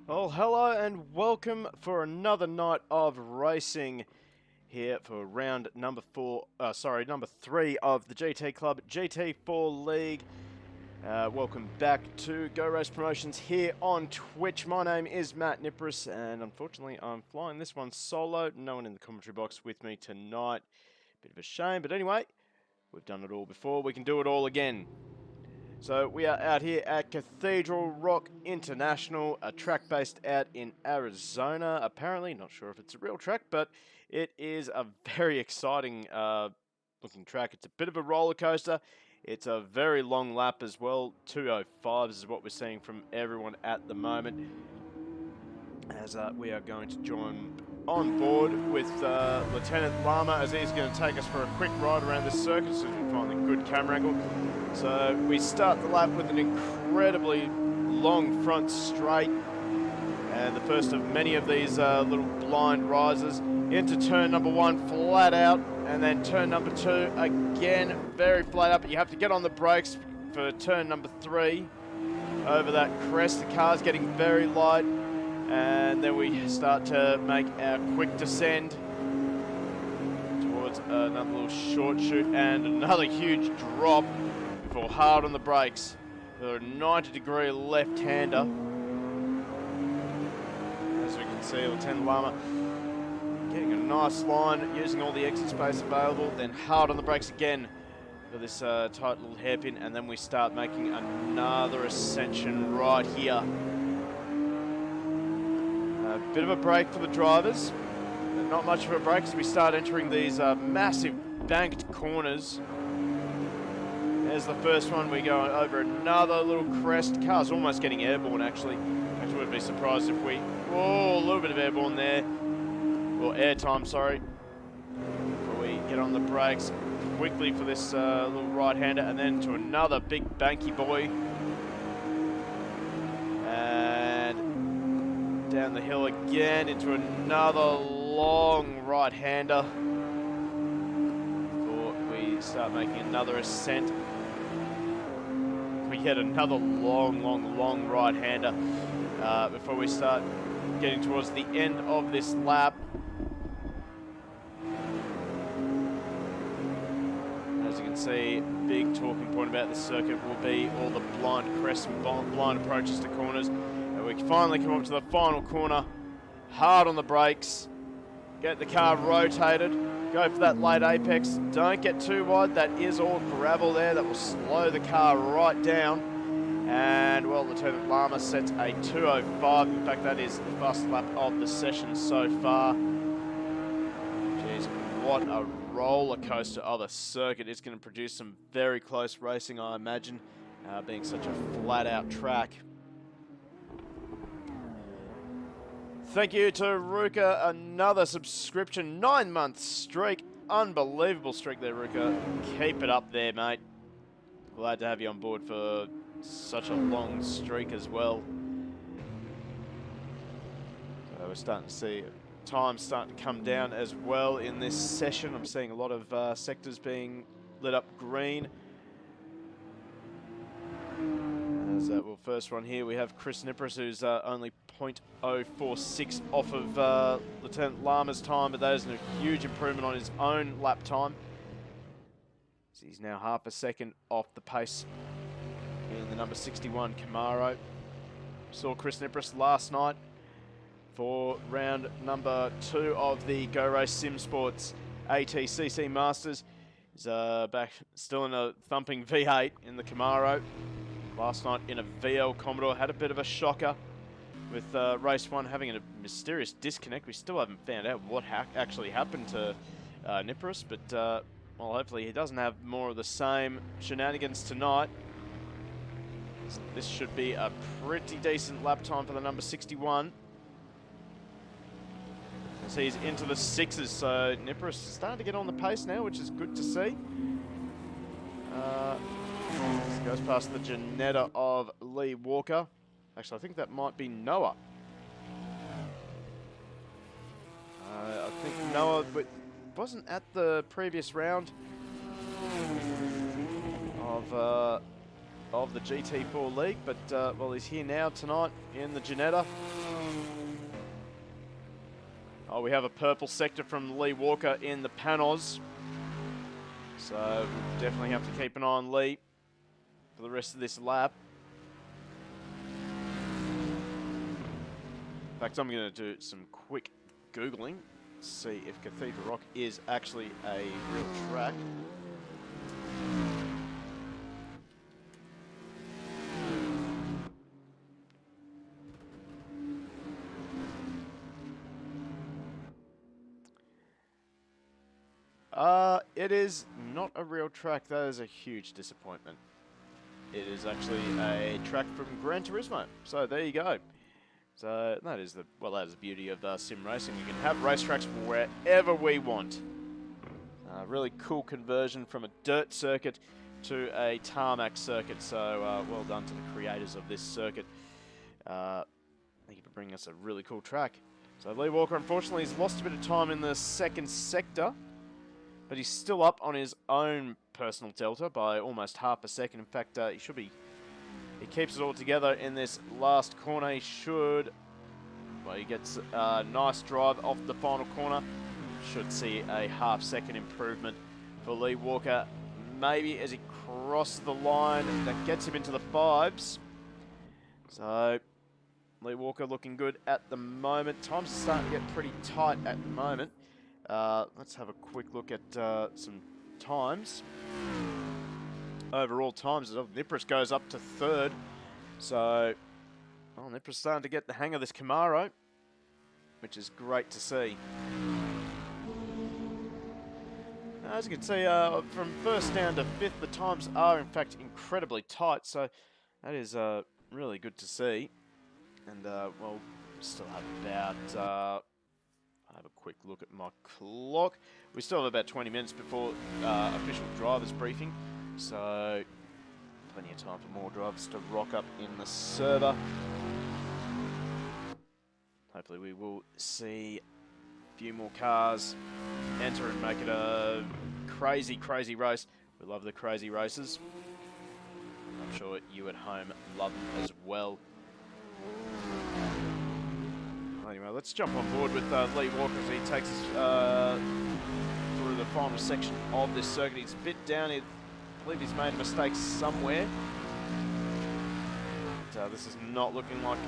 Well, hello and welcome for another night of racing here for round number number 3 of the GT Club GT4 League. Welcome back to Go Race Promotions here on Twitch. My name is Matt Nipris, and unfortunately I'm flying this one solo. No one in the commentary box with me tonight. Bit of a shame, but anyway, we've done it all before. We can do it all again. So we are out here at Cathedral Rock International, a track based out in Arizona. Apparently, not sure if it's a real track, but it is a very exciting looking track. It's a bit of a roller coaster. It's a very long lap as well. 2:05 is what we're seeing from everyone at the moment. As we are going to join on board with Lieutenant Llama, as he's going to take us for a quick ride around this circuit as we find a good camera angle. So we start the lap with an incredibly long front straight, and the first of many of these little blind rises into turn number 1 flat out, and then turn number 2 again very flat up. You have to get on the brakes for turn number 3 over that crest. The car's getting very light, and then we start to make our quick descend towards another little short shoot and another huge drop before hard on the brakes with a 90-degree left-hander. As we can see, Lieutenant Llama getting a nice line, using all the exit space available, then hard on the brakes again for this tight little hairpin, and then we start making another ascension right here. A bit of a break for the drivers, but not much of a break as we start entering these massive banked corners. There's the first one. We go over another little crest. Car's almost getting airborne, actually. Actually, wouldn't be surprised if we... Whoa, a little bit of airborne there. Or airtime, sorry. Before we get on the brakes quickly for this little right-hander, and then to another big banky boy. And down the hill again into another long right-hander before we start making another ascent. We get another long right-hander before we start getting towards the end of this lap. As you can see, big talking point about this circuit will be all the blind crests and blind approaches to corners. And we finally come up to the final corner, hard on the brakes, get the car rotated, go for that late apex, don't get too wide, that is all gravel there, that will slow the car right down. And well, Lieutenant Llama sets a 2:05, in fact that is the fastest lap of the session so far. Jeez, what a roller coaster of a circuit. It's going to produce some very close racing, I imagine, being such a flat out track. Thank you to Ruka, another subscription, 9-month streak. Unbelievable streak there, Ruka. Keep it up there, mate. Glad to have you on board for such a long streak as well. So we're starting to see time starting to come down as well in this session. I'm seeing a lot of sectors being lit up green. As well, first one here, we have Chris Nipris, who's only 0.046 off of Lieutenant Llama's time, but that is a huge improvement on his own lap time. So he's now half a second off the pace in the number 61 Camaro. Saw Chris Nipris last night for round number 2 of the Go Race Sim Sports ATCC Masters. He's back still in a thumping V8 in the Camaro. Last night in a VL Commodore, had a bit of a shocker with race 1 having a mysterious disconnect. We still haven't found out what actually happened to Nipris, but well, hopefully he doesn't have more of the same shenanigans tonight. So this should be a pretty decent lap time for the number 61. As he's into the 6s, so Nipris is starting to get on the pace now, which is good to see. Goes past the Janetta of Lee Walker. Actually, I think that might be Noah. I think Noah wasn't at the previous round of the GT4 League, but well, he's here now tonight in the Janetta. Oh, we have a purple sector from Lee Walker in the Panos. So we'll definitely have to keep an eye on Lee for the rest of this lap. In fact, I'm going to do some quick Googling, see if Cathedral Rock is actually a real track. It is not a real track. That is a huge disappointment. It is actually a track from Gran Turismo. So there you go. So that is the beauty of sim racing. We can have racetracks wherever we want. Really cool conversion from a dirt circuit to a tarmac circuit. So well done to the creators of this circuit. Thank you for bringing us a really cool track. So Lee Walker, unfortunately, has lost a bit of time in the second sector, but he's still up on his own personal delta by almost half a second. In fact, he should be. He keeps it all together in this last corner. He should. Well, he gets a nice drive off the final corner. Should see a half-second improvement for Lee Walker. Maybe as he crosses the line, that gets him into the fives. So Lee Walker looking good at the moment. Times are starting to get pretty tight at the moment. Let's have a quick look at some times. Overall times, Nipris goes up to third. So, well, Nipris starting to get the hang of this Camaro, which is great to see. As you can see, from first down to fifth, the times are in fact incredibly tight. So, that is really good to see. And, well, still have about... have a quick look at my clock. We still have about 20 minutes before official driver's briefing, so plenty of time for more drivers to rock up in the server. Hopefully we will see a few more cars enter and make it a crazy, crazy race. We love the crazy races. I'm sure you at home love them as well. Anyway, let's jump on board with Lee Walker as he takes us through the final section of this circuit. He's a bit down. I believe he's made a mistake somewhere. But, this is not looking like...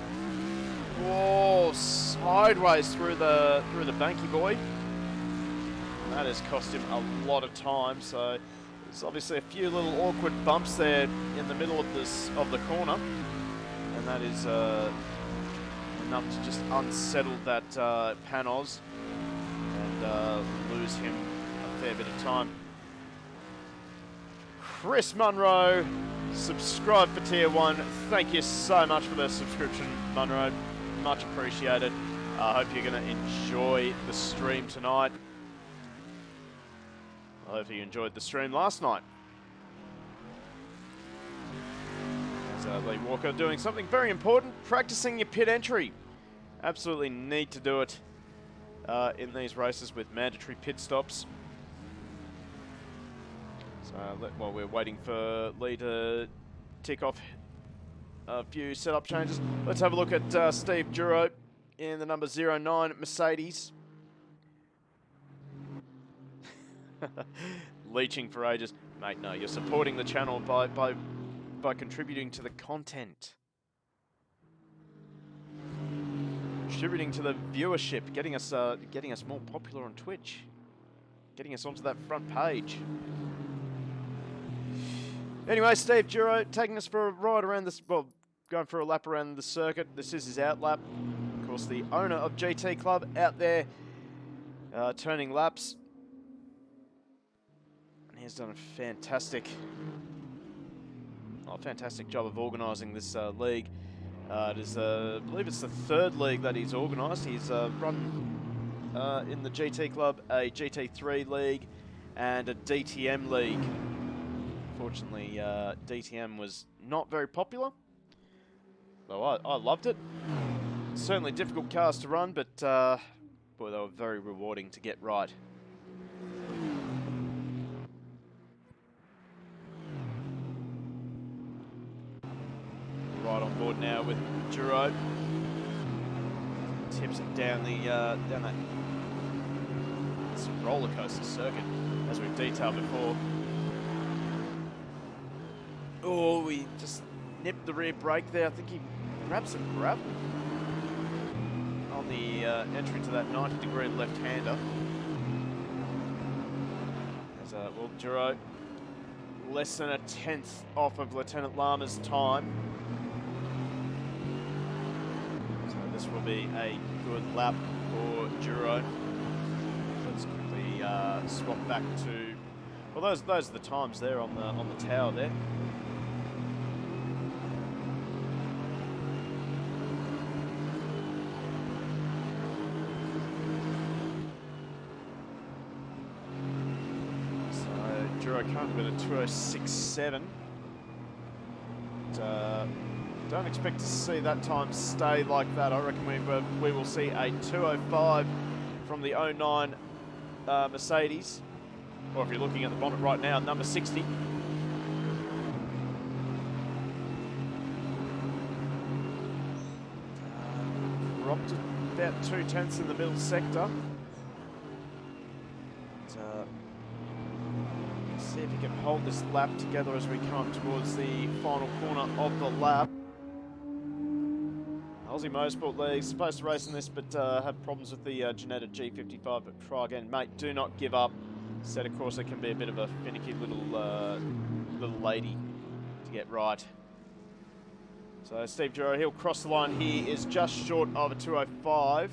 Whoa! Sideways through the banky boy. And that has cost him a lot of time. So there's obviously a few little awkward bumps there in the middle of the corner, and that is. Enough to just unsettle that Panos and lose him a fair bit of time. Chris Munro, subscribe for Tier 1. Thank you so much for the subscription, Munro. Much appreciated. I hope you're going to enjoy the stream tonight. I hope you enjoyed the stream last night. Lee Walker doing something very important, practicing your pit entry. Absolutely need to do it in these races with mandatory pit stops. So while we're waiting for Lee to tick off a few setup changes, let's have a look at Steve Duro in the number 09 Mercedes. Leeching for ages. Mate, no, you're supporting the channel by contributing to the content. Contributing to the viewership, getting us more popular on Twitch. Getting us onto that front page. Anyway, Steve Duro taking us for a ride around this, well, going for a lap around the circuit. This is his out lap. Of course, the owner of GT Club out there turning laps. And he's done a fantastic job of organising this league. It is, I believe it's the third league that he's organised. He's run in the GT Club a GT3 league and a DTM league. Fortunately, DTM was not very popular, though I loved it. Certainly difficult cars to run, but boy, they were very rewarding to get right. Right on board now with Duro. Tips it down the down that It's a roller coaster circuit, as we've detailed before. Oh, we just nipped the rear brake there. I think he grabbed some gravel on the entry to that 90-degree left-hander. As, well, Giro, less than a tenth off of Lieutenant Lama's time. So this will be a good lap for Giro. Let's quickly swap back to, well, those are the times there on the tower there. Currently with a 2:06.7. Don't expect to see that time stay like that. I reckon we will see a 2:05 from the 09 Mercedes. Or if you're looking at the bonnet right now, number 60. Dropped about 2/10 in the middle sector. See if he can hold this lap together as we come up towards the final corner of the lap. Aussie Motorsport League supposed to race in this, but have problems with the Ginetta G55. But try again, mate. Do not give up. Said, of course, it can be a bit of a finicky little lady to get right. So Steve Giro, he'll cross the line. He is just short of a 2:05,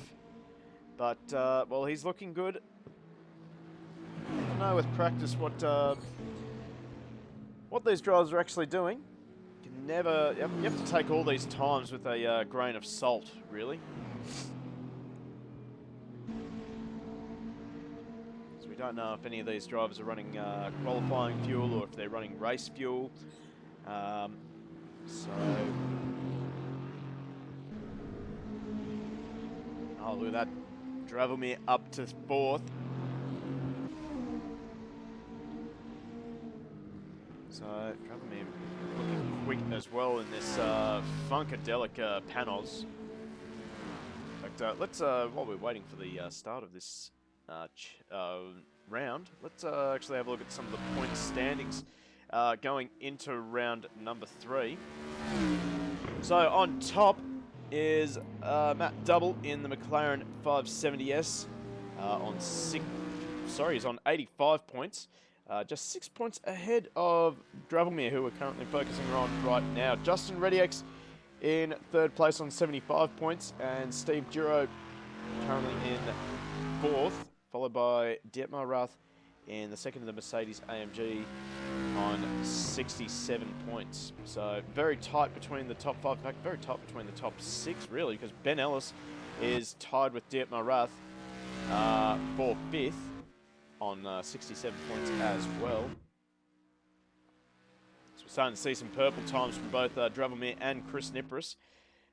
but well, he's looking good. You never know with practice what these drivers are actually doing. You have to take all these times with a grain of salt, really. So we don't know if any of these drivers are running qualifying fuel or if they're running race fuel. Oh, look at that. Dravelmir up to 4th. So, Dravelmir looking quick as well in this Funkadelic Panos. In fact, let's, while we're waiting for the start of this round, let's actually have a look at some of the point standings going into round number 3. So, on top is Matt Double in the McLaren 570S he's on 85 points. Just 6 points ahead of Dravelmir, who we're currently focusing on right now. Justin Rediex in 3rd place on 75 points, and Steve Giro currently in 4th, followed by Dietmar Rath in the 2nd of the Mercedes AMG on 67 points. So very tight between the top 5, in fact, very tight between the top 6, really, because Ben Ellis is tied with Dietmar Rath for 5th. On 67 points as well. So we're starting to see some purple times from both Dravelmir and Chris Nipris.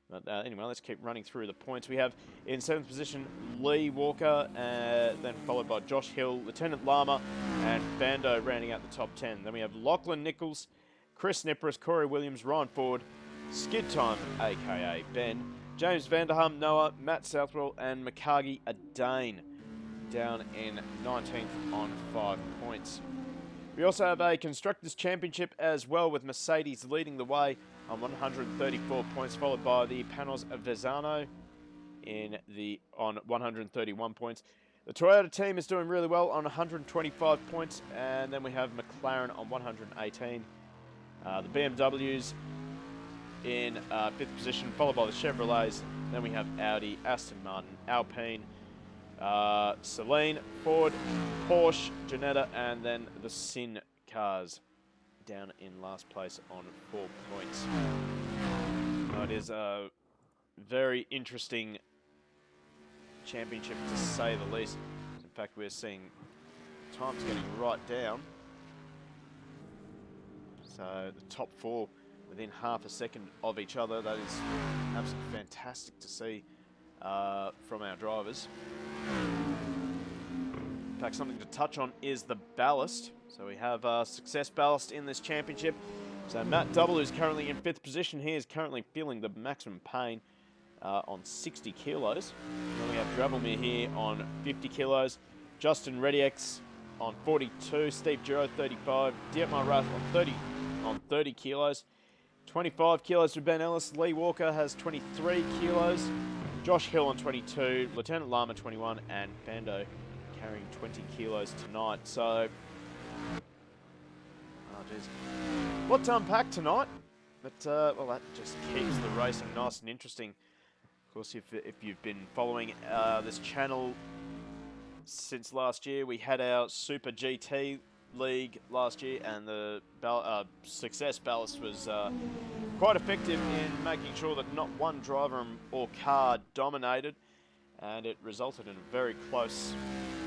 But anyway, let's keep running through the points. We have in 7th position Lee Walker, then followed by Josh Hill, Lieutenant Lama, and Bando rounding out the top 10. Then we have Lachlan Nichols, Chris Nipris, Corey Williams, Ryan Ford, Skid Time, aka Ben, James Vanderham, Noah, Matt Southwell, and Makagi Adane. Down in 19th on 5 points. We also have a Constructors' Championship as well, with Mercedes leading the way on 134 points, followed by the Panos Vezano on 131 points. The Toyota team is doing really well on 125 points, and then we have McLaren on 118. The BMWs in 5th position, followed by the Chevrolets. Then we have Audi, Aston Martin, Alpine, Celine, Ford, Porsche, Ginetta, and then the Sin cars down in last place on 4 points. It is a very interesting championship, to say the least. In fact, we're seeing times getting right down. So the top 4 within half a second of each other. That is absolutely fantastic to see from our drivers. In fact, something to touch on is the ballast. So we have success ballast in this championship. So Matt Double, who's currently in 5th position, he is currently feeling the maximum pain on 60 kilos. Then we have Dravelmir here on 50 kilos. Justin Rediex on 42, Steve Giro 35, Dietmar Rath on 30 kilos, 25 kilos for Ben Ellis. Lee Walker has 23 kilos, Josh Hill on 22, Lieutenant Lama 21, and Fando carrying 20 kilos tonight. So, oh jeez, what to unpack tonight? But well, that just keeps the racing nice and interesting. Of course, if you've been following this channel since last year, we had our Super GT League last year, and the Success Ballast was quite effective in making sure that not one driver or car dominated, and it resulted in a very close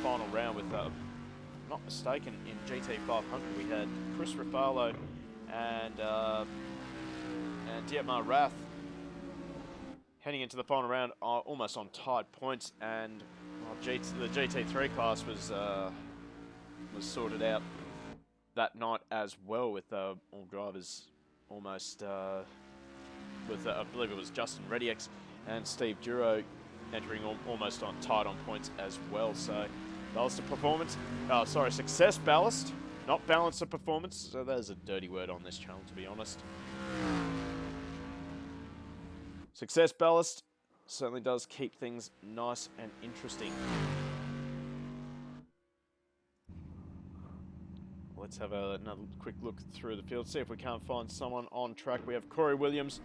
final round with, not mistaken, in GT500 we had Chris Rafalo and Dietmar Rath heading into the final round almost on tied points, and the GT3 class was sorted out that night as well, with all drivers almost with I believe it was Justin Rediex and Steve Giro entering almost on tied on points as well. So ballast of performance, success ballast, not balance of performance. So there's a dirty word on this channel, to be honest. Success ballast certainly does keep things nice and interesting. Let's have another quick look through the field, see if we can't find someone on track. We have Corey Williams.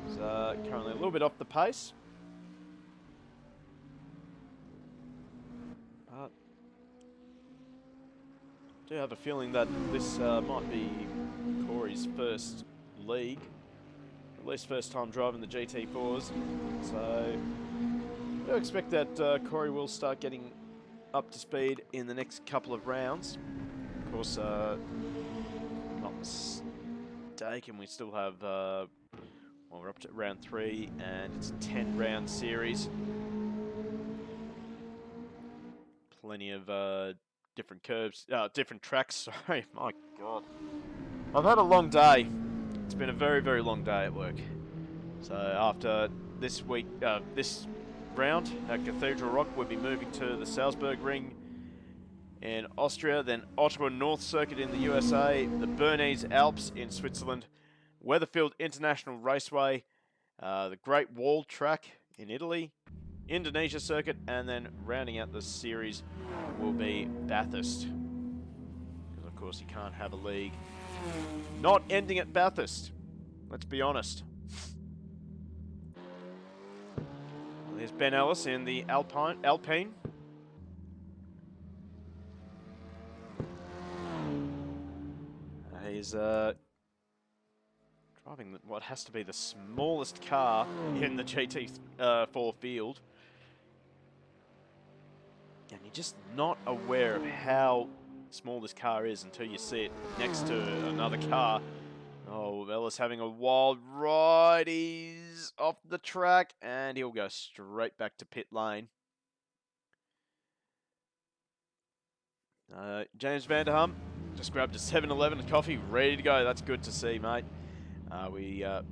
He's currently a little bit off the pace. I do have a feeling that this might be Corey's first league. At least first time driving the GT4s. So I do expect that Corey will start getting up to speed in the next couple of rounds. Of course, not mistaken, we still have, well, we're up to round 3, and it's a 10-round series. Plenty of different curves, different tracks, sorry, my God. I've had a long day. It's been a very, very long day at work. So after this week, this round at Cathedral Rock, we'll be moving to the Salzburg Ring in Austria, then Ottawa North Circuit in the USA, the Bernese Alps in Switzerland, Weatherfield International Raceway, the Great Wall Track in Italy, Indonesia Circuit, and then rounding out the series will be Bathurst. Because of course you can't have a league not ending at Bathurst. Let's be honest. There's Ben Ellis in the Alpine. He's driving what has to be the smallest car in the GT4 field. And you're just not aware of how small this car is until you see it next to another car. Oh, Ellis having a wild ride. He's off the track, and he'll go straight back to pit lane. James Vanderham just grabbed a 7-Eleven coffee, ready to go. That's good to see, mate. We of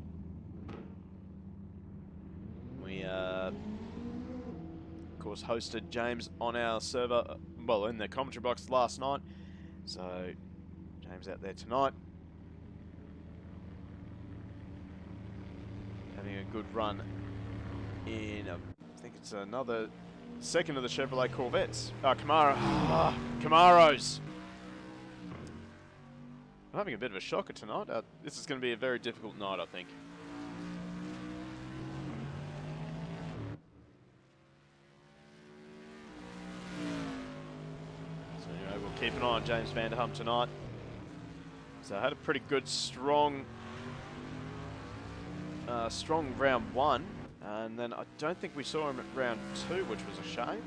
course hosted James on our server, well, in the commentary box last night. So James out there tonight, having a good run in, I think it's another second of the Chevrolet Corvettes. Camaros. I'm having a bit of a shocker tonight. This is going to be a very difficult night, I think. So anyway, we'll keep an eye on James Vanderham tonight. So I had a pretty good, strong round 1, and then I don't think we saw him at round 2, which was a shame.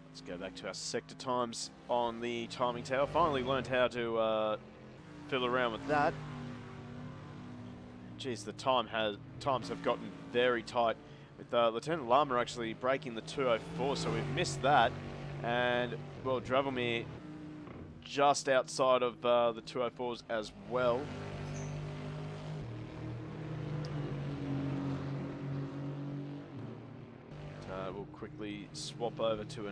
Let's go back to our sector times on the timing tower. Finally learned how to fiddle around with that. Geez, the times have gotten very tight with Lieutenant Lama actually breaking the 204, so we've missed that. And, well, Dravomir just outside of the 204s as well. We'll quickly swap over to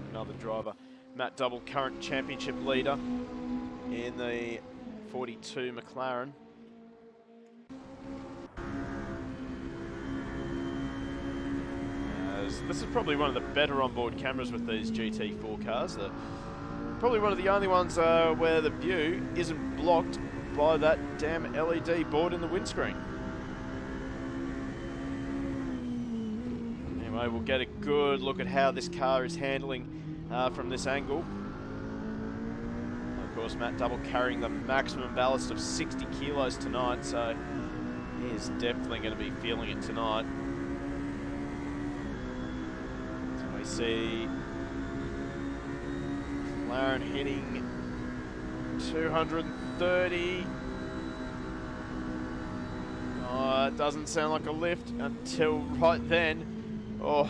another driver. Matt Double, current championship leader in the 42 McLaren. This is probably one of the better onboard cameras with these GT4 cars. Probably one of the only ones where the view isn't blocked by that damn LED board in the windscreen. Anyway, we'll get a good look at how this car is handling from this angle. Of course, Matt Double carrying the maximum ballast of 60 kilos tonight, so he is definitely going to be feeling it tonight. So we see McLaren hitting 230. Oh, it doesn't sound like a lift until right then. Oh.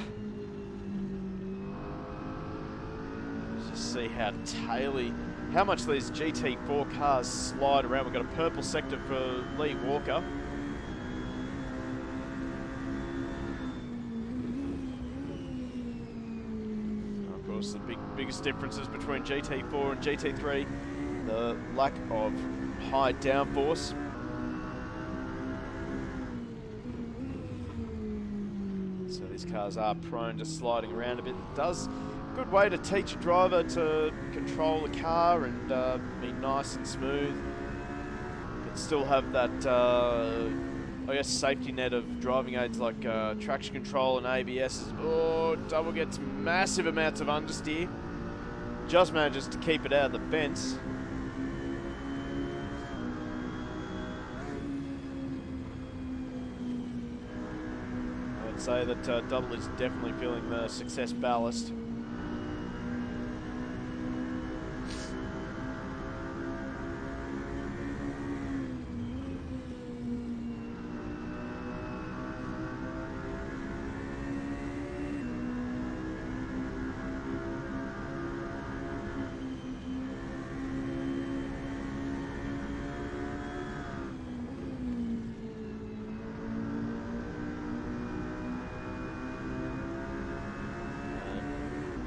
Just see how how much these GT4 cars slide around. We've got a purple sector for Lee Walker. Of course, the biggest differences between GT4 and GT3, the lack of high downforce. So these cars are prone to sliding around a bit. It does good way to teach a driver to control the car and be nice and smooth, but still have that, I guess, safety net of driving aids like traction control and ABS. Oh, Double gets massive amounts of understeer. Just manages to keep it out of the fence. I'd say that Double is definitely feeling the success ballast.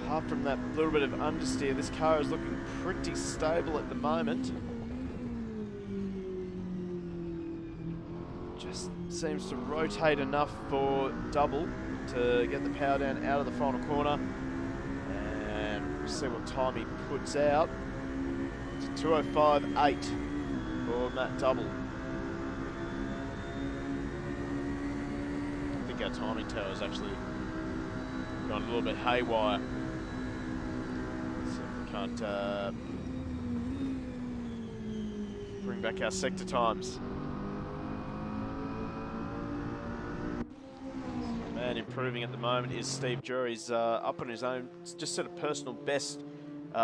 Apart from that little bit of understeer, this car is looking pretty stable at the moment. Just seems to rotate enough for Double to get the power down out of the final corner. And we'll see what time he puts out. It's 2:05.8 for Matt Double. I think our timing tower is actually gone a little bit haywire. Can't bring back our sector times. Man, improving at the moment is Steve Drury. He's up on his own. It's just set a personal best,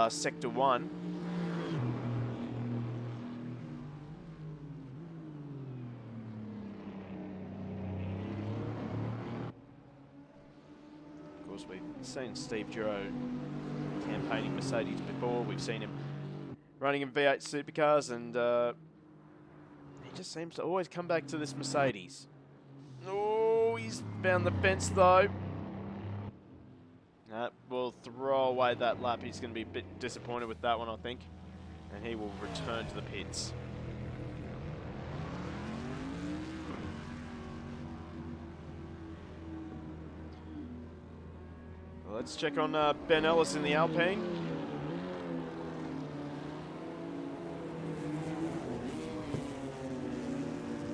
sector 1. Of course, we've seen Steve Drury campaigning Mercedes before. We've seen him running in V8 supercars, and he just seems to always come back to this Mercedes. Oh, he's found the fence though. We'll throw away that lap. He's going to be a bit disappointed with that one, I think, and he will return to the pits. Let's check on Ben Ellis in the Alpine.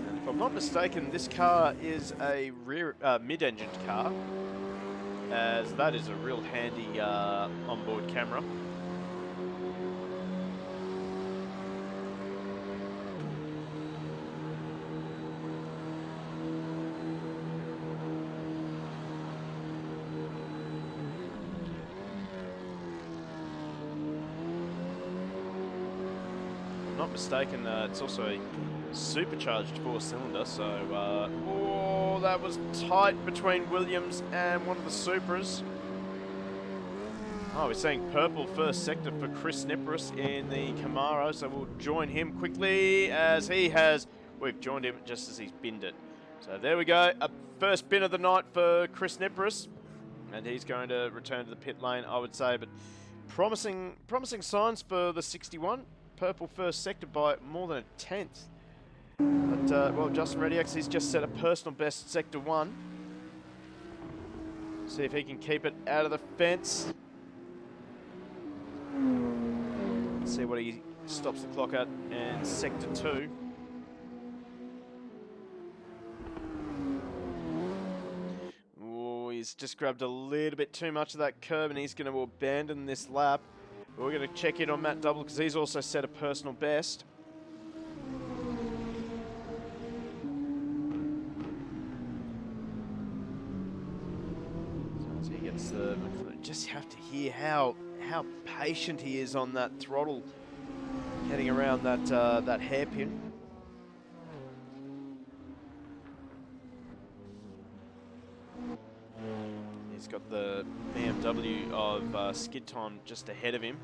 And if I'm not mistaken, this car is a mid-engined car, as that is a real handy onboard camera. Not mistaken, it's also a supercharged 4-cylinder, so oh, that was tight between Williams and one of the Supras. Oh, we're seeing purple first sector for Chris Nippris in the Camaro, so we'll join him quickly as he has. We've joined him just as he's binned it. So there we go, a first bin of the night for Chris Nippris, and he's going to return to the pit lane, I would say, but promising signs for the 61. Purple first sector by more than a tenth. But, well, Justin Redix, he's just set a personal best Sector 1. See if he can keep it out of the fence. See what he stops the clock at in Sector 2. Oh, he's just grabbed a little bit too much of that curb and he's going to abandon this lap. We're going to check in on Matt Double because he's also set a personal best. So he gets the... Just have to hear how patient he is on that throttle, heading around that that hairpin. He's got the BMW of skid time just ahead of him.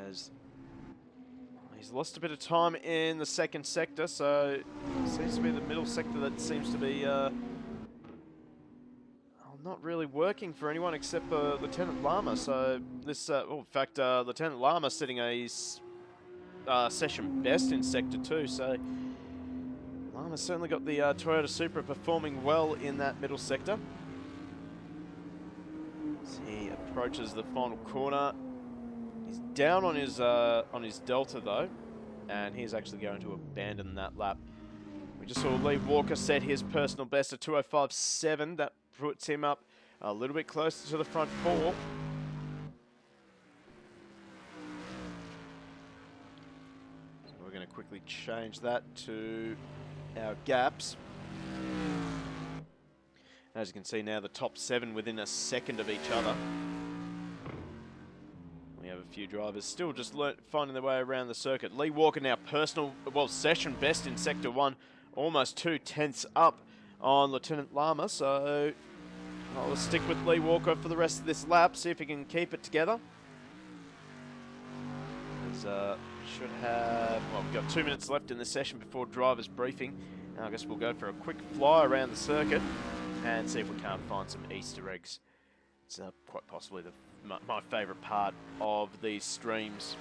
As he's lost a bit of time in the second sector, so it seems to be the middle sector that seems to be not really working for anyone except for Lieutenant Lama. So this, in fact, Lieutenant Lama setting a session best in Sector 2. So Lama's certainly got the Toyota Supra performing well in that middle sector. As he approaches the final corner, he's down on his Delta though, and he's actually going to abandon that lap. We just saw Lee Walker set his personal best at 2:05.7. That puts him up a little bit closer to the front four. So we're going to quickly change that to our gaps. As you can see now, the top 7 within a second of each other. We have a few drivers still just finding their way around the circuit. Lee Walker now session best in Sector 1, almost 2/10 up on Lieutenant Lama, so I'll stick with Lee Walker for the rest of this lap, see if he can keep it together. Should have, well, we've got 2 minutes left in the session before driver's briefing. Now I guess we'll go for a quick fly around the circuit and see if we can't find some Easter eggs. It's quite possibly my favourite part of these streams.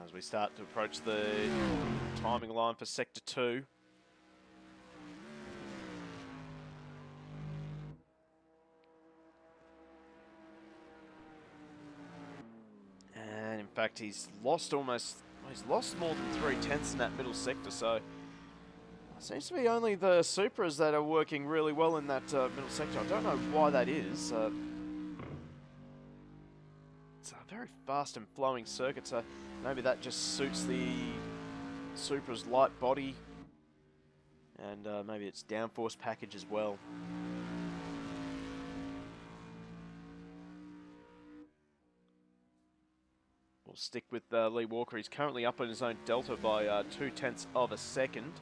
As we start to approach the timing line for Sector 2. And in fact, he's lost more than 3/10 in that middle sector, so it seems to be only the Supras that are working really well in that middle sector. I don't know why that is. It's a very fast and flowing circuit, so maybe that just suits the Supra's light body, and maybe its downforce package as well. We'll stick with Lee Walker. He's currently up on his own Delta by 2/10 of a second.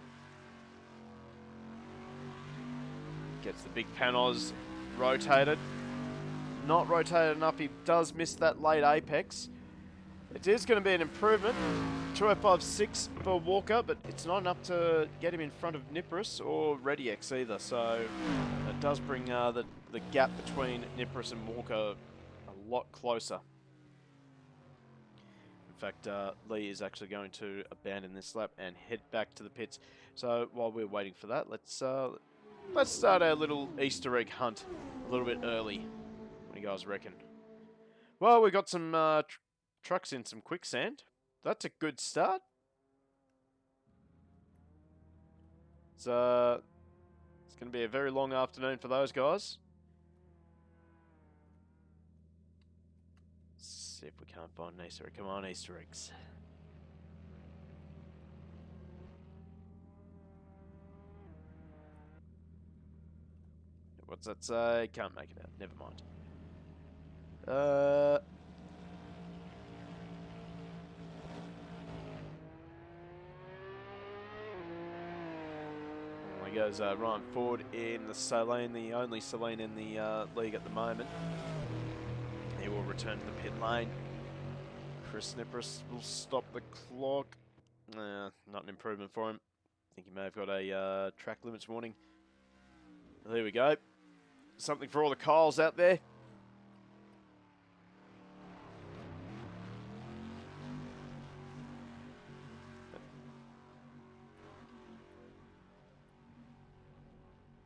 Gets the big panos rotated. Not rotated enough. He does miss that late apex. It is going to be an improvement. 2:05.6 for Walker, but it's not enough to get him in front of Nippris or Redix either. So it does bring the gap between Nippris and Walker a lot closer. In fact, Lee is actually going to abandon this lap and head back to the pits. So while we're waiting for that, let's start our little Easter egg hunt a little bit early. What do you guys reckon? Well, we got some trucks in some quicksand. That's a good start. It's going to be a very long afternoon for those guys. See if we can't find an Easter egg. Come on, Easter eggs. What's that say? Can't make it out. Never mind. There goes Ryan Ford in the Saleen, the only Saleen in the league at the moment. He will return to the pit lane. Chris Nipris will stop the clock. Not an improvement for him. I think he may have got a track limits warning. There we go. Something for all the Kyles out there.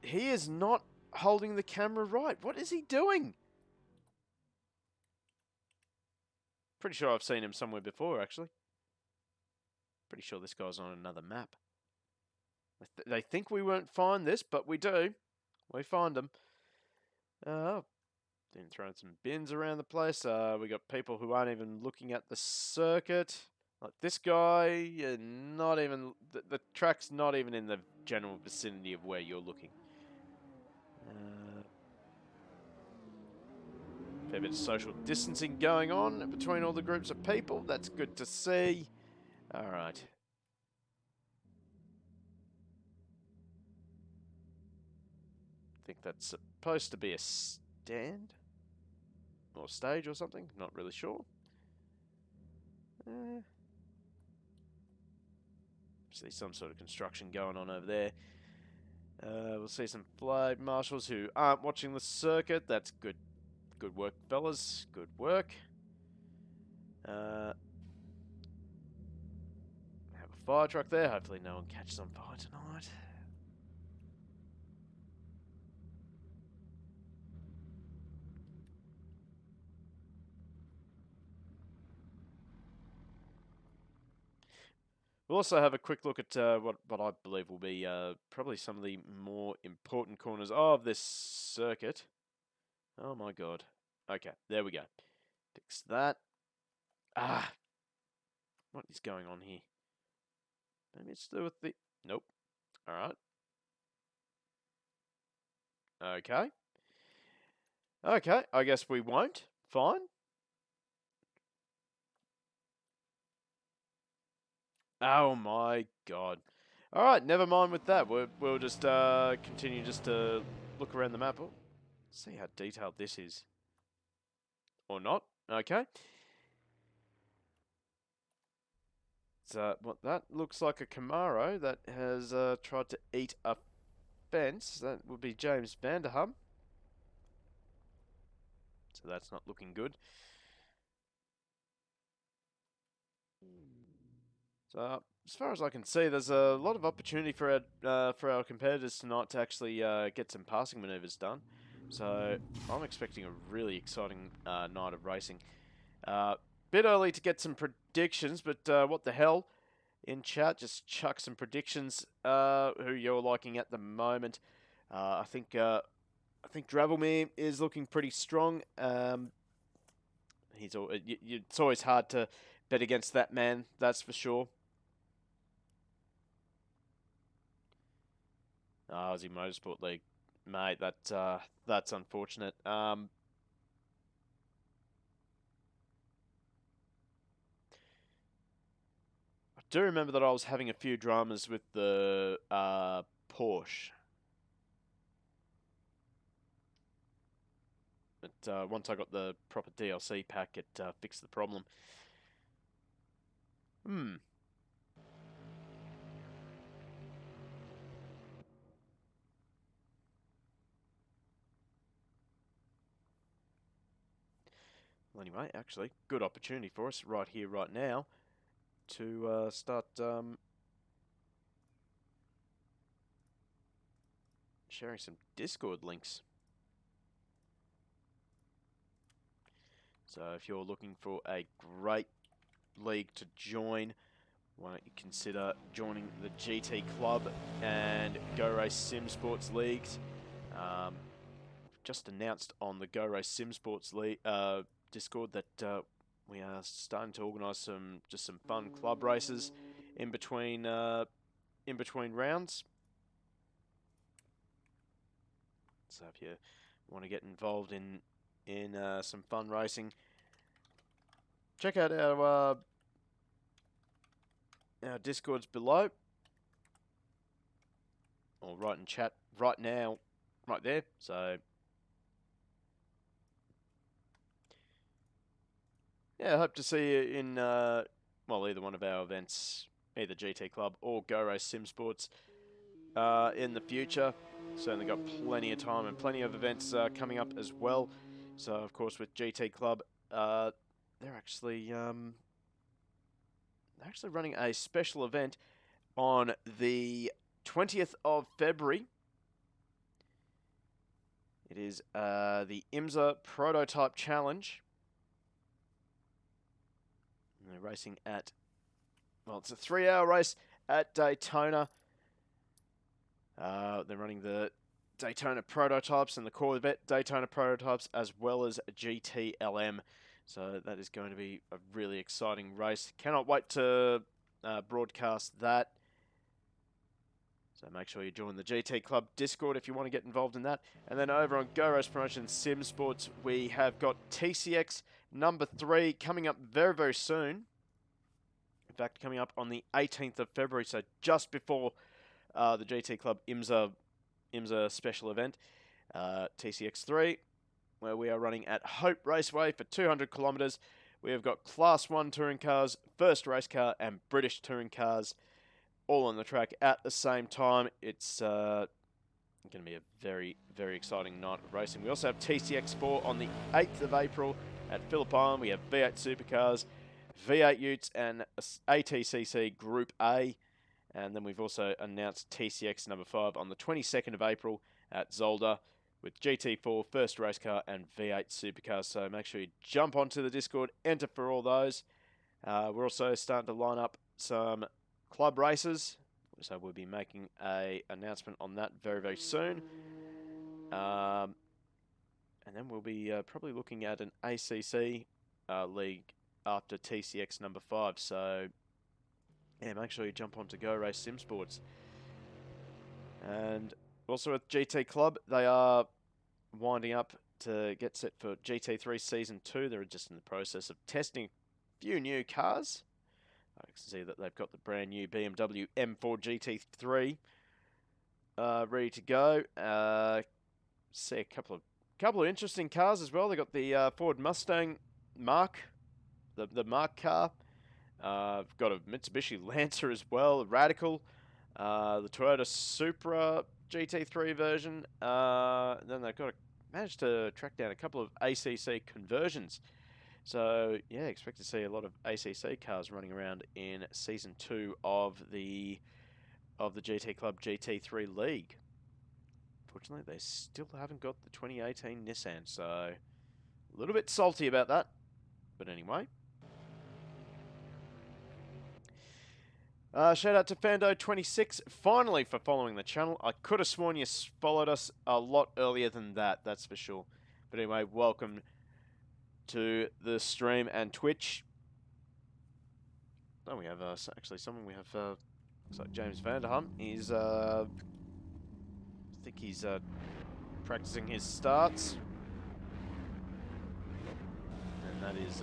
He is not holding the camera right. What is he doing? Pretty sure I've seen him somewhere before, actually. Pretty sure this guy's on another map. They think we won't find this, but we do. We find them. Then throwing some bins around the place. We got people who aren't even looking at the circuit. Like this guy, not even... The track's not even in the general vicinity of where you're looking. Fair bit of social distancing going on between all the groups of people. That's good to see. Alright. I think that's supposed to be a stand? Or stage or something? Not really sure. See some sort of construction going on over there. We'll see some flag marshals who aren't watching the circuit. That's good. Good work, fellas. Good work. Have a fire truck there. Hopefully no one catches on fire tonight. We'll also have a quick look at what I believe will be probably some of the more important corners of this circuit. Oh my god. Okay, there we go. Fix that. What is going on here? Maybe it's to do with the... Nope. Alright. Okay. Okay, I guess we won't. Fine. Oh my god. Alright, never mind with that. We'll just continue just to look around the map. Oh, see how detailed this is. Or not. Okay. So, what that looks like a Camaro that has tried to eat a fence. That would be James Vanderham. So that's not looking good. So, as far as I can see, there's a lot of opportunity for our competitors tonight to actually get some passing maneuvers done. So, I'm expecting a really exciting night of racing. Bit early to get some predictions, but what the hell? In chat, just chuck some predictions. Who you're liking at the moment? I think Dravelmere is looking pretty strong. It's always hard to bet against that man. That's for sure. Aussie Motorsport League, mate. That's unfortunate. I do remember that I was having a few dramas with the Porsche. But once I got the proper DLC pack, it fixed the problem. Well, anyway, actually, good opportunity for us right here, right now, to start sharing some Discord links. So if you're looking for a great league to join, why don't you consider joining the GT Club and Go Race Sim Sports Leagues. Just announced on the Go Race Sim Sports League Discord that we are starting to organise some fun club races in between rounds. So if you want to get involved in some fun racing, check out our Discords below, or right in chat right now, right there. So yeah, I hope to see you in well, either one of our events, either GT Club or Go Race Sim Sports in the future. Certainly got plenty of time and plenty of events coming up as well. So of course with GT Club, they're actually running a special event on the 20th of February. It is the IMSA Prototype Challenge. And they're racing at, well, it's a 3-hour race at Daytona. They're running the Daytona prototypes and the Corvette Daytona prototypes, as well as GTLM. So that is going to be a really exciting race. Cannot wait to broadcast that. So make sure you join the GT Club Discord if you want to get involved in that. And then over on Go Race Promotions Sim Sports, we have got TCX number 3 coming up very, very soon. In fact, coming up on the 18th of February, so just before the GT Club IMSA special event, TCX3, where we are running at Hope Raceway for 200 kilometres. We have got Class 1 touring cars, First Race Car, and British touring cars all on the track at the same time. It's going to be a very, very exciting night of racing. We also have TCX4 on the 8th of April at Phillip Island. We have V8 supercars, V8 utes, and ATCC Group A. And then we've also announced TCX number 5 on the 22nd of April at Zolder with GT4, First Race Car, and V8 supercars. So make sure you jump onto the Discord, enter for all those. We're also starting to line up some club races, so we'll be making an announcement on that very, very soon. And then we'll be probably looking at an ACC league after TCX number 5. So yeah, make sure you jump on to Go Race Sim Sports. And also at GT Club, they are winding up to get set for GT3 Season 2. They're just in the process of testing a few new cars. I can see that they've got the brand new BMW M4 GT3 ready to go. See a couple of interesting cars as well. They got the Ford Mustang Mark, the Mark car. Got a Mitsubishi Lancer as well, Radical, the Toyota Supra GT3 version. Then they've managed to track down a couple of ACC conversions. So yeah, expect to see a lot of ACC cars running around in Season 2 of the GT Club GT3 League. Fortunately, they still haven't got the 2018 Nissan, so a little bit salty about that. But anyway. Shout out to Fando26, finally, for following the channel. I could have sworn you followed us a lot earlier than that, that's for sure. But anyway, welcome to the stream and Twitch. Oh, we have actually someone. We have looks like James Vanderham. He's I think he's practicing his starts, and that is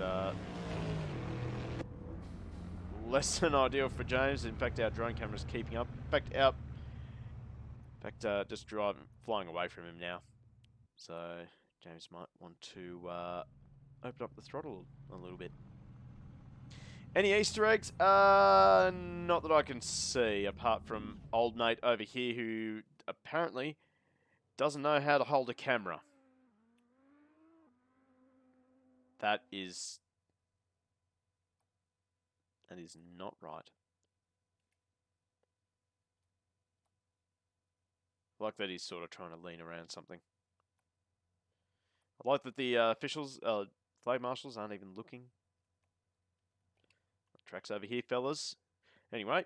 less than ideal for James. In fact, our drone camera is keeping up. In fact, just flying away from him now. So James might want to open up the throttle a little bit. Any Easter eggs? Not that I can see, apart from old mate over here who apparently doesn't know how to hold a camera. That is not right. I like that he's sort of trying to lean around something. I like that the officials, flag marshals, aren't even looking. Tracks over here, fellas. Anyway,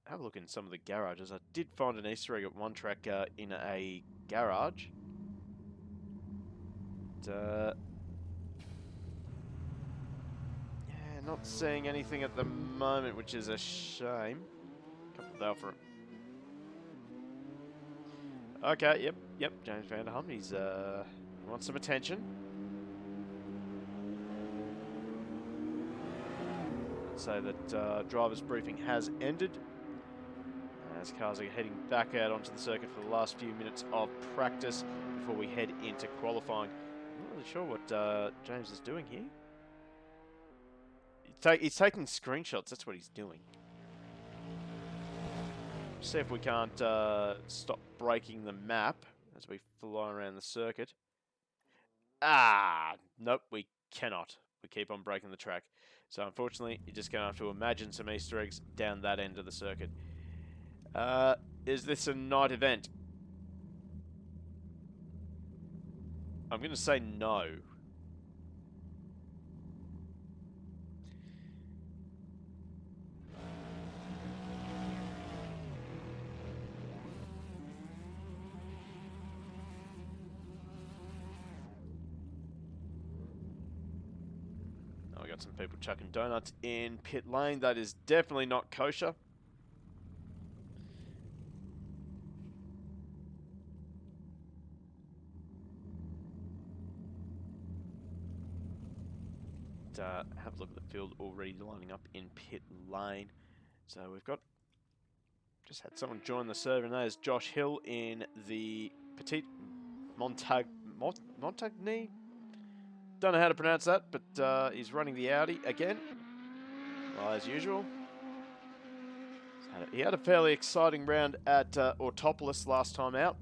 have a look in some of the garages. I did find an Easter egg at one track in a garage. But, yeah, not seeing anything at the moment, which is a shame. A couple of Alfa Okay, yep. James Vanderham, he wants some attention. So that driver's briefing has ended. As cars are heading back out onto the circuit for the last few minutes of practice before we head into qualifying. I'm not really sure what James is doing here. He's taking screenshots, that's what he's doing. See if we can't stop breaking the map as we fly around the circuit. Ah, nope, we cannot. We keep on breaking the track. So unfortunately, you're just going to have to imagine some Easter eggs down that end of the circuit. Is this a night event? I'm going to say no. Oh, we got some people chucking donuts in pit lane. That is definitely not kosher. Have a look at the field already lining up in pit lane. So we've got just had someone join the server, and that is Josh Hill in the Petite Montagny. Don't know how to pronounce that, but he's running the Audi again, well, as usual. He had a fairly exciting round at Autopolis last time out.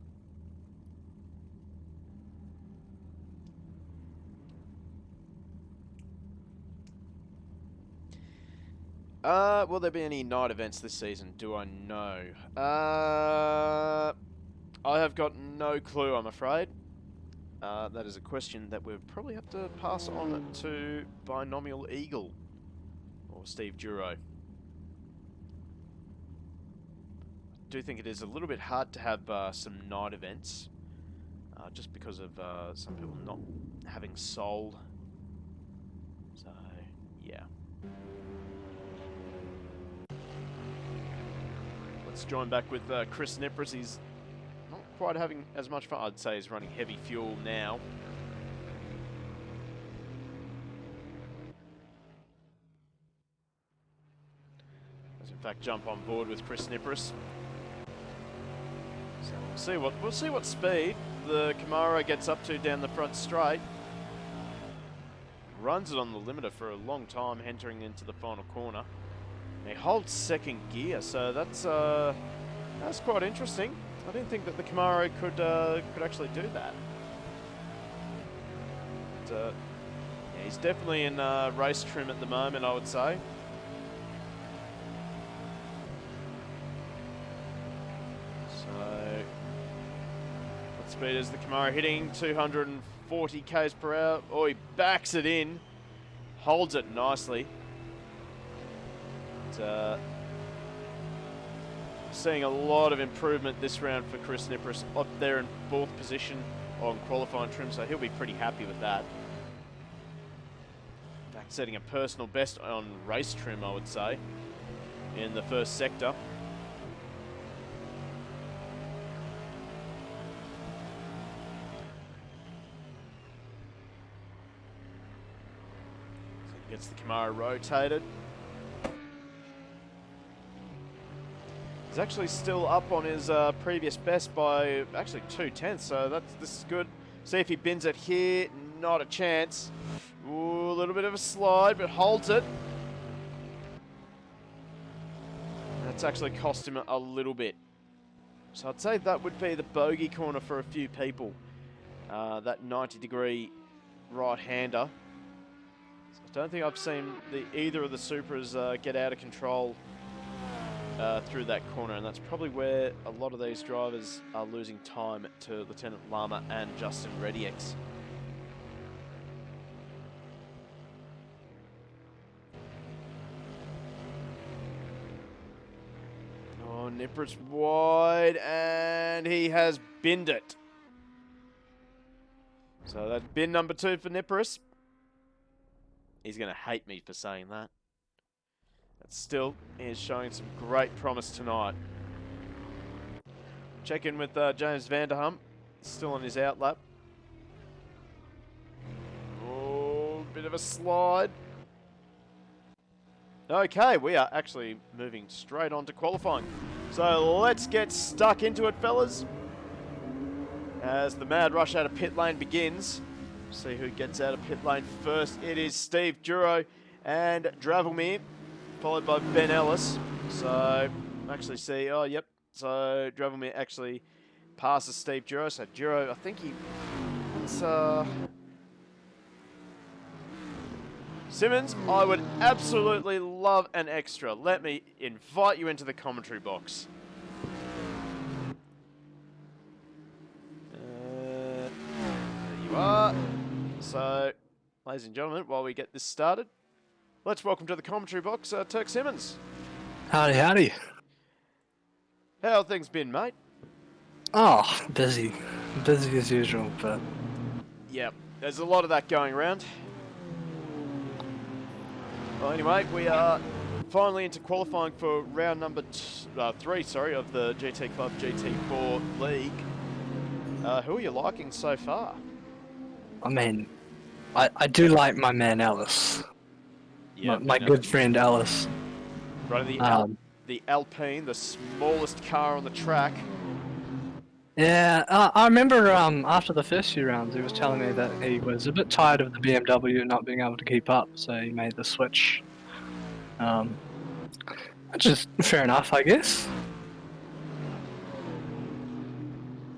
Will there be any night events this season? Do I know? I have got no clue, I'm afraid. That is a question that we'll probably have to pass on to Binomial Eagle or Steve Duro. I do think it is a little bit hard to have some night events, just because of some people not having soul. So, yeah. Let's join back with Chris Nipris. He's not quite having as much fun. I'd say he's running heavy fuel now. Let's in fact jump on board with Chris Nipris. So we'll see what speed the Camaro gets up to down the front straight. Runs it on the limiter for a long time, entering into the final corner. He holds second gear, so that's quite interesting. I didn't think that the Camaro could actually do that. But, yeah, he's definitely in race trim at the moment, I would say. So, what speed is the Camaro hitting? 240 k's per hour. Oh, he backs it in, holds it nicely. Seeing a lot of improvement this round for Chris Nipris, up there in 4th position on qualifying trim, so he'll be pretty happy with that. In fact, setting a personal best on race trim, I would say, in the first sector. So he gets the Camaro rotated. He's actually still up on his previous best by actually 2/10, so this is good. See if he bins it here. Not a chance. Ooh, a little bit of a slide, but holds it. That's actually cost him a little bit. So I'd say that would be the bogey corner for a few people. That 90-degree right-hander. So I don't think I've seen either of the Supras get out of control through that corner, and that's probably where a lot of these drivers are losing time to Lieutenant Lama and Justin Rediex. Oh, Nipris wide, and he has binned it. So that's bin number 2 for Nipris. He's going to hate me for saying that. Still, he is showing some great promise tonight. check in with James Vanderham. Still on his out lap. Oh, bit of a slide. Okay, we are actually moving straight on to qualifying. So let's get stuck into it, fellas. As the mad rush out of pit lane begins. See who gets out of pit lane first. It is Steve Duro and Dravelmere, followed by Ben Ellis. So, actually see, oh, yep. So, Dravelmere actually passes Steve Duro. So, Duro, I think he... It's, Simmons, I would absolutely love an extra. Let me invite you into the commentary box. There you are. So, ladies and gentlemen, while we get this started, let's welcome to the commentary box, Turk Simmons. Howdy, howdy. How have things been, mate? Oh, busy. Busy as usual, but... Yep, there's a lot of that going around. Well, anyway, we are finally into qualifying for round number 3, of the GT Club GT4 League. Who are you liking so far? I mean, I do like my man Alice. Yeah, my good friend Alice. Running the Alpine, the smallest car on the track. Yeah, I remember after the first few rounds he was telling me that he was a bit tired of the BMW not being able to keep up, so he made the switch. Which is fair enough, I guess.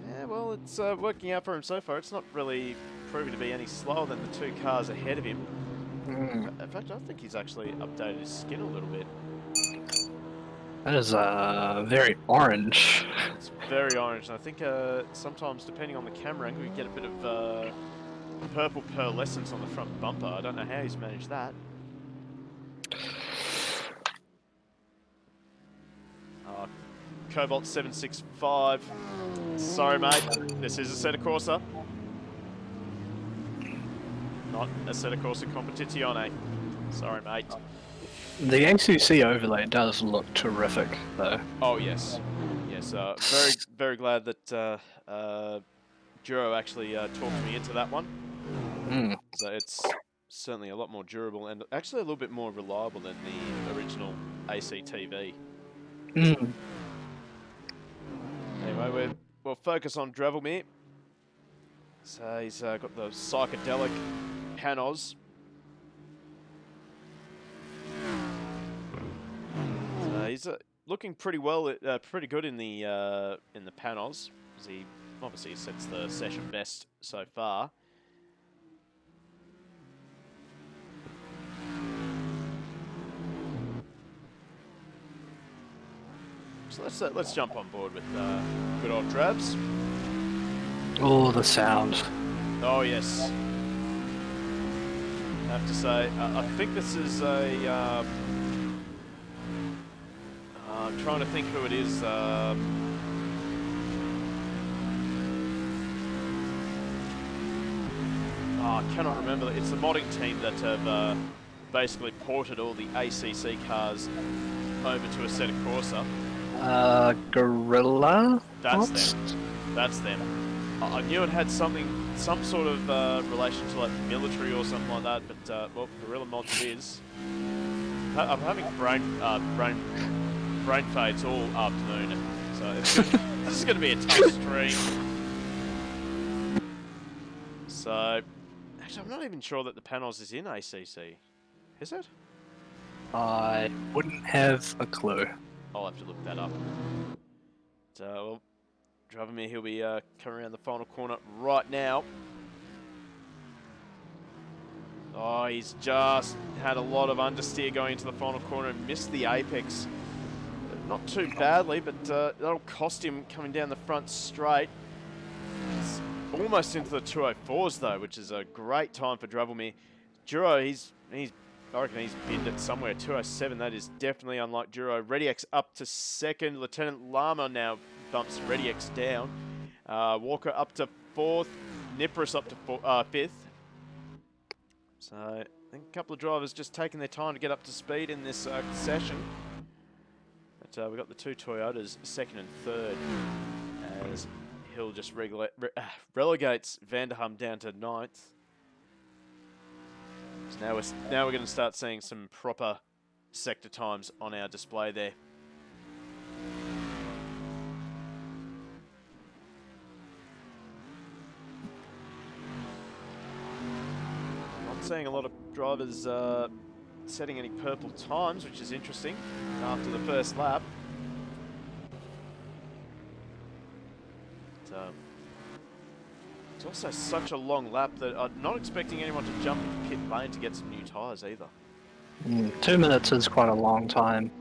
Yeah, well, it's working out for him so far. It's not really proving to be any slower than the 2 cars ahead of him. In fact, I think he's actually updated his skin a little bit. That is very orange. It's very orange, and I think sometimes, depending on the camera angle, you get a bit of purple pearlescence on the front bumper. I don't know how he's managed that. Cobalt 765. Sorry, mate. This is a Setta Corsa. Not a Setta Corsa Competizione. Sorry, mate. The ACC overlay does look terrific, though. Oh, yes. Yes, very, very glad that Duro actually talked me into that one. So it's certainly a lot more durable and actually a little bit more reliable than the original ACTV. Anyway, we'll focus on Dravelmere. So he's got the psychedelic panos. So he's looking pretty well, pretty good in the panos. As he obviously sets the session best so far. So let's jump on board with good old Dravs. Oh, the sound. Oh yes. I have to say, I think this is a. I'm trying to think who it is. I cannot remember. It's the modding team that have basically ported all the ACC cars over to a Setta Corsa. Gorilla? That's them. That's them. I knew it had some sort of relation to like military or something like that, but well, Gorilla Mods it is. I'm having brain fades all afternoon, so this is going to be a tough stream. So, actually, I'm not even sure that the Panos is in ACC. Is it? I wouldn't have a clue. I'll have to look that up. So, well, Dravelmere, he'll be coming around the final corner right now. Oh, he's just had a lot of understeer going into the final corner and missed the apex. Not too badly, but that'll cost him coming down the front straight. It's almost into the 204s though, which is a great time for Dravelmere. Duro, I reckon he's binned it somewhere. 207, that is definitely unlike Duro. ReadyX up to second. Lieutenant Lama now bumps ReadyX down. Walker up to fourth. Nipris up to fifth. So I think a couple of drivers just taking their time to get up to speed in this session. But we've got the 2 Toyotas second and third. as Hill just relegates Vanderham down to 9th. So now we're going to start seeing some proper sector times on our display there. Not seeing a lot of drivers setting any purple times, which is interesting after the first lap. It's also such a long lap that I'm not expecting anyone to jump into pit lane to get some new tyres either. 2 minutes is quite a long time.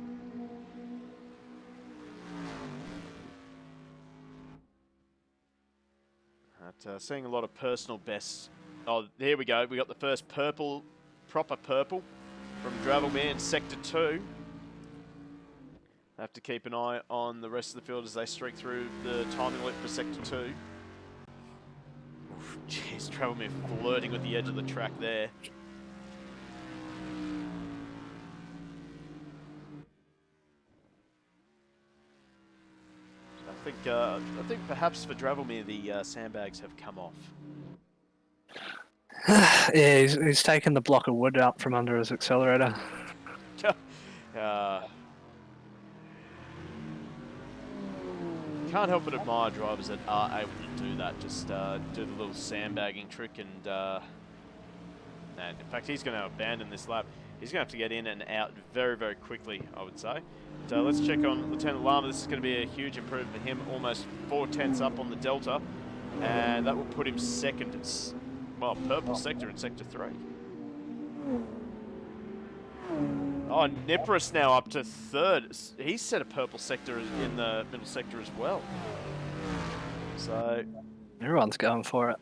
Seeing a lot of personal bests. Oh, here we go. We got the first purple, proper purple from Dravelmere in Sector 2. Have to keep an eye on the rest of the field as they streak through the timing loop for Sector 2. Oof, jeez, Dravelmere flirting with the edge of the track there. I think perhaps for Dravelmere the sandbags have come off. Yeah, he's taken the block of wood out from under his accelerator. Can't help but admire drivers that are able to do that. Just do the little sandbagging trick, and in fact, he's going to abandon this lap. He's going to have to get in and out very, very quickly, I would say. So let's check on Lieutenant Lama. This is going to be a huge improvement for him. Almost 4 tenths up on the Delta, and that will put him second. Well, purple sector in Sector 3. Oh, Nipris now up to 3rd. He's set a purple sector in the middle sector as well. So everyone's going for it.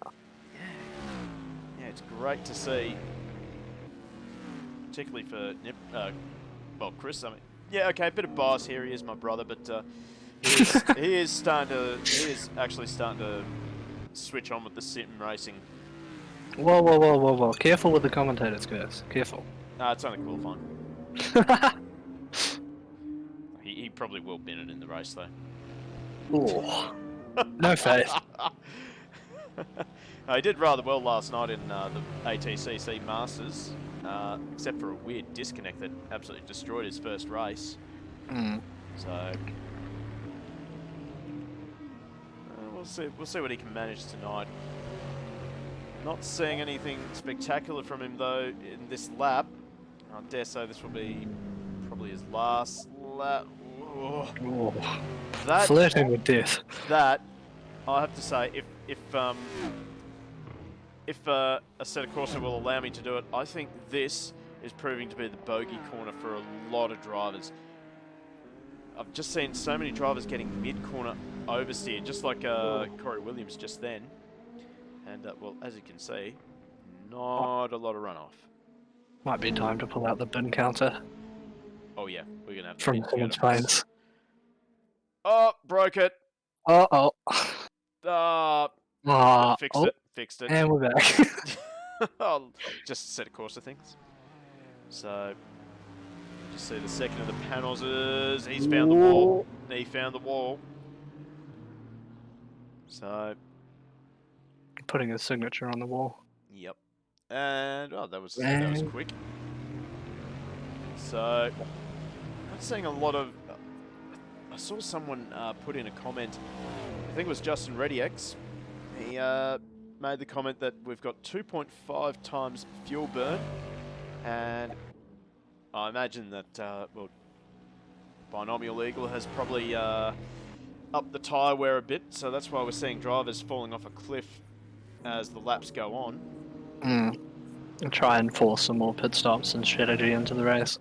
Yeah, it's great to see, particularly for Chris. I mean, yeah, okay, a bit of bias here. He is my brother, but he is actually starting to switch on with the sim racing. Whoa. Careful with the commentators, guys. Careful. It's only qualifying. he probably will bin it in the race, though. Ooh. No faith. He did rather well last night in the ATCC Masters, except for a weird disconnect that absolutely destroyed his first race. So we'll see what he can manage tonight. Not seeing anything spectacular from him though in this lap. I dare say this will be probably his last lap. Oh. Flirting with death. That, I have to say, if a set of Corsa will allow me to do it, I think this is proving to be the bogey corner for a lot of drivers. I've just seen so many drivers getting mid-corner oversteer, just like Corey Williams just then. And, well, as you can see, not a lot of runoff. Might be time to pull out the bin counter. Oh, yeah. We're going to have to from someone's planes. Oh, broke it. Uh-oh. Fixed it. And we're back. Oh, just a set of Corsa things. So, just see the second of the panels is... He's found the wall. He found the wall. So... Putting his signature on the wall. Yep. And, oh, that was quick. So, I'm seeing a lot of... I saw someone put in a comment, I think it was Justin Reddyx. He made the comment that we've got 2.5 times fuel burn, and I imagine that, well, Binomial Eagle has probably upped the tyre wear a bit, so that's why we're seeing drivers falling off a cliff as the laps go on. I'll try and force some more pit stops and strategy into the race.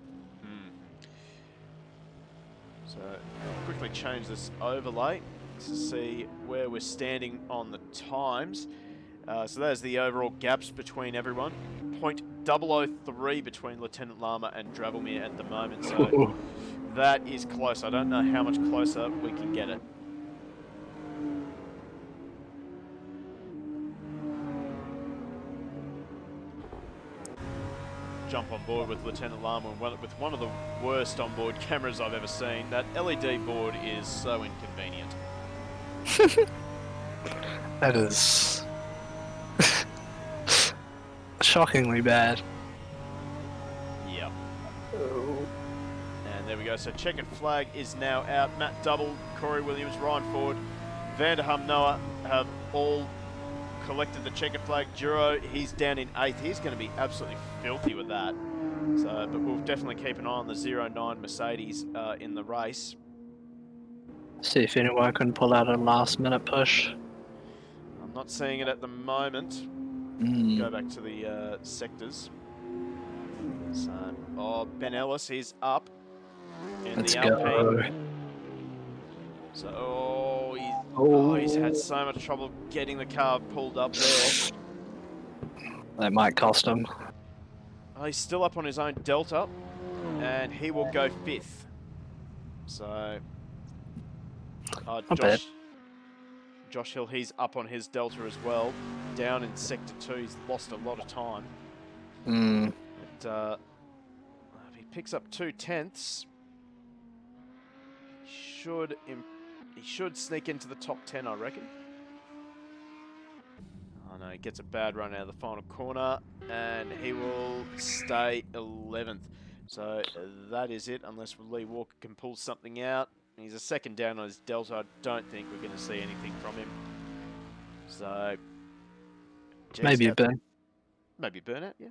So, I'll quickly change this overlay to see where we're standing on the times. So there's the overall gaps between everyone. 0.003 between Lieutenant Lama and Dravelmere at the moment, so that is close. I don't know how much closer we can get it. Jump on board with Lieutenant Lama with one of the worst onboard cameras I've ever seen. That LED board is so inconvenient. That is shockingly bad. Yep. And there we go. So checkered flag is now out. Matt Double, Corey Williams, Ryan Ford, Vanderham, Noah have all collected the checkered flag. Duro, he's down in 8th. He's going to be absolutely filthy with that. So, but we'll definitely keep an eye on the 09 Mercedes in the race. See if anyone can pull out a last-minute push. I'm not seeing it at the moment. Go back to the sectors. So, oh, Ben Ellis, he's up in Let's the go. Alpine. So, he's had so much trouble getting the car pulled up there. That might cost him. Oh, he's still up on his own Delta, and he will go 5th. So, Josh Hill, he's up on his Delta as well. Down in Sector 2, he's lost a lot of time. But, if he picks up 2/10, he should sneak into the top 10, I reckon. Oh no, he gets a bad run out of the final corner, and he will stay 11th. So that is it, unless Lee Walker can pull something out. He's a second down on his Delta. I don't think we're going to see anything from him. So Maybe a burn. Maybe burnout, yeah.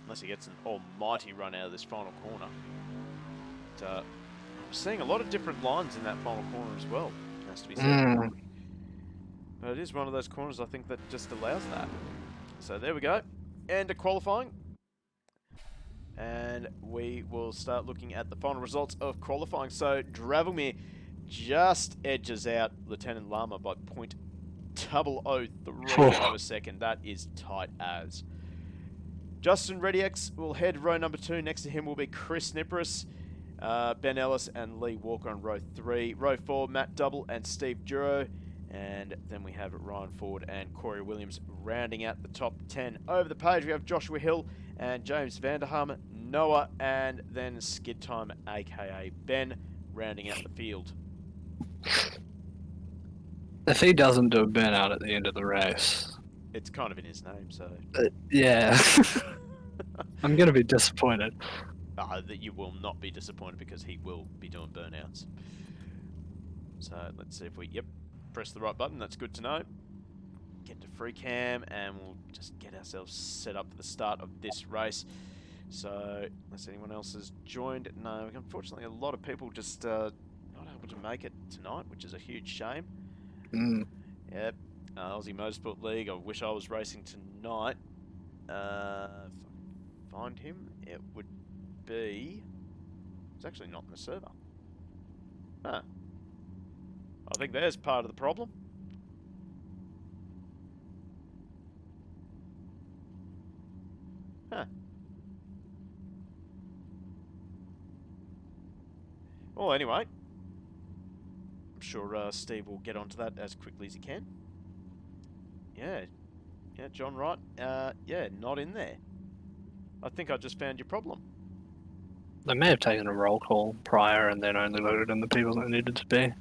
Unless he gets an almighty run out of this final corner. But, I'm seeing a lot of different lines in that final corner as well, has to be said. But it is one of those corners, I think, that just allows that. So there we go. End of qualifying. And we will start looking at the final results of qualifying. So Dravilmir just edges out Lieutenant Lama by 0.003 of a second. That is tight as. Justin Reddyx will head row number 2. Next to him will be Chris Nipris, Ben Ellis and Lee Walker on row 3. Row 4, Matt Double and Steve Duro. And then we have Ryan Ford and Corey Williams rounding out the top 10. Over the page, we have Joshua Hill and James Vanderham, Noah, and then Skid Time, a.k.a. Ben, rounding out the field. If he doesn't do a burnout at the end of the race... It's kind of in his name, so... yeah. I'm going to be disappointed. That you will not be disappointed because he will be doing burnouts. So let's see if we... Yep. Press the right button, that's good to know. Get to free cam and we'll just get ourselves set up for the start of this race. So, unless anyone else has joined, no, unfortunately a lot of people just not able to make it tonight, which is a huge shame. Yep, Aussie Motorsport League, I wish I was racing tonight. If I can find him, it would be... It's actually not in the server. Huh. I think there's part of the problem. Huh. Well, anyway. I'm sure Steve will get onto that as quickly as he can. Yeah. Yeah, John Wright. Yeah, not in there. I think I just found your problem. They may have taken a roll call prior and then only loaded in the people that needed to be.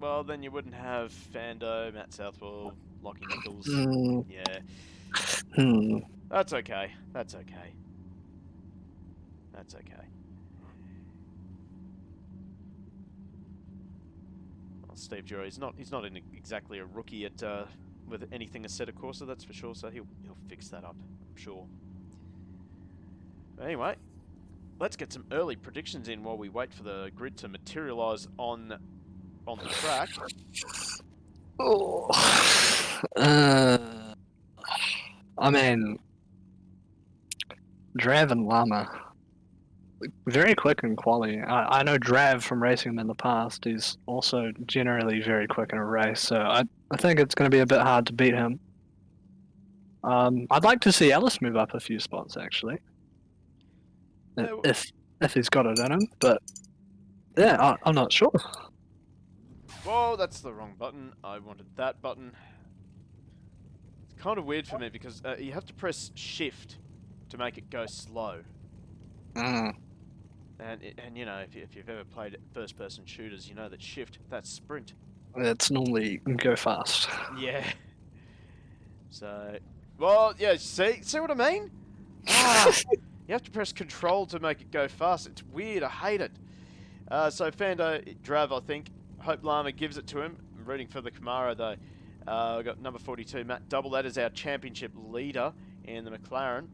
Well, then you wouldn't have Fando, Matt Southwell, Lockie Nichols. Yeah. That's okay. That's okay. That's okay. Well, Steve Duro, he's not exactly a rookie at with anything Assetto Corsa, that's for sure. So he'll fix that up, I'm sure. But anyway, let's get some early predictions in while we wait for the grid to materialise on the track. I mean, Drav and Lama, very quick in quali. I know Drav from racing him in the past. He's also generally very quick in a race, so I think it's going to be a bit hard to beat him. I'd like to see Ellis move up a few spots, actually. If he's got it in him, but yeah, I'm not sure. Whoa, that's the wrong button. I wanted that button. It's kind of weird for me because you have to press shift to make it go slow. And you know, if you've ever played first-person shooters, you know that shift, that's sprint. It's normally go fast. Yeah. So, well, yeah. See what I mean? Ah, you have to press control to make it go fast. It's weird. I hate it. So Fando Drav, I think. Hope Lama gives it to him. I'm rooting for the Camaro though. We've got number 42, Matt Double. That is our championship leader in the McLaren.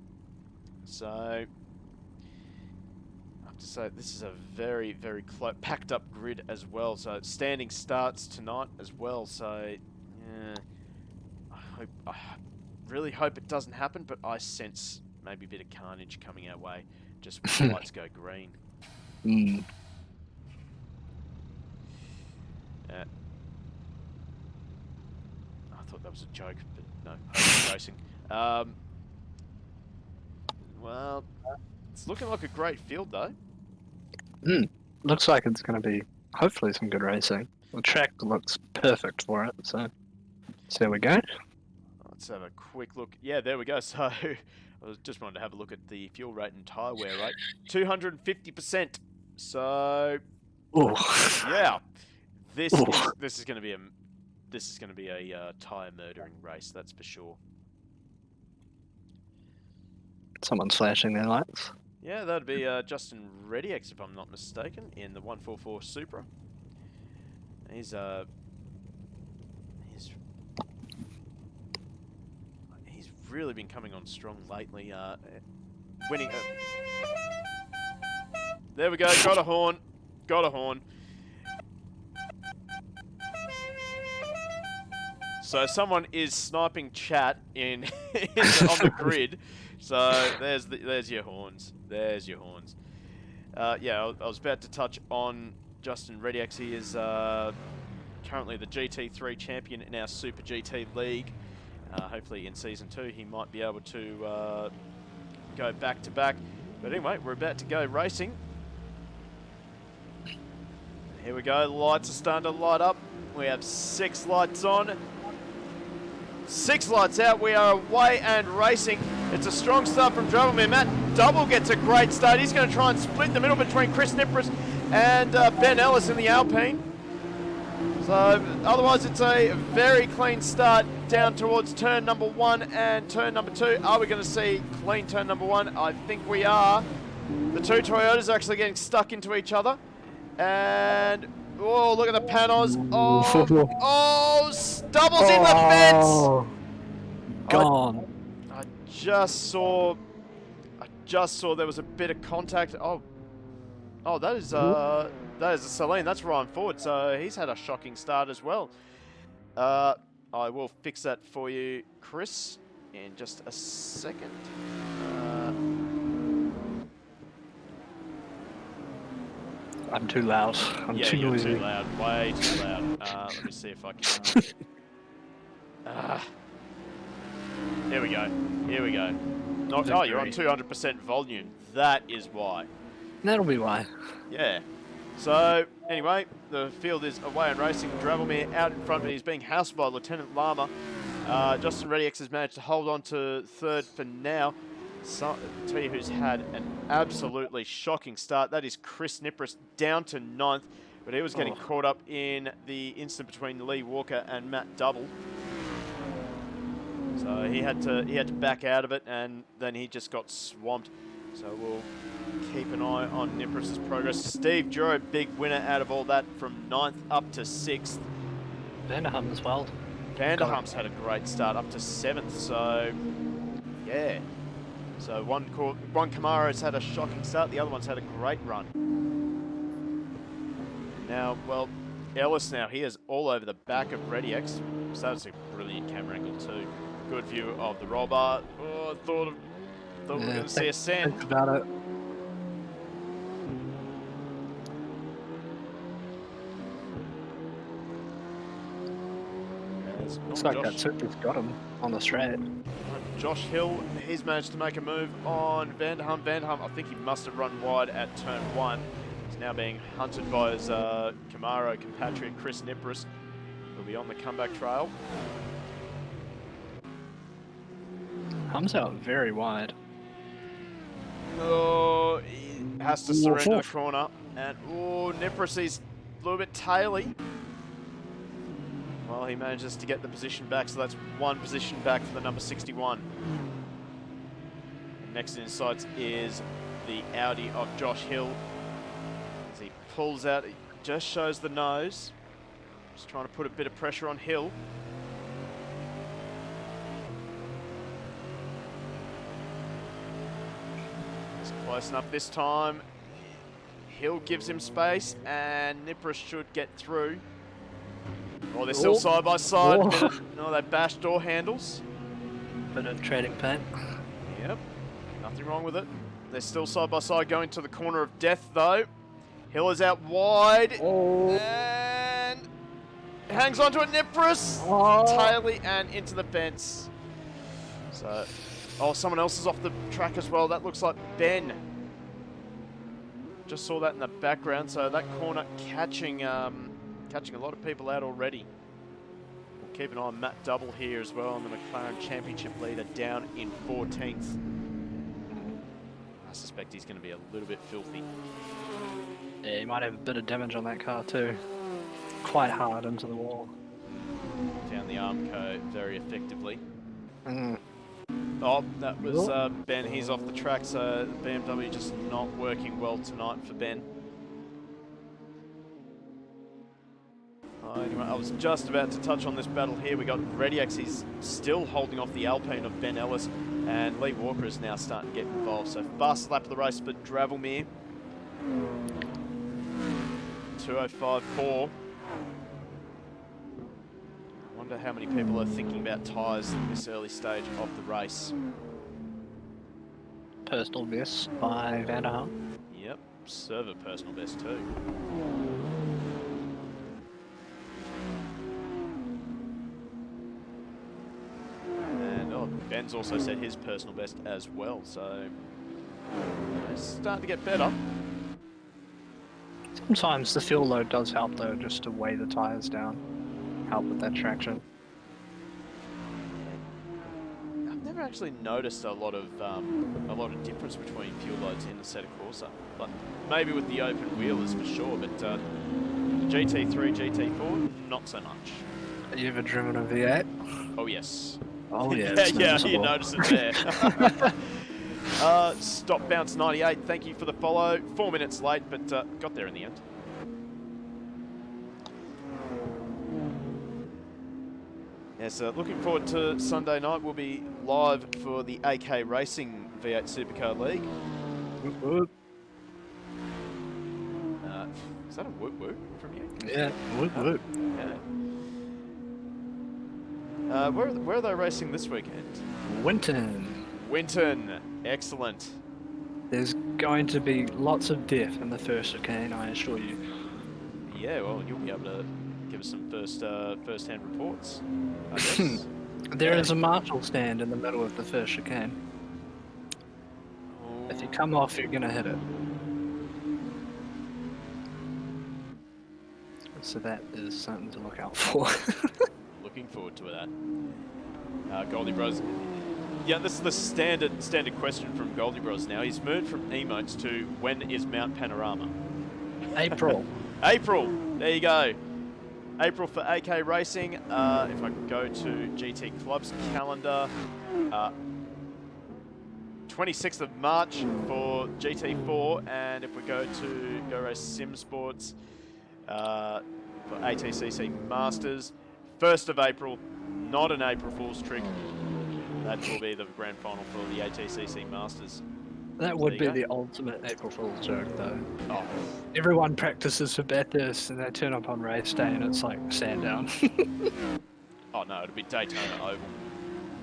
So I have to say this is a very, very close, packed up grid as well. So standing starts tonight as well. So yeah, I really hope it doesn't happen, but I sense maybe a bit of carnage coming our way just when the lights go green. Mm. I thought that was a joke, but no, Hope racing. Well, it's looking like a great field though. Looks like it's going to be hopefully some good racing. The track looks perfect for it, so there we go. Let's have a quick look. Yeah, there we go. So I just wanted to have a look at the fuel rate and tyre wear rate. 250%. So Ooh. yeah, this Ooh. is going to be a tyre murdering race. That's for sure. Someone's flashing their lights. Yeah, that'd be Justin Reddyx, if I'm not mistaken, in the 144 Supra. He's really been coming on strong lately. Winning. There we go. Got a horn. Got a horn. So someone is sniping chat on the grid. So there's your horns. There's your horns. Yeah, I was about to touch on Justin Reddyx. He is currently the GT3 champion in our Super GT League. Hopefully in Season 2 he might be able to go back to back. But anyway, we're about to go racing. Here we go, the lights are starting to light up. We have 6 lights on. 6 lights out, we are away and racing. It's a strong start from Dravelman. Matt Double gets a great start. He's going to try and split the middle between Chris Nipris and Ben Ellis in the Alpine. So otherwise it's a very clean start down towards turn number 1 and turn number 2. Are we going to see clean turn number 1? I think we are. The 2 Toyotas are actually getting stuck into each other. And oh, look at the panos. Oh, Stubble's in the fence. Gone. I just saw there was a bit of contact. Oh, that is a Celine. That's Ryan Ford. So he's had a shocking start as well. I will fix that for you, Chris, in just a second. I'm too loud. I'm too noisy. Too loud. Way too loud. Let me see if I can. Here we go. Here we go. Oh, you're on 200% volume. That is why. That'll be why. Yeah. So, anyway, the field is away and racing. Dravelmere out in front, but he's being housed by Lieutenant Lama. Justin Reddyx has managed to hold on to third for now. So, I'll tell you who's had an absolutely shocking start. That is Chris Nipris down to 9th, but he was getting caught up in the incident between Lee Walker and Matt Double. So he had to back out of it, and then he just got swamped. So we'll keep an eye on Nipris' progress. Steve Duro, big winner out of all that, from 9th up to 6th. Vanderham as well. Vanderham's had a great start up to 7th. So yeah. So one Camaro's had a shocking start, the other one's had a great run. Now, well, Ellis now, he is all over the back of Reddyx. So that's a brilliant camera angle too. Good view of the roll bar. Oh, I thought we were going to see a sand. Think about it. Looks like that Supra's got him on the straight. Josh Hill, he's managed to make a move on Vanderham. Vanderham, I think he must have run wide at turn 1. He's now being hunted by his Camaro compatriot Chris Nipris. He'll be on the comeback trail. Comes out very wide. Oh, has to surrender the corner. And, oh, Nipris is a little bit taily. Well, he manages to get the position back, so that's one position back for the number 61. Next in sights is the Audi of Josh Hill. As he pulls out, he just shows the nose. Just trying to put a bit of pressure on Hill. It's close enough this time. Hill gives him space, and Nipris should get through. Oh, they're still side by side. No, they bash door handles. Bit of trading paint. Yep, nothing wrong with it. They're still side by side going to the corner of death, though. Hill is out wide. And hangs onto it, Nipris. Taily and into the fence. So, oh, someone else is off the track as well. That looks like Ben. Just saw that in the background. So that corner catching a lot of people out already. We'll keep an eye on Matt Double here as well, and the McLaren Championship leader down in 14th. I suspect he's going to be a little bit filthy. Yeah, he might have a bit of damage on that car too. Quite hard into the wall. Found the Armco very effectively. Mm. Oh, that was Ben. He's off the track, so BMW just not working well tonight for Ben. Anyway, I was just about to touch on this battle here. We got ReadyX. He's still holding off the Alpine of Ben Ellis, and Lee Walker is now starting to get involved. So fastest lap of the race for Dravelmere. 2:05.4. I wonder how many people are thinking about tyres at this early stage of the race. Personal best by Vanderham. Yep, server personal best too. And oh, Ben's also set his personal best as well, so it's starting to get better. Sometimes the fuel load does help though, just to weigh the tyres down. Help with that traction. I've never actually noticed a lot of difference between fuel loads in the Assetto Corsa, but maybe with the open wheelers for sure. But GT3, GT4, not so much. Have you ever driven a V8? Oh yes. Oh yeah. Yeah, you notice it there. Stop Bounce 98. Thank you for the follow. 4 minutes late, but got there in the end. Yes, looking forward to Sunday night. We'll be live for the AK Racing V8 Supercar League. Whoop, whoop. Is that a whoop whoop from you? Yeah, whoop whoop. Yeah. Where are they racing this weekend? Winton. Winton. Excellent. There's going to be lots of death in the first chicane, I assure you. Yeah, well, you'll be able to give us some first-hand reports, I guess. There is a marshal stand in the middle of the first chicane. Oh. If you come off, you're gonna hit it. So that is something to look out for. Looking forward to that. Goldie Bros. Yeah, this is the standard question from Goldie Bros now. He's moved from emotes to when is Mount Panorama? April. April. There you go. April for AK Racing. If I go to GT Club's calendar, 26th of March for GT4, and if we go to Go Race Sim Sports for ATCC Masters, 1st of April, not an April Fool's trick. That will be the grand final for the ATCC Masters. That would be the ultimate April Fool's joke, though. Oh. Everyone practices for Bathurst and they turn up on race day and it's like Sandown. Oh no, it'll be Daytona Oval.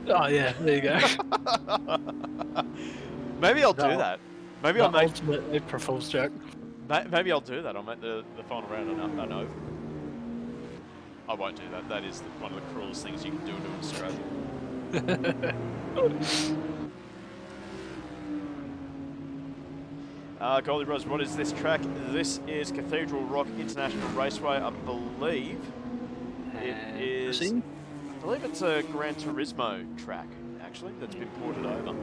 Oh yeah, there you go. Maybe I'll do that. Maybe I'll make ultimate April Fool's joke. Maybe I'll do that. I'll make the final round on Oval. I won't do that. That is one of the cruelest things you can do in Australia. Goldie Bros, what is this track? This is Cathedral Rock International Raceway, I believe. It is. I believe it's a Gran Turismo track, actually, that's been ported over.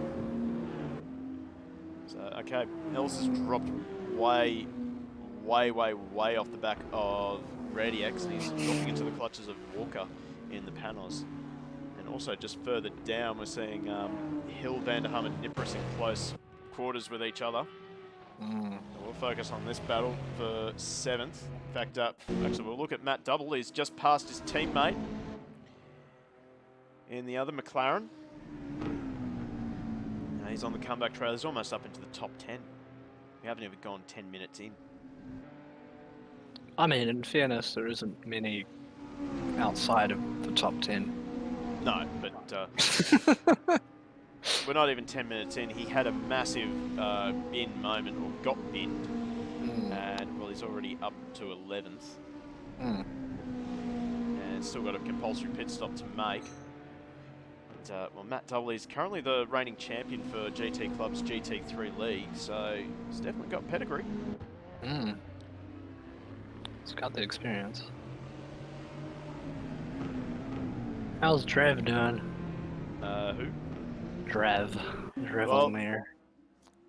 So So, okay, Ellis has dropped way off the back of RadioX, and he's dropping into the clutches of Walker in the Panos. And also just further down, we're seeing Hill, Vanderham and Nipris in close quarters with each other. And we'll focus on this battle for 7th. In fact, actually we'll look at Matt Double. He's just passed his teammate in the other McLaren. He's on the comeback trail. He's almost up into the top 10. We haven't even gone 10 minutes in. I mean, in fairness, there isn't many outside of the top 10. No, but we're not even 10 minutes in. He had a massive bin moment, or got binned, and well, he's already up to 11th. And still got a compulsory pit stop to make. But, well, Matt Double is currently the reigning champion for GT Club's GT3 League, so he's definitely got pedigree. He's got the experience. How's Drev doing? Who? Drev. Well, Drev.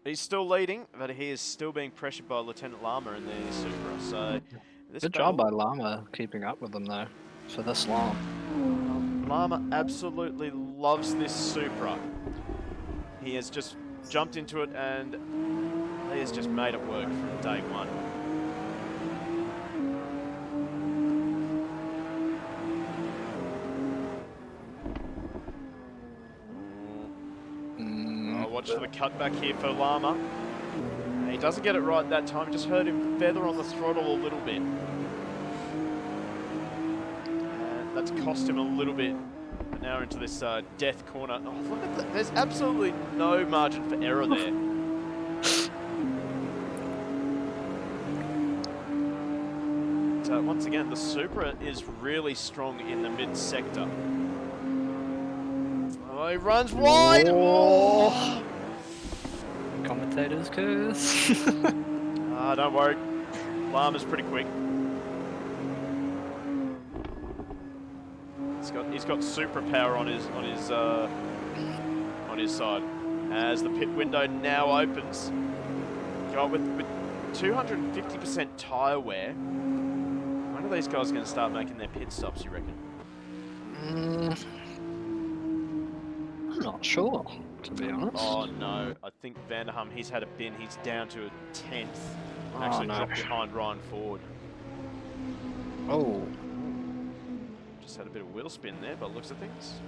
he's still leading, but he is still being pressured by Lieutenant Lama in the Supra. So, Good job by Lama keeping up with them though, for this long. Lama absolutely loves this Supra. He has just jumped into it and he has just made it work from day one. Watch for the cutback here for Lama. He doesn't get it right that time. Just heard him feather on the throttle a little bit. And that's cost him a little bit. But now into this death corner. Oh, look at that. There's absolutely no margin for error there. But, once again, the Supra is really strong in the mid-sector. Oh, he runs wide! Oh. Commentator's curse. Don't worry. Lama's pretty quick. He's got super power on his side. As the pit window now opens. God, with 250% tyre wear, when are these guys going to start making their pit stops, you reckon? I'm not sure, to be honest. Oh no, I think Vanderham, he's had a bin. He's down to a 10th. Oh, Actually no. dropped behind Ryan Ford. Oh. Just had a bit of wheel spin there by the looks of things.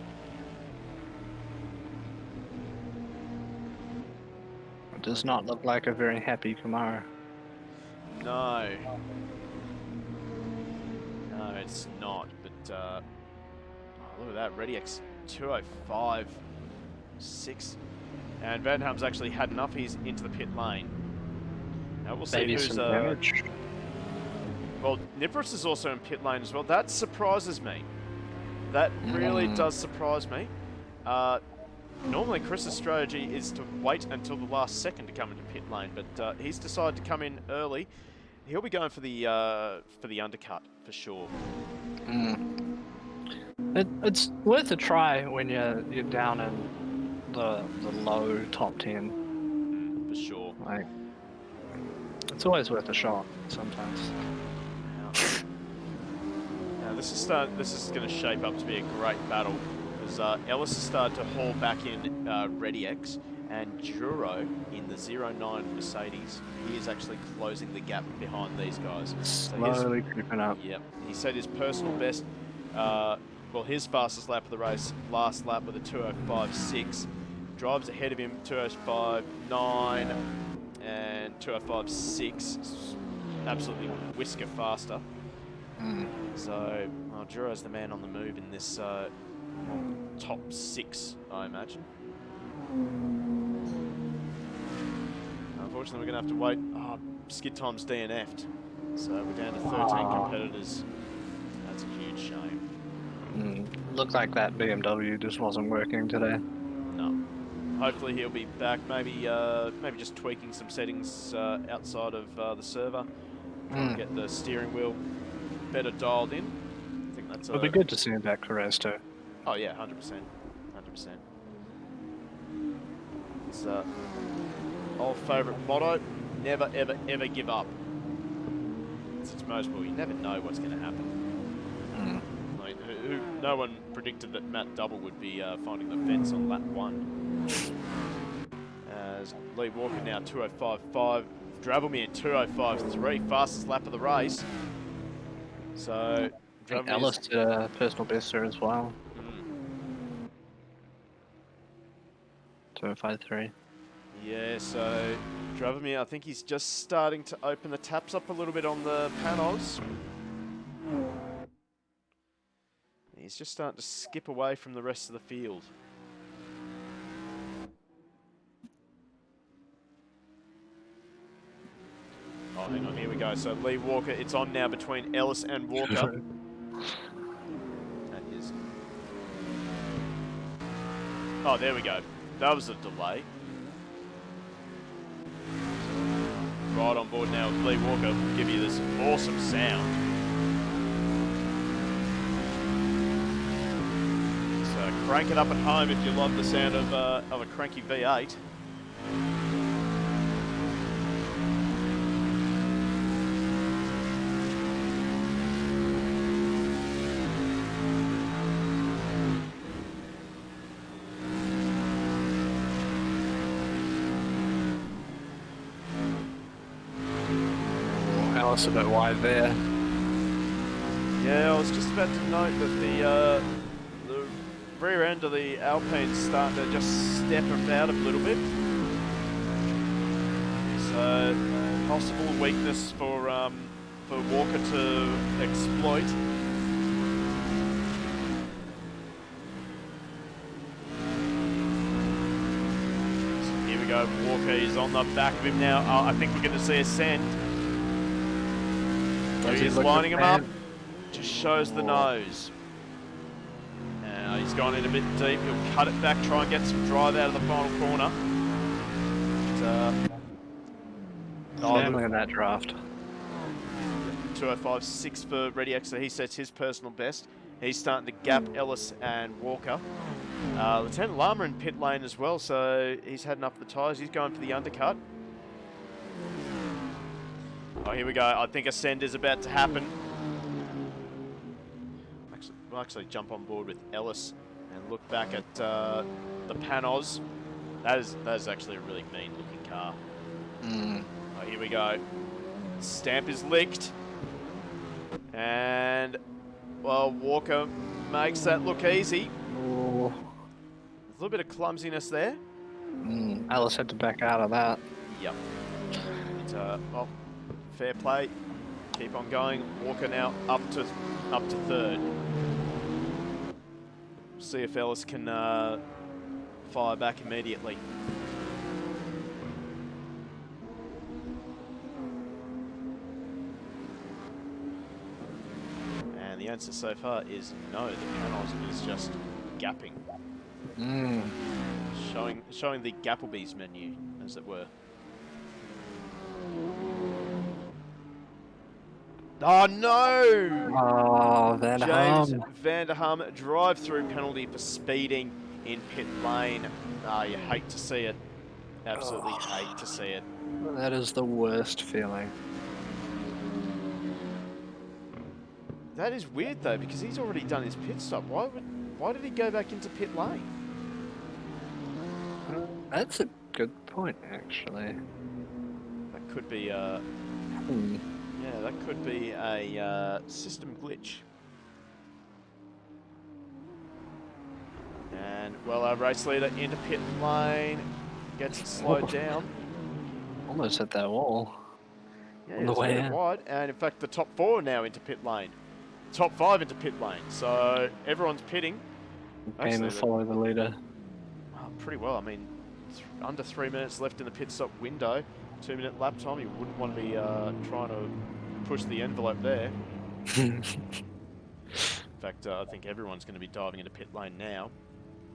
It does not look like a very happy Camaro. No. No, it's not. But, oh, look at that. RadioX 205.6. And Vanderham's actually had enough. He's into the pit lane. Now we'll see Maybe who's... some damage. Well, Nipris is also in pit lane as well. That surprises me. That really does surprise me. Normally Chris's strategy is to wait until the last second to come into pit lane, but he's decided to come in early. He'll be going for the undercut for sure. It's worth a try when you're down in the low top 10. For sure. Like, it's always worth a shot sometimes. Now this is going to shape up to be a great battle, because Ellis has started to haul back in RadioX, and Juro in the 09 Mercedes. He is actually closing the gap behind these guys. Slowly creeping up. Yep. He said his personal best, well, his fastest lap of the race, last lap with a 205.6. Drives ahead of him, 205.9 and 205.6. Absolutely whisker faster. So, well, Juro's the man on the move in this top 6, I imagine. Unfortunately, we're going to have to wait. Oh, skid time's DNF'd. So we're down to 13 competitors. That's a huge shame. Looked like that BMW just wasn't working today. No. Hopefully he'll be back. Maybe just tweaking some settings outside of the server. Trying to get the steering wheel better dialed in. I think that's. It'll be good to see him back for race 2. Oh yeah, 100%, 100%. It's, old favourite motto, never, ever, ever give up. It's motorsport, you never know what's going to happen. Like, no one predicted that Matt Double would be finding the fence on lap 1. As Lee Walker now 2:05.5, Dravelmere 2:05.3, fastest lap of the race. So, Ellis did a personal best there as well. 2:05.3. Yeah, so Dravelmere, I think he's just starting to open the taps up a little bit on the panos. He's just starting to skip away from the rest of the field. Oh, hang on, here we go. So Lee Walker, it's on now between Ellis and Walker. That is... Oh, there we go. That was a delay. Right on board now with Lee Walker. We'll give you this awesome sound. So crank it up at home if you love the sound of a cranky V8. Ellis a bit wide there. Yeah, I was just about to note that the rear end of the Alpine's starting to just step about a little bit. So, possible weakness for Walker to exploit. So here we go, Walker is on the back of him now. I think we're going to see a send. He's lining him up, just shows the nose. Now he's gone in a bit deep, he'll cut it back, try and get some drive out of the final corner. Family in that draft. 2:05.6 for ReadyX, so he sets his personal best. He's starting to gap Ellis and Walker. Lieutenant Lama in pit lane as well, so he's had enough of the tyres, he's going for the undercut. Oh, here we go. I think a send is about to happen. We'll actually jump on board with Ellis and look back at the panos. That is actually a really mean looking car. Oh, here we go. Stamp is licked. And, well, Walker makes that look easy. Oh. A little bit of clumsiness there. Ellis had to back out of that. Yep. And, well, fair play. Keep on going. Walker now up to third. See if Ellis can fire back immediately. And the answer so far is no. The panos is just gapping. Showing the Gapplebee's menu, as it were. Oh no! Oh, James Van der Ham drive-through penalty for speeding in pit lane. You hate to see it. Absolutely hate to see it. That is the worst feeling. That is weird though, because he's already done his pit stop. Why did he go back into pit lane? That's a good point, actually. That could be yeah, that could be a system glitch. And, well, our race leader into pit lane gets it slowed down. Almost hit that wall. Yeah, on the way in. wide. And, in fact, the top 4 are now into pit lane. Top 5 into pit lane. So, everyone's pitting. Aim and follow the leader. Oh, pretty well. I mean, under 3 minutes left in the pit stop window. 2-minute lap time. You wouldn't want to be trying to push the envelope there. In fact, I think everyone's going to be diving into pit lane now.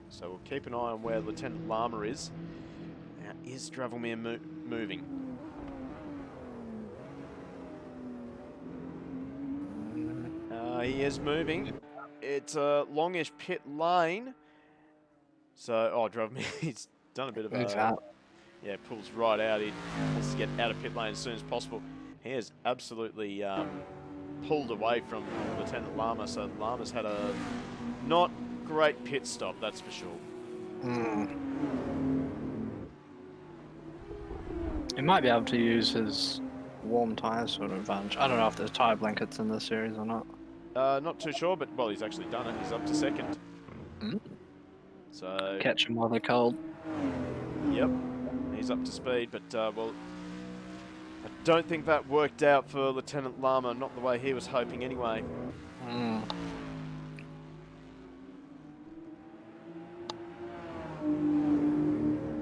So we'll keep an eye on where Lieutenant Lama is. Now, is Dravelmere moving? He is moving. It's a longish pit lane. So, oh, Dravelmere, he's done a bit of He's out. Yeah, pulls right out. He wants to get out of pit lane as soon as possible. He has absolutely pulled away from Lieutenant Llama, so Llama's had a not great pit stop, that's for sure. He might be able to use his warm tyres sort of advantage. I don't know if there's tyre blankets in this series or not. Not too sure, but well, he's actually done it. He's up to second. So Catch him while they're cold. Yep, he's up to speed, but well, I don't think that worked out for Lieutenant Llama, not the way he was hoping anyway.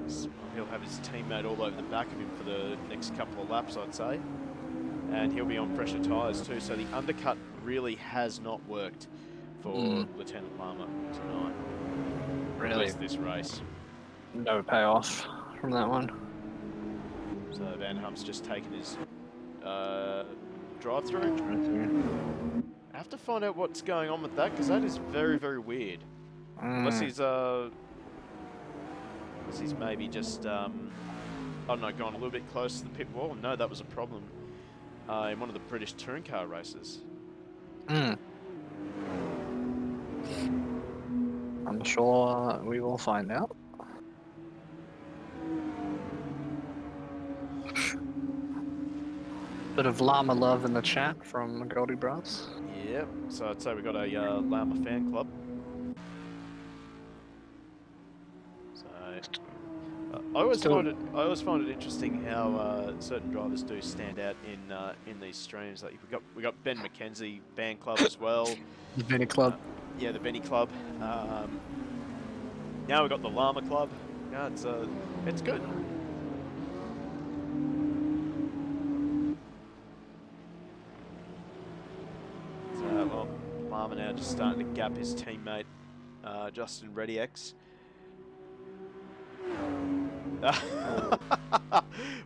So he'll have his teammate all over the back of him for the next couple of laps, I'd say. And he'll be on fresher tyres too, so the undercut really has not worked for Lieutenant Llama tonight. Really? At least this race. No payoff from that one. So Van Hump's just taken his drive-through. I have to find out what's going on with that, because that is very, very weird. Unless he's maybe just I don't know, gone a little bit close to the pit wall. No, that was a problem in one of the British touring car races. I'm sure we will find out. Bit of llama love in the chat from Goldie Bros. Yep, so I'd say we've got a Llama fan club. So I always find it interesting how certain drivers do stand out in these streams. Like we got Ben McKenzie fan club as well. The Benny Club. Yeah, the Benny Club. Now we've got the Llama Club. Yeah, it's good. Well, Llama now just starting to gap his teammate, Justin ReadyX.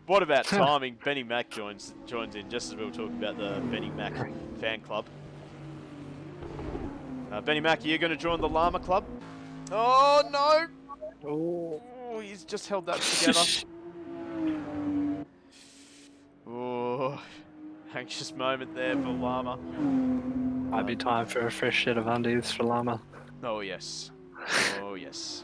What about timing? Benny Mac joins in just as we were talking about the Benny Mac fan club. Benny Mac, are you going to join the Llama Club? Oh, no! Oh, he's just held that together. Oh, anxious moment there for Llama. Might be time for a fresh set of undies for Llama. Oh, yes. Oh, yes.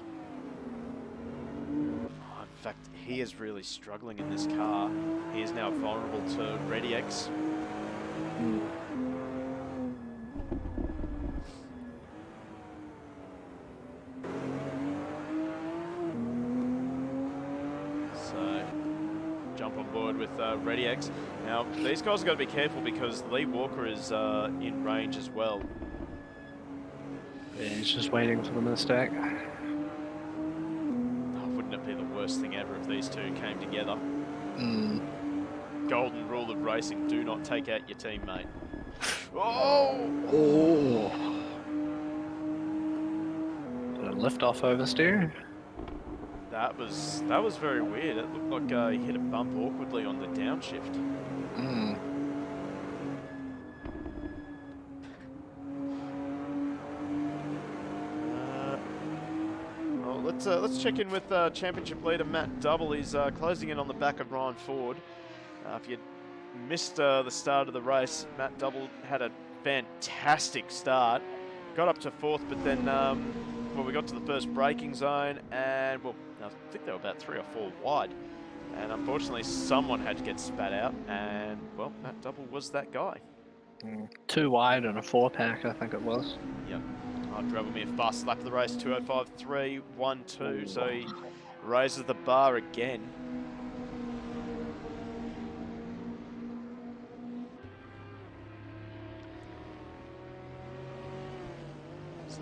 Oh, in fact, he is really struggling in this car. He is now vulnerable to ReadyX. Jump on board with ReadyX. Now, these guys have got to be careful because Lee Walker is in range as well. Yeah, he's just waiting for the mistake. Oh, wouldn't it be the worst thing ever if these two came together? Golden rule of racing, do not take out your teammate. Oh! Did a lift off oversteer? That was very weird. It looked like he hit a bump awkwardly on the downshift. Well, let's check in with championship leader Matt Double. He's closing in on the back of Ryan Ford. If you missed the start of the race, Matt Double had a fantastic start. Got up to fourth, but then well, we got to the first braking zone, and well, I think they were about 3 or 4 wide. And unfortunately, someone had to get spat out, and well, Matt Double was that guy. 2 wide and a 4-pack, I think it was. Yep. Drove me a fast lap of the race, 2:05.3.12, so he raises the bar again. So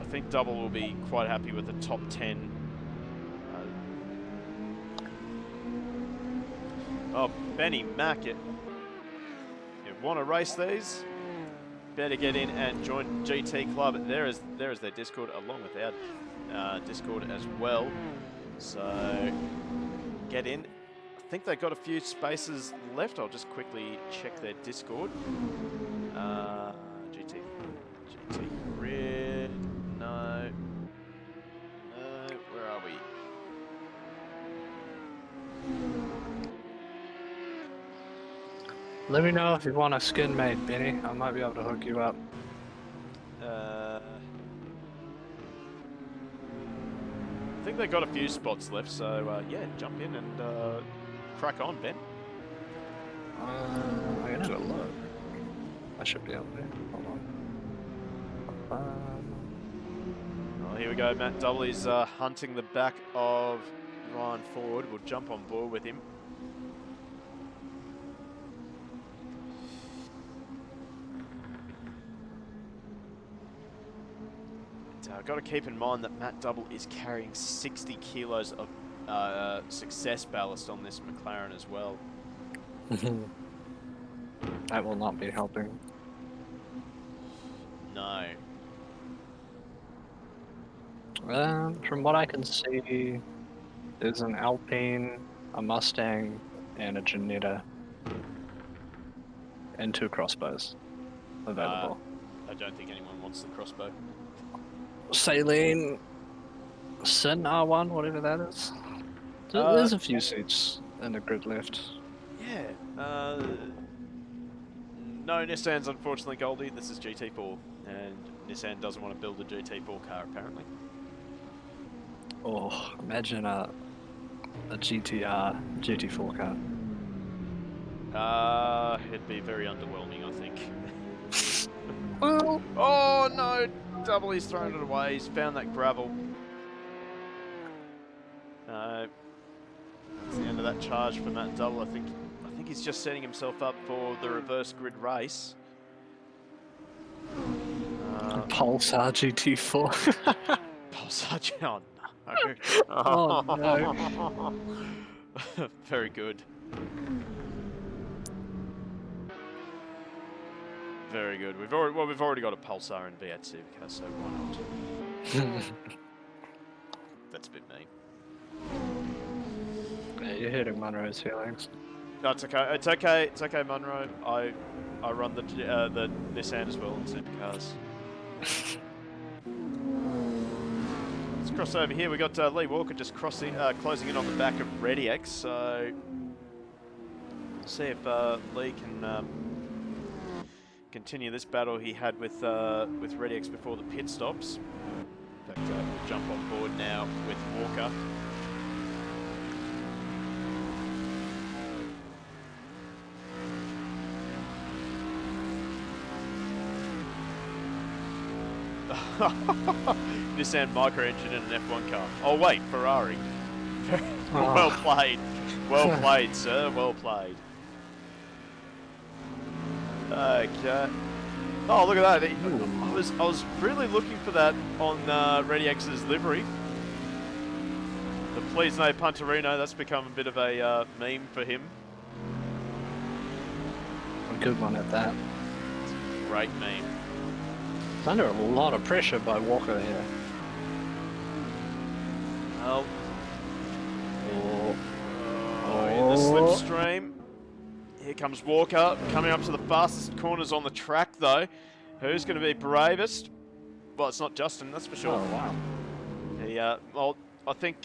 I think Double will be quite happy with the top 10. Oh, Benny Mac, you want to race these? Better get in and join GT Club. There is their Discord, along with our Discord as well. So get in. I think they've got a few spaces left. I'll just quickly check their Discord. GT Grid. No. Where are we? Let me know if you want a skin made, Benny. I might be able to hook you up. I think they got a few spots left, so yeah, jump in and crack on, Ben. I'm gonna have a look. I should be able to. Hold on. Well, here we go. Matt Double is hunting the back of Ryan Ford. We'll jump on board with him. Got to keep in mind that Matt Double is carrying 60 kilos of success ballast on this McLaren as well. That will not be helping. No. From what I can see, there's an Alpine, a Mustang, and a Jannetta, and 2 crossbows available. I don't think anyone wants the crossbow. Saline, Sin R1, whatever that is. There's a few seats in the grid left. Yeah. No Nissans, unfortunately, Goldie. This is GT4, and Nissan doesn't want to build a GT4 car, apparently. Oh, imagine a GT4 car. It'd be very underwhelming, I think. Well, Oh no! Double, he's thrown it away. He's found that gravel. That's the end of that charge for Matt Double. I think he's just setting himself up for the reverse grid race. Pulsar GT4. Pulsar, oh no. Oh no. Very good. Very good. We've already got a Pulsar in V8 Supercar, so why not? That's a bit mean. Yeah, you're hitting Monroe's feelings. No, it's okay. It's okay. It's okay, Munro. I run the Nissan as well in supercars. Let's cross over here. We got Lee Walker just closing in on the back of ReadyX. So we'll see if Lee can continue this battle he had with ReadyX before the pit stops. In fact, we'll jump on board now with Walker. Nissan micro engine in an F1 car. Oh wait, Ferrari. Well played. Well played, sir. Well played. Okay. Oh, look at that. I was really looking for that on ReadyX's livery. The Please No Punterino, that's become a bit of a meme for him. A good one at that. It's a great meme. It's under a lot of pressure by Walker here. Well. In the slipstream. Here comes Walker, coming up to the fastest corners on the track, though. Who's going to be bravest? Well, it's not Justin, that's for sure. Oh, wow. He, well, I think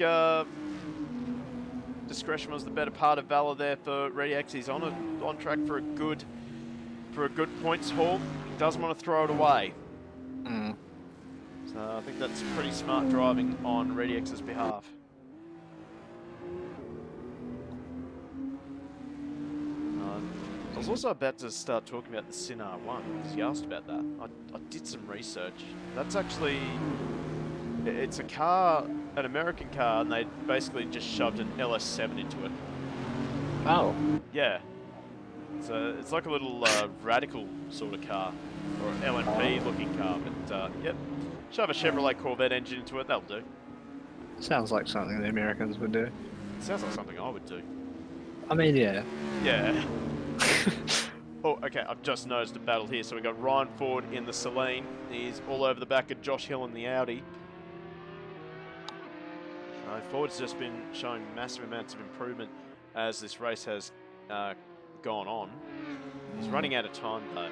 discretion was the better part of valor there for ReadyX. He's on track for a good points haul. He doesn't want to throw it away. Mm. So I think that's pretty smart driving on ReadyX's behalf. I was also about to start talking about the Sin R1 because you asked about that. I did some research. That's actually, it's a car, an American car, and they basically just shoved an LS7 into it. Oh. Yeah. It's like a little radical sort of car, or an LMP looking car, but yep. Shove a Chevrolet Corvette engine into it, that'll do. Sounds like something the Americans would do. Sounds like something I would do. I mean, yeah. Yeah. Oh, okay, I've just noticed a battle here. So we got Ryan Ford in the Celine. He's all over the back of Josh Hill in the Audi. Ford's just been showing massive amounts of improvement as this race has gone on. He's running out of time, though.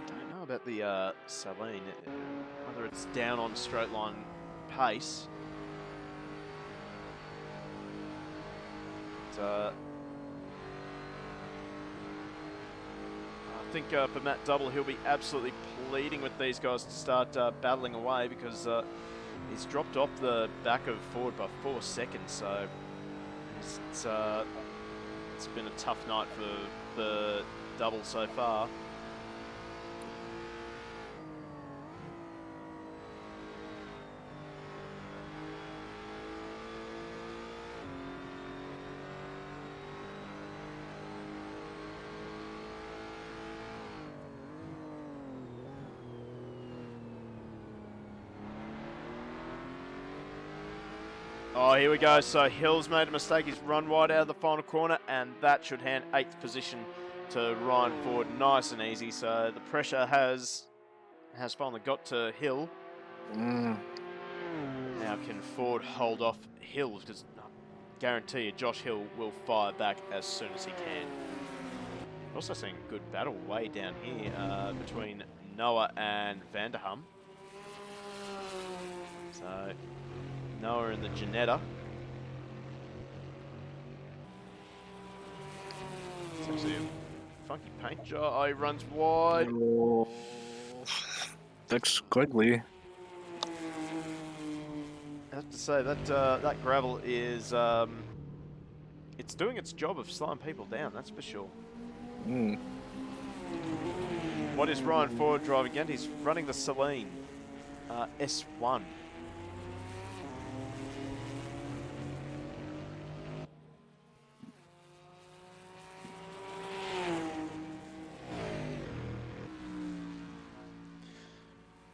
Don't know about the Celine, whether it's down on straight line pace. But, I think for Matt Double, he'll be absolutely pleading with these guys to start battling away because he's dropped off the back of Ford by 4 seconds. So it's been a tough night for Double so far. Oh, here we go. So Hill's made a mistake. He's run wide out of the final corner, and that should hand 8th position to Ryan Ford nice and easy. So the pressure has finally got to Hill. Now can Ford hold off Hill? Because I guarantee you Josh Hill will fire back as soon as he can. Also seeing a good battle way down here between Noah and Vanderham. So Noah in the Janetta. It's actually a funky paint job. Oh, he runs wide. Oh, looks squiggly. I have to say that that gravel is it's doing its job of slowing people down. That's for sure. What is Ryan Ford driving again? He's running the Celine S1.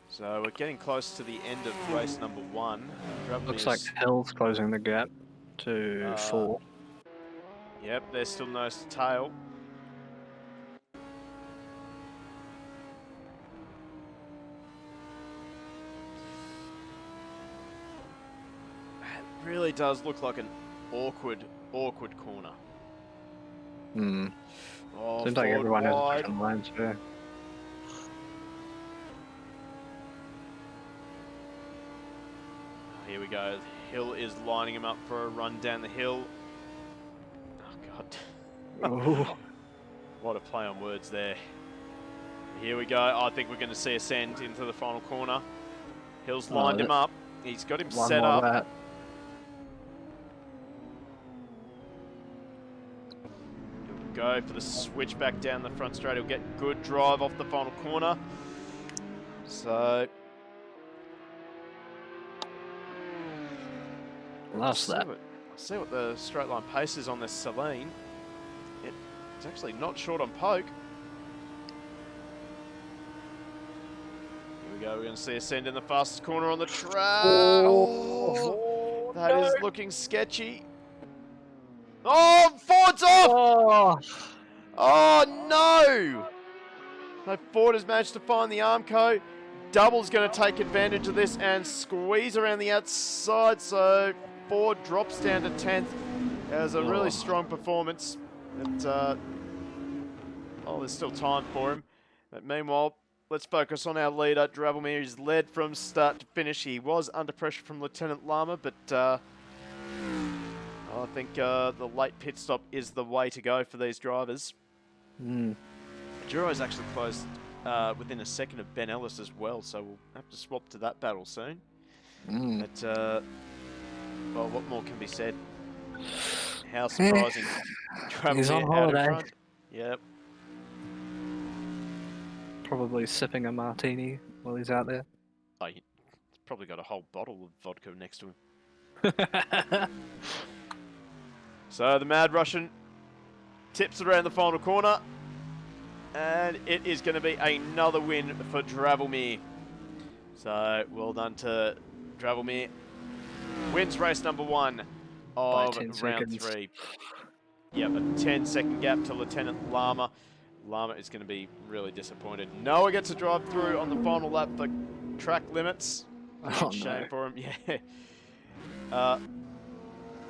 So we're getting close to the end of race number 1. Looks like Hill's closing the gap to 4. Yep, there's still nose to tail. It really does look like an awkward corner. Oh, Seems like everyone has a wide. different line too. Here we go. Hill is lining him up for a run down the hill. Oh, God. Oh. What a play on words there. Here we go. I think we're going to see a send into the final corner. Hill's lined him up. He's got him set up. Lap. He'll go for the switch back down the front straight. He'll get good drive off the final corner. So Last lap. I'll see what the straight line pace is on this Celine. It's actually not short on poke. Here we go. We're going to see a send in the fastest corner on the track. Oh, that is looking sketchy. Oh, Ford's off! Oh, no! No, Ford has managed to find the Armco. Double's going to take advantage of this and squeeze around the outside. So Ford drops down to 10th. It was a really strong performance. But, there's still time for him. But meanwhile, let's focus on our leader. Dravelmere is led from start to finish. He was under pressure from Lieutenant Lama, but I think the late pit stop is the way to go for these drivers. Duro's actually closed within a second of Ben Ellis as well, so we'll have to swap to that battle soon. But, well, what more can be said? How surprising. He's on out in holiday. front. Yep. Probably sipping a martini while he's out there. Oh, he's probably got a whole bottle of vodka next to him. So the Mad Russian tips it around the final corner. And it is going to be another win for Dravelmere. So well done to Dravelmere. Wins race number 1 of round 3. Yep, a 10-second gap to Lieutenant Lama. Lama is going to be really disappointed. Noah gets a drive through on the final lap for track limits. Shame for him, yeah.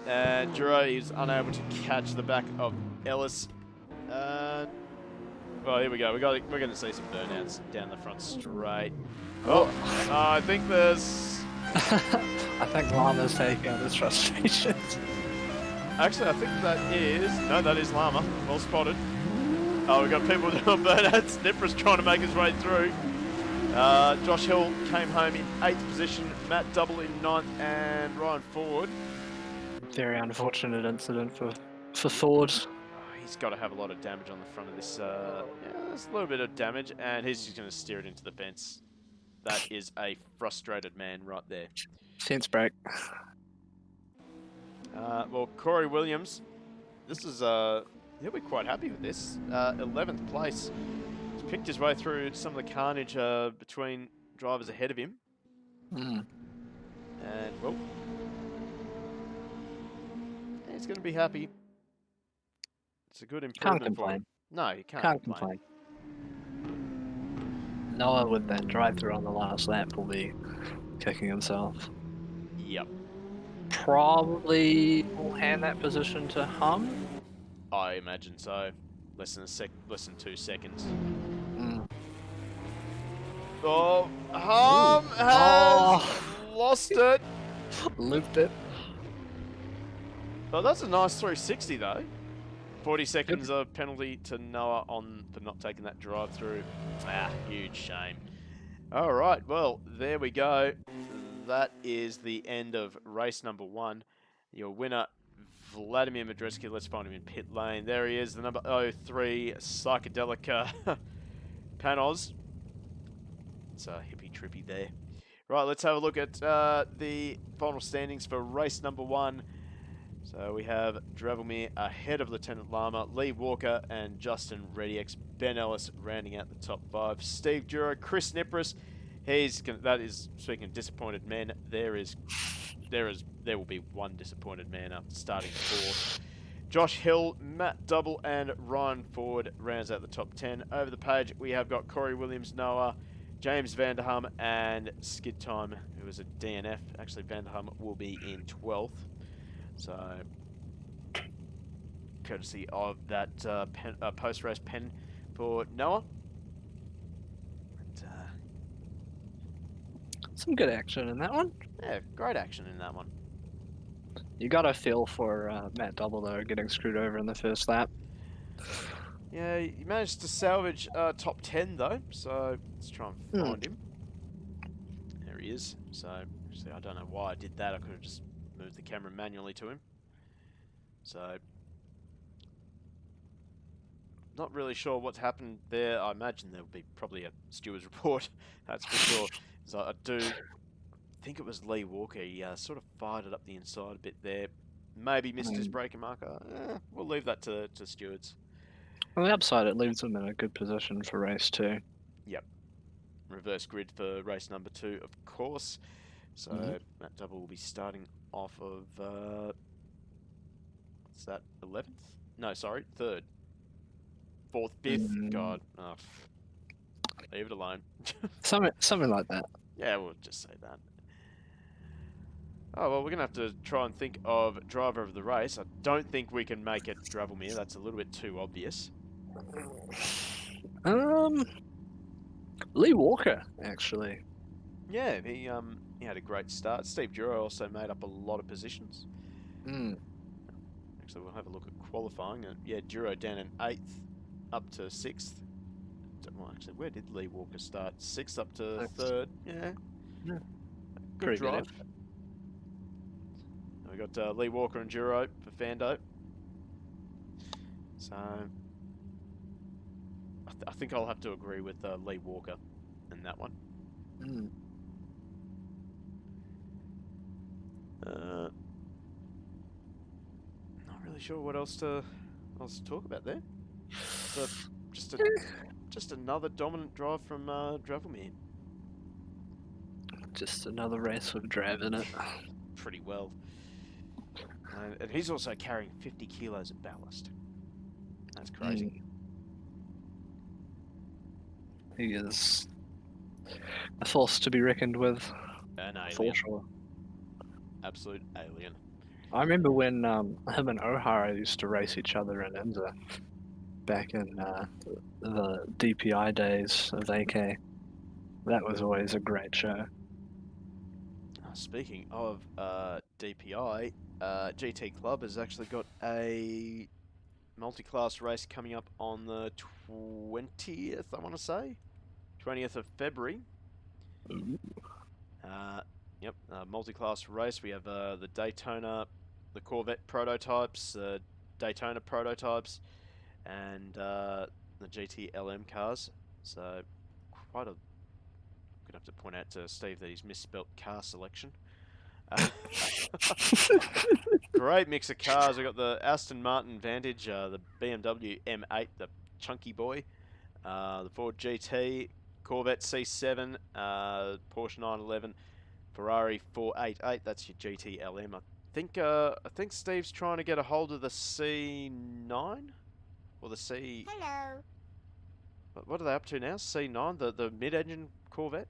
And Duro is unable to catch the back of Ellis. Well, here we go. We're going to see some burnouts down the front straight. Oh, I think there's... I think Lama's taking out his frustrations. Actually, I think that is... No, that is Llama. Well spotted. Oh, we've got people doing burnouts. Nipper's trying to make his way through. Josh Hill came home in 8th position. Matt Double in 9th. And Ryan Ford. Very unfortunate incident for Ford. Oh, he's got to have a lot of damage on the front of this. Yeah, there's a little bit of damage. And he's just going to steer it into the fence. That is a frustrated man right there. Fence break. Well, Corey Williams, this is... he'll be quite happy with this. 11th place. He's picked his way through some of the carnage between drivers ahead of him. Mm. And, well, he's going to be happy. It's a good improvement Can't complain. for him. No, you can't complain. Noah with that drive-through on the last lap will be kicking himself. Yep. Probably will hand that position to Hum. I imagine so. Less than 2 seconds. Mm. Oh, Hum has lost it. Looped it. Oh, that's a nice 360 though. 40 seconds of penalty to Noah for not taking that drive through. Ah, huge shame. All right, well, there we go. That is the end of race number 1. Your winner, Vladimir Madridsky. Let's find him in pit lane. There he is, the number 03 Psychedelic Panos. It's a hippie trippy there. Right, let's have a look at the final standings for race number 1. So we have Dravelmir ahead of Lieutenant Llama, Lee Walker and Justin Rediex, Ben Ellis rounding out the top 5. Steve Duro, Chris Nipris. That is, speaking of disappointed men, there will be one disappointed man after starting 4th. Josh Hill, Matt Double and Ryan Ford rounds out the top 10. Over the page we have got Corey Williams, Noah, James Vanderham and Skid Time, who is a DNF. Actually, Vanderham will be in 12th. So, courtesy of that post-race pen for Noah. But, some good action in that one. Yeah, great action in that one. You got a feel for Matt Double though, getting screwed over in the first lap. Yeah, he managed to salvage top 10 though, so let's try and find him. There he is. So, actually, I don't know why I did that. I could have just moved the camera manually to him. So, not really sure what's happened there. I imagine there'll be probably a steward's report, that's for sure. So I do think it was Lee Walker. He sort of fired it up the inside a bit there. Maybe missed his braking marker. We'll leave that to stewards. On the upside, it leaves them in a good position for race 2. Yep. Reverse grid for race number 2, of course. So Matt Double will be starting off of, what's that, 11th? No, sorry, 3rd. 4th, 5th? God. Oh, leave it alone. something like that. Yeah, we'll just say that. Oh, well, we're going to have to try and think of driver of the race. I don't think we can make it Dravelmir. That's a little bit too obvious. Lee Walker, actually. Yeah, he had a great start. Steve Duro also made up a lot of positions. Actually, we'll have a look at qualifying. Yeah, Duro down in 8th, up to 6th. Well, actually, where did Lee Walker start? 6th up to 3rd. Yeah. Good Pretty drive. good. We got Lee Walker and Duro for Fando. So, I think I'll have to agree with Lee Walker in that one. Not really sure what else to talk about there. So, just another dominant drive from Dravelmir. Just another race with Drav in it. Pretty well. And he's also carrying 50 kilos of ballast. That's crazy. He is a force to be reckoned with. An alien. For sure. Absolute alien. I remember when him and O'Hara used to race each other in IMSA back in the DPI days of AK. That was always a great show. Speaking of DPI, GT Club has actually got a multi-class race coming up on the 20th, I want to say. 20th of February. Yep, multi-class race. We have the Daytona, the Corvette prototypes, the Daytona prototypes, and the GT LM cars. So quite a... I'm gonna have to point out to Steve that he's misspelt car selection. Great mix of cars. We've got the Aston Martin Vantage, the BMW M8, the chunky boy, the Ford GT, Corvette C7, Porsche 911, Ferrari 488. That's your GT LM. I think Steve's trying to get a hold of the C9 or the C. Hello. What are they up to now? C9, the mid-engine Corvette.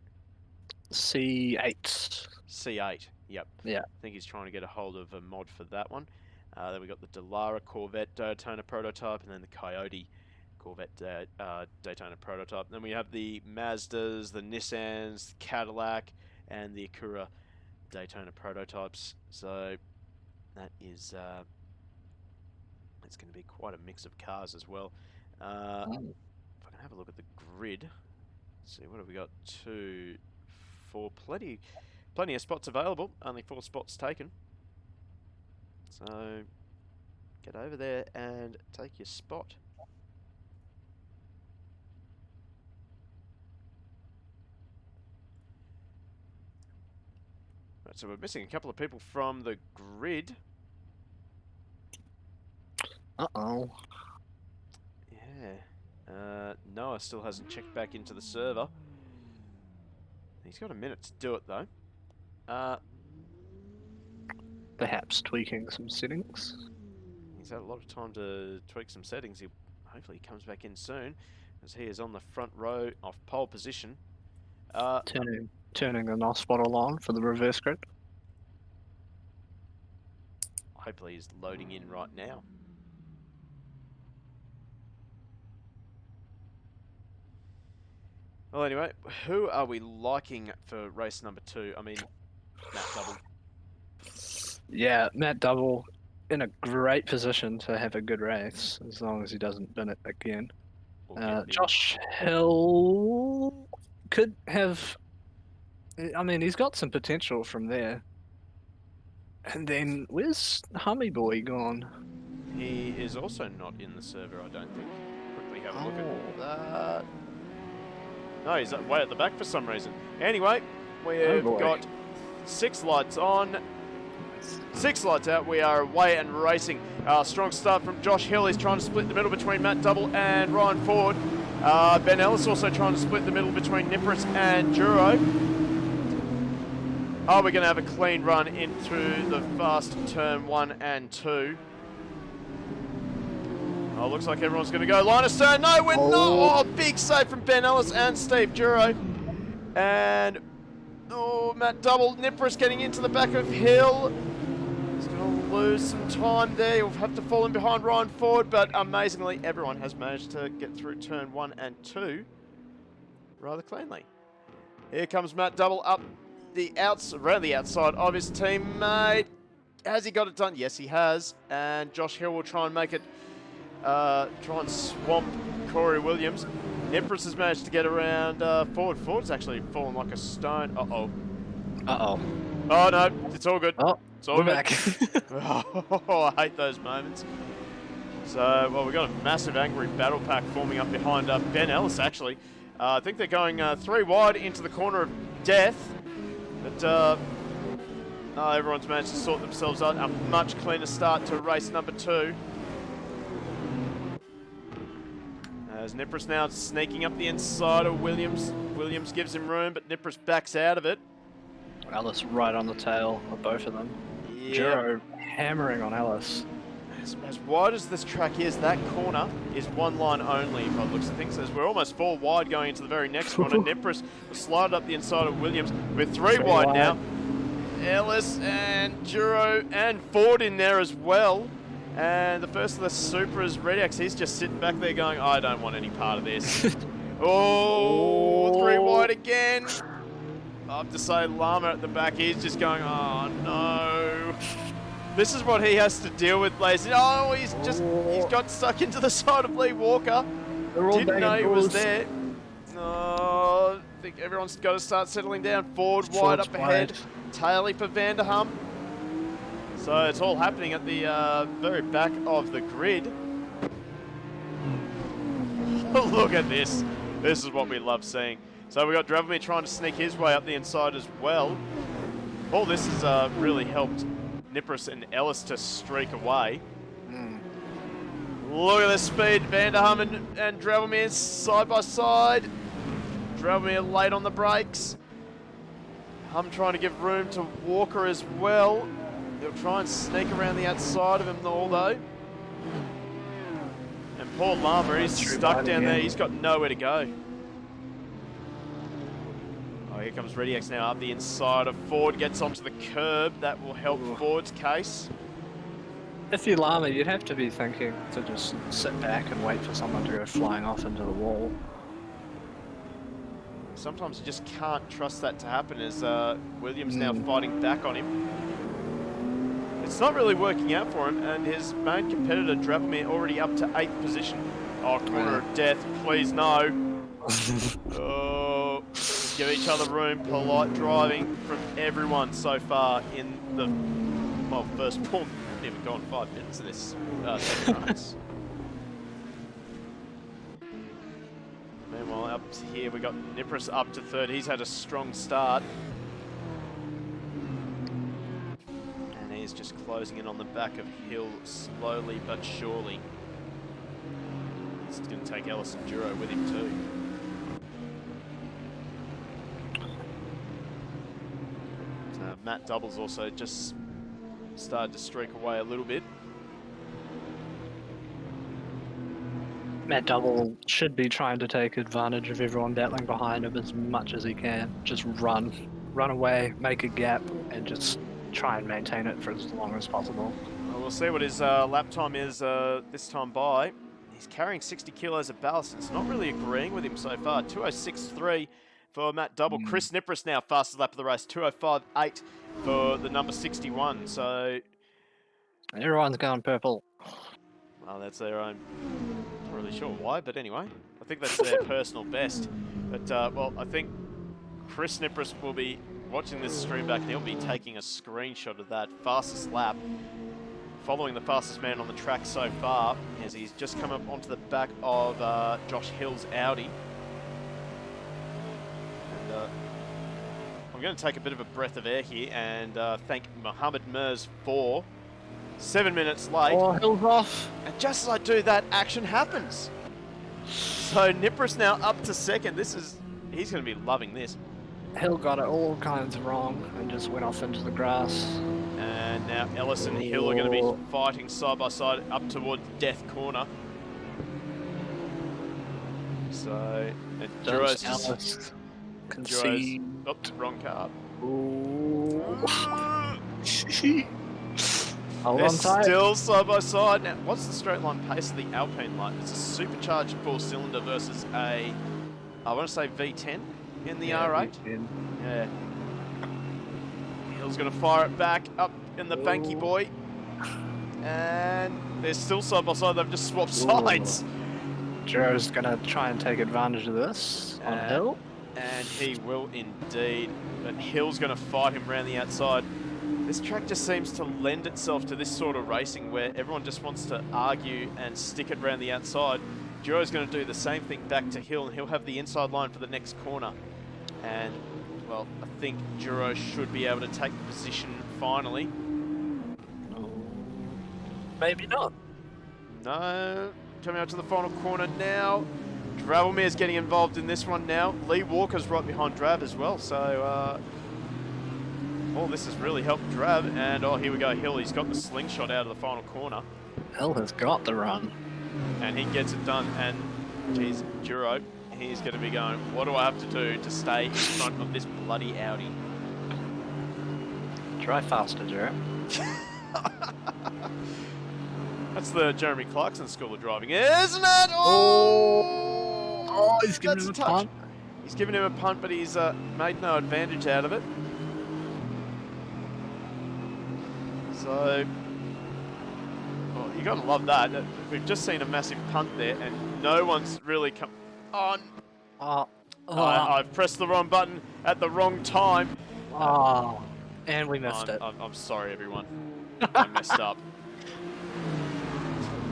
C8. C8. Yep. Yeah. I think he's trying to get a hold of a mod for that one. Then we got the Delara Corvette Daytona prototype, and then the Coyote Corvette Daytona prototype. Then we have the Mazdas, the Nissans, the Cadillac, and the Acura Daytona prototypes. So that is it's going to be quite a mix of cars as well. If I can have a look at the grid, let's see, what have we got? 2, 4, plenty of spots available. Only 4 spots taken. So get over there and take your spot. Right, so we're missing a couple of people from the grid. Uh-oh. Yeah. Noah still hasn't checked back into the server. He's got a minute to do it though. Perhaps tweaking some settings. He's had a lot of time to tweak some settings. Hopefully he comes back in soon, as he is on the front row off pole position. Turning the NOS bottle on for the reverse grid. Hopefully he's loading in right now. Well, anyway, who are we liking for race number 2? I mean, Matt Double. Yeah, Matt Double in a great position to have a good race, as long as he doesn't bin it again. Josh Hill could have... I mean, he's got some potential from there. And then, where's Hummy Boy gone? He is also not in the server, I don't think. Quickly have a look at that. No, he's way at the back for some reason. Anyway, we've got 6 lights on, 6 lights out. We are away and racing. Strong start from Josh Hill. He's trying to split the middle between Matt Double and Ryan Ford. Ben Ellis also trying to split the middle between Nipris and Duro. Oh, we're going to have a clean run into the fast turn 1 and 2. Oh, looks like everyone's going to go line of stern. No, we're not. Oh, big save from Ben Ellis and Steve Duro. And, oh, Matt Double. Nipris getting into the back of Hill. He's going to lose some time there. He'll have to fall in behind Ryan Ford, but amazingly, everyone has managed to get through turn 1 and 2 rather cleanly. Here comes Matt Double up around the outside of his teammate. Has he got it done? Yes, he has. And Josh Hill will try and make it, try and swamp Corey Williams. Nipris has managed to get around Ford. Ford's actually fallen like a stone. Uh-oh. Uh-oh. Oh, no. It's all good. Oh, it's all we're good. back. Oh, I hate those moments. So, well, we've got a massive angry battle pack forming up behind Ben Ellis, actually. I think they're going 3 wide into the corner of death. But everyone's managed to sort themselves out. A much cleaner start to race number 2. As Nipris now sneaking up the inside of Williams. Williams gives him room, but Nipris backs out of it. Ellis right on the tail of both of them. Yeah. Juro hammering on Ellis. As wide as this track is, that corner is 1 line only by the looks of things. As we're almost 4 wide going into the very next corner. Nipris will slide up the inside of Williams. We're 3 wide now. Ellis and Duro and Ford in there as well. And the first of the Supras, Redex, he's just sitting back there going, I don't want any part of this. Oh, 3 wide again. I have to say, Llama at the back, he's just going, oh no. This is what he has to deal with, ladies. Oh, he's got stuck into the side of Lee Walker. Didn't know he was there. Oh, I think everyone's got to start settling down. Ford wide up ahead. Taylor for Vanderham. So it's all happening at the very back of the grid. Look at this. This is what we love seeing. So we got Dravomir trying to sneak his way up the inside as well. All this has really helped Nipris and Ellis to streak away. Look at the speed. Vanderham and Dravomir side by side. Dravomir late on the brakes. Hum trying to give room to Walker as well. He'll try and sneak around the outside of him though. And poor Llama, he's stuck down there. He's got nowhere to go. Oh, here comes ReadyX now up the inside of Ford. Gets onto the curb. That will help Ford's case. If you're Llama, you'd have to be thinking to just sit back and wait for someone to go flying off into the wall. Sometimes you just can't trust that to happen as Williams now fighting back on him. It's not really working out for him, and his main competitor, Dravomir, already up to 8th position. Oh, corner of death, please no. Oh, give each other room, polite driving from everyone so far in the, well, first 4, haven't even gone 5 minutes of this second race. Meanwhile, up here we got Nipris up to 3rd. He's had a strong start. And he's just closing in on the back of Hill slowly but surely. He's going to take Ellis and Duro with him too. Matt Doubles also just started to streak away a little bit. Matt Double should be trying to take advantage of everyone battling behind him as much as he can. Just run away, make a gap, and just try and maintain it for as long as possible. Well, we'll see what his lap time is this time by. He's carrying 60 kilos of ballast. It's not really agreeing with him so far. 206.3 for Matt Double. Chris Nipris now fastest lap of the race. 205.8 for the number 61. So everyone's going purple. Well, that's their own. Not really sure why, but anyway, I think that's their personal best. But well, I think Chris Nipris will be watching this stream back and he'll be taking a screenshot of that fastest lap, following the fastest man on the track so far, as he's just come up onto the back of Josh Hill's Audi. And I'm going to take a bit of a breath of air here and thank Mohammed Mers for 7 minutes late. Oh, Hill's off. And just as I do that, action happens. So Nipris now up to 2nd. He's going to be loving this. Hill got it all kinds wrong and just went off into the grass. And now Ellis and Hill are going to be fighting side by side up towards Death Corner. So, and Duro's Ellis concede. Oops, wrong car. Hold They're on tight. still side by side. Now, what's the straight line pace of the Alpine light? It's a supercharged 4-cylinder versus a, I want to say V10 in the R8. V10. Yeah. Hill's going to fire it back up in the Banky boy. And they're still side by side. They've just swapped sides. Joe's going to try and take advantage of this on Hill. And he will indeed. But Hill's going to fight him around the outside. This track just seems to lend itself to this sort of racing where everyone just wants to argue and stick it around the outside. Duro's going to do the same thing back to Hill, and he'll have the inside line for the next corner. And, well, I think Duro should be able to take the position finally. Maybe not. No, coming out to the final corner now. Dravomir's getting involved in this one now. Lee Walker's right behind Drav as well, so all this has really helped Drav, and oh, here we go, Hill. He's got the slingshot out of the final corner. Hill has got the run. And he gets it done, and geez, Duro, he's going to be going, what do I have to do to stay in front of this bloody Audi? Try faster, Duro. That's the Jeremy Clarkson School of Driving, isn't it? Oh, he's giving him a touch. He's given him a punt, but he's made no advantage out of it. So, well, you gotta love that. We've just seen a massive punt there, and no one's really come on. I've pressed the wrong button at the wrong time. And we missed it. I'm sorry, everyone. I messed up.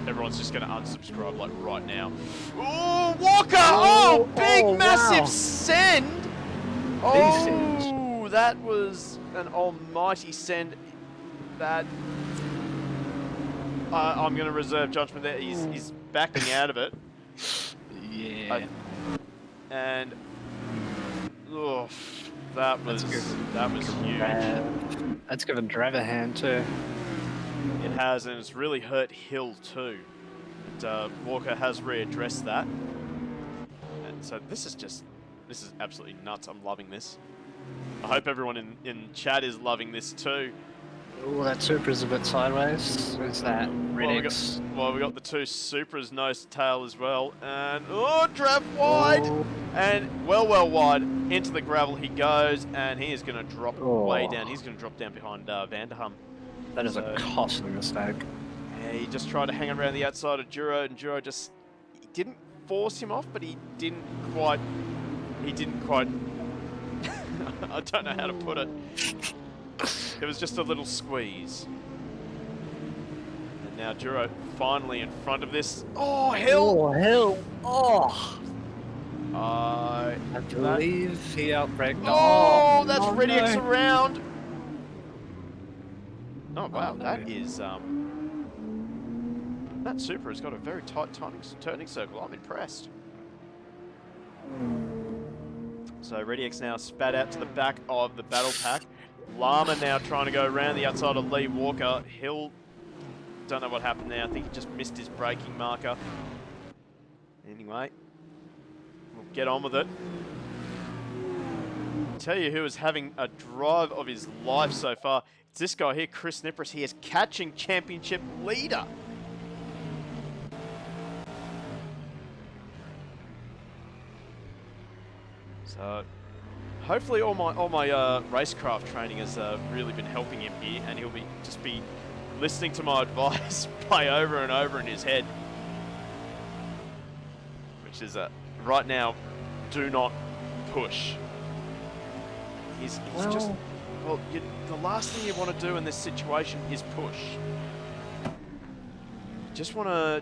Everyone's just going to unsubscribe like right now. Oh, Walker! Oh, big, massive send! Oh, that was an almighty send. That I'm going to reserve judgment there. He's backing out of it. Yeah. And that was huge. That's given Drav a hand too. It has, and it's really hurt Hill too. And, Walker has readdressed that. And so this is absolutely nuts. I'm loving this. I hope everyone in chat is loving this too. Oh, that Supra's a bit sideways. Who's that? Redix. Well, we got the two Supras nose to tail as well. And, Drav wide! Oh. And well wide. Into the gravel he goes, and he is going to drop way down. He's going to drop down behind Vanderham. That is a costly mistake. Yeah, he just tried to hang around the outside of Duro, and Duro just... He didn't force him off, but he didn't quite... I don't know how to put it. It was just a little squeeze. And now Duro finally in front of this. Oh, Hill! Oh, Hill! Oh! I believe he outbraked. Oh, that's Redix around! Oh, wow, that is... That Supra has got a very tight turning circle. I'm impressed. So Redix now spat out to the back of the battle pack. Llama now trying to go around the outside of Lee Walker. Hill, don't know what happened there. I think he just missed his braking marker. Anyway, we'll get on with it. I'll tell you who is having a drive of his life so far. It's this guy here, Chris Nipris. He is catching championship leader. So, hopefully all my racecraft training has really been helping him here, and he'll just be listening to my advice play over and over in his head, which is right now, do not push. He's just the last thing you want to do in this situation is push. You just want to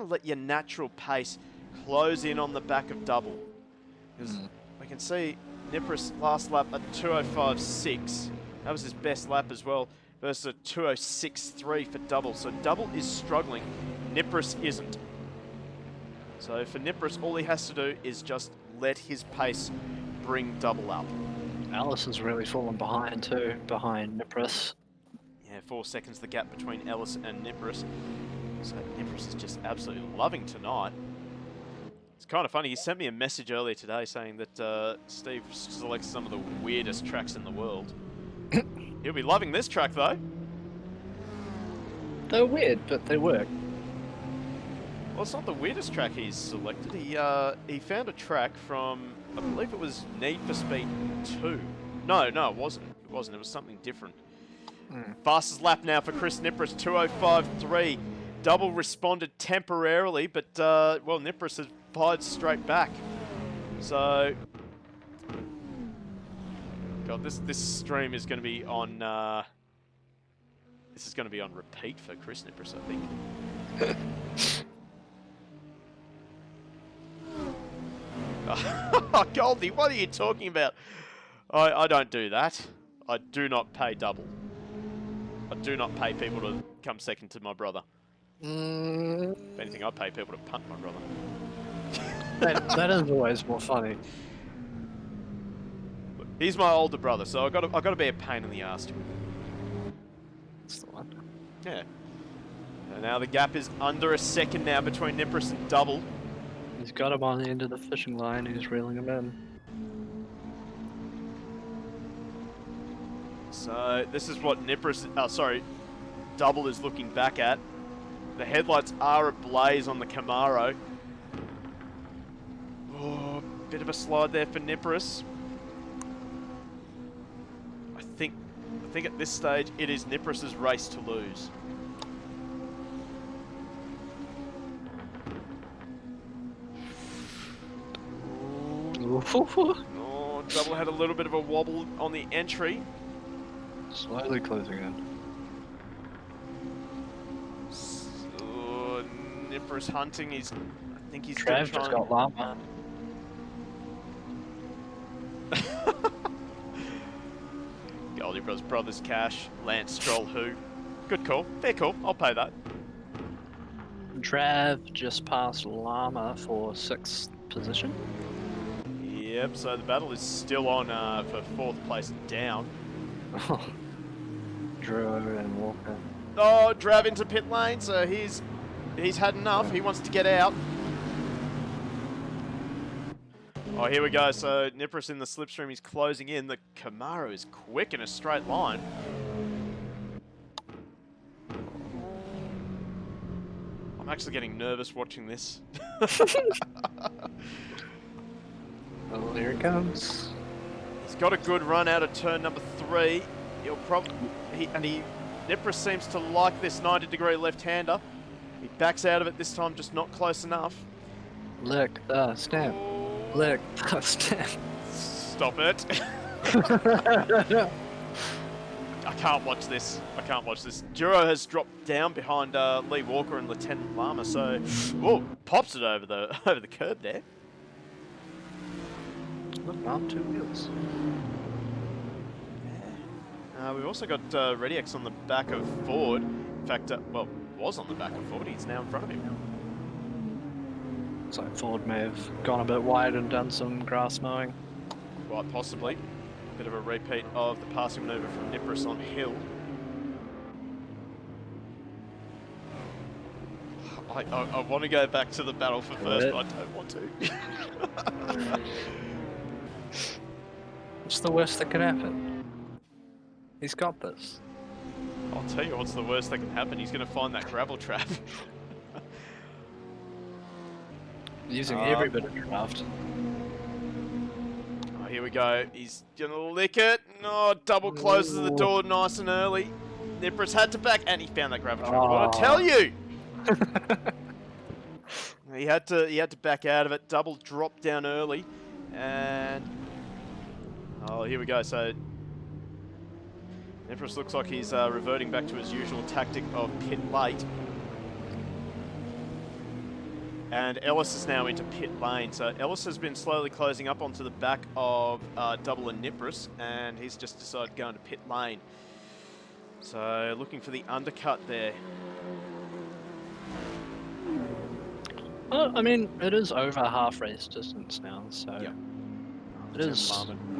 let your natural pace close in on the back of double. Because I can see Nipris last lap at 2:05.6. That was his best lap as well, versus a 2:06.3 for double. So double is struggling. Nipris isn't. So for Nipris, all he has to do is just let his pace bring double up. Ellis has really fallen behind too, behind Nipris. Yeah, 4 seconds the gap between Ellis and Nipris. So Nipris is just absolutely loving tonight. It's kind of funny, he sent me a message earlier today saying that Steve selects some of the weirdest tracks in the world. He'll be loving this track though. They're weird, but they work. Well, it's not the weirdest track he's selected. He found a track from, I believe it was Need for Speed 2. No, it wasn't. It wasn't. It was something different. Fastest lap now for Chris Nipris, 2:05.3. Double responded temporarily, but, well, Nipris has fired straight back. So, God, this stream is going to be on, this is going to be on repeat for Chris Nipris, I think. Oh, Goldie, what are you talking about? I don't do that. I do not pay double. I do not pay people to come second to my brother. If anything, I pay people to punt my brother. that is always more funny. He's my older brother, so I got to be a pain in the ass to him. That's the one. Yeah. And now the gap is under a second now between Nipris and double. He's got him on the end of the fishing line. He's reeling him in. So this is what Nipris, double is looking back at. The headlights are ablaze on the Camaro. of a slide there for Nipris. I think at this stage it is Nipris's race to lose. Oh, Double had a little bit of a wobble on the entry. Slowly closing in. Nipris hunting. I think he's Trav just got Llama. Goldie Brothers Cash, Lance Stroll who. Good call. Fair call. I'll pay that. Trav just passed Llama for 6th position. Yep, so the battle is still on for 4th place down. Drew and Walker. Oh, Drav into pit lane, so he's had enough. He wants to get out. Oh, here we go. So Nipris in the slipstream, he's closing in. The Camaro is quick in a straight line. I'm actually getting nervous watching this. Oh, here it comes. He's got a good run out of turn number 3. He'll Nipris seems to like this 90-degree left-hander. He backs out of it this time, just not close enough. Lick the stamp. Lick the stamp. Stop it. I can't watch this. I can't watch this. Duro has dropped down behind Lee Walker and Lieutenant Llama, so pops it over the curb there. Look, on 2 wheels. We've also got ReadyX on the back of Ford. In fact, was on the back of Ford. He's now in front of him. So Ford may have gone a bit wide and done some grass mowing. Quite possibly. Bit of a repeat of the passing maneuver from Nipris on Hill. I want to go back to the battle for first, but I don't want to. What's the worst that could happen? He's got this. I'll tell you what's the worst that can happen. He's going to find that gravel trap. Using every bit of draft. Oh, here we go. He's going to lick it. No, Double closes the door nice and early. Nipris had to back, and he found that gravel trap. What I tell you! He had to back out of it. Double dropped down early, and here we go. So Nipris looks like he's reverting back to his usual tactic of pit late. And Ellis is now into pit lane. So Ellis has been slowly closing up onto the back of Double and Nipris, and he's just decided going to pit lane. So looking for the undercut there. Well, I mean, it is over half race distance now, so yep. It is.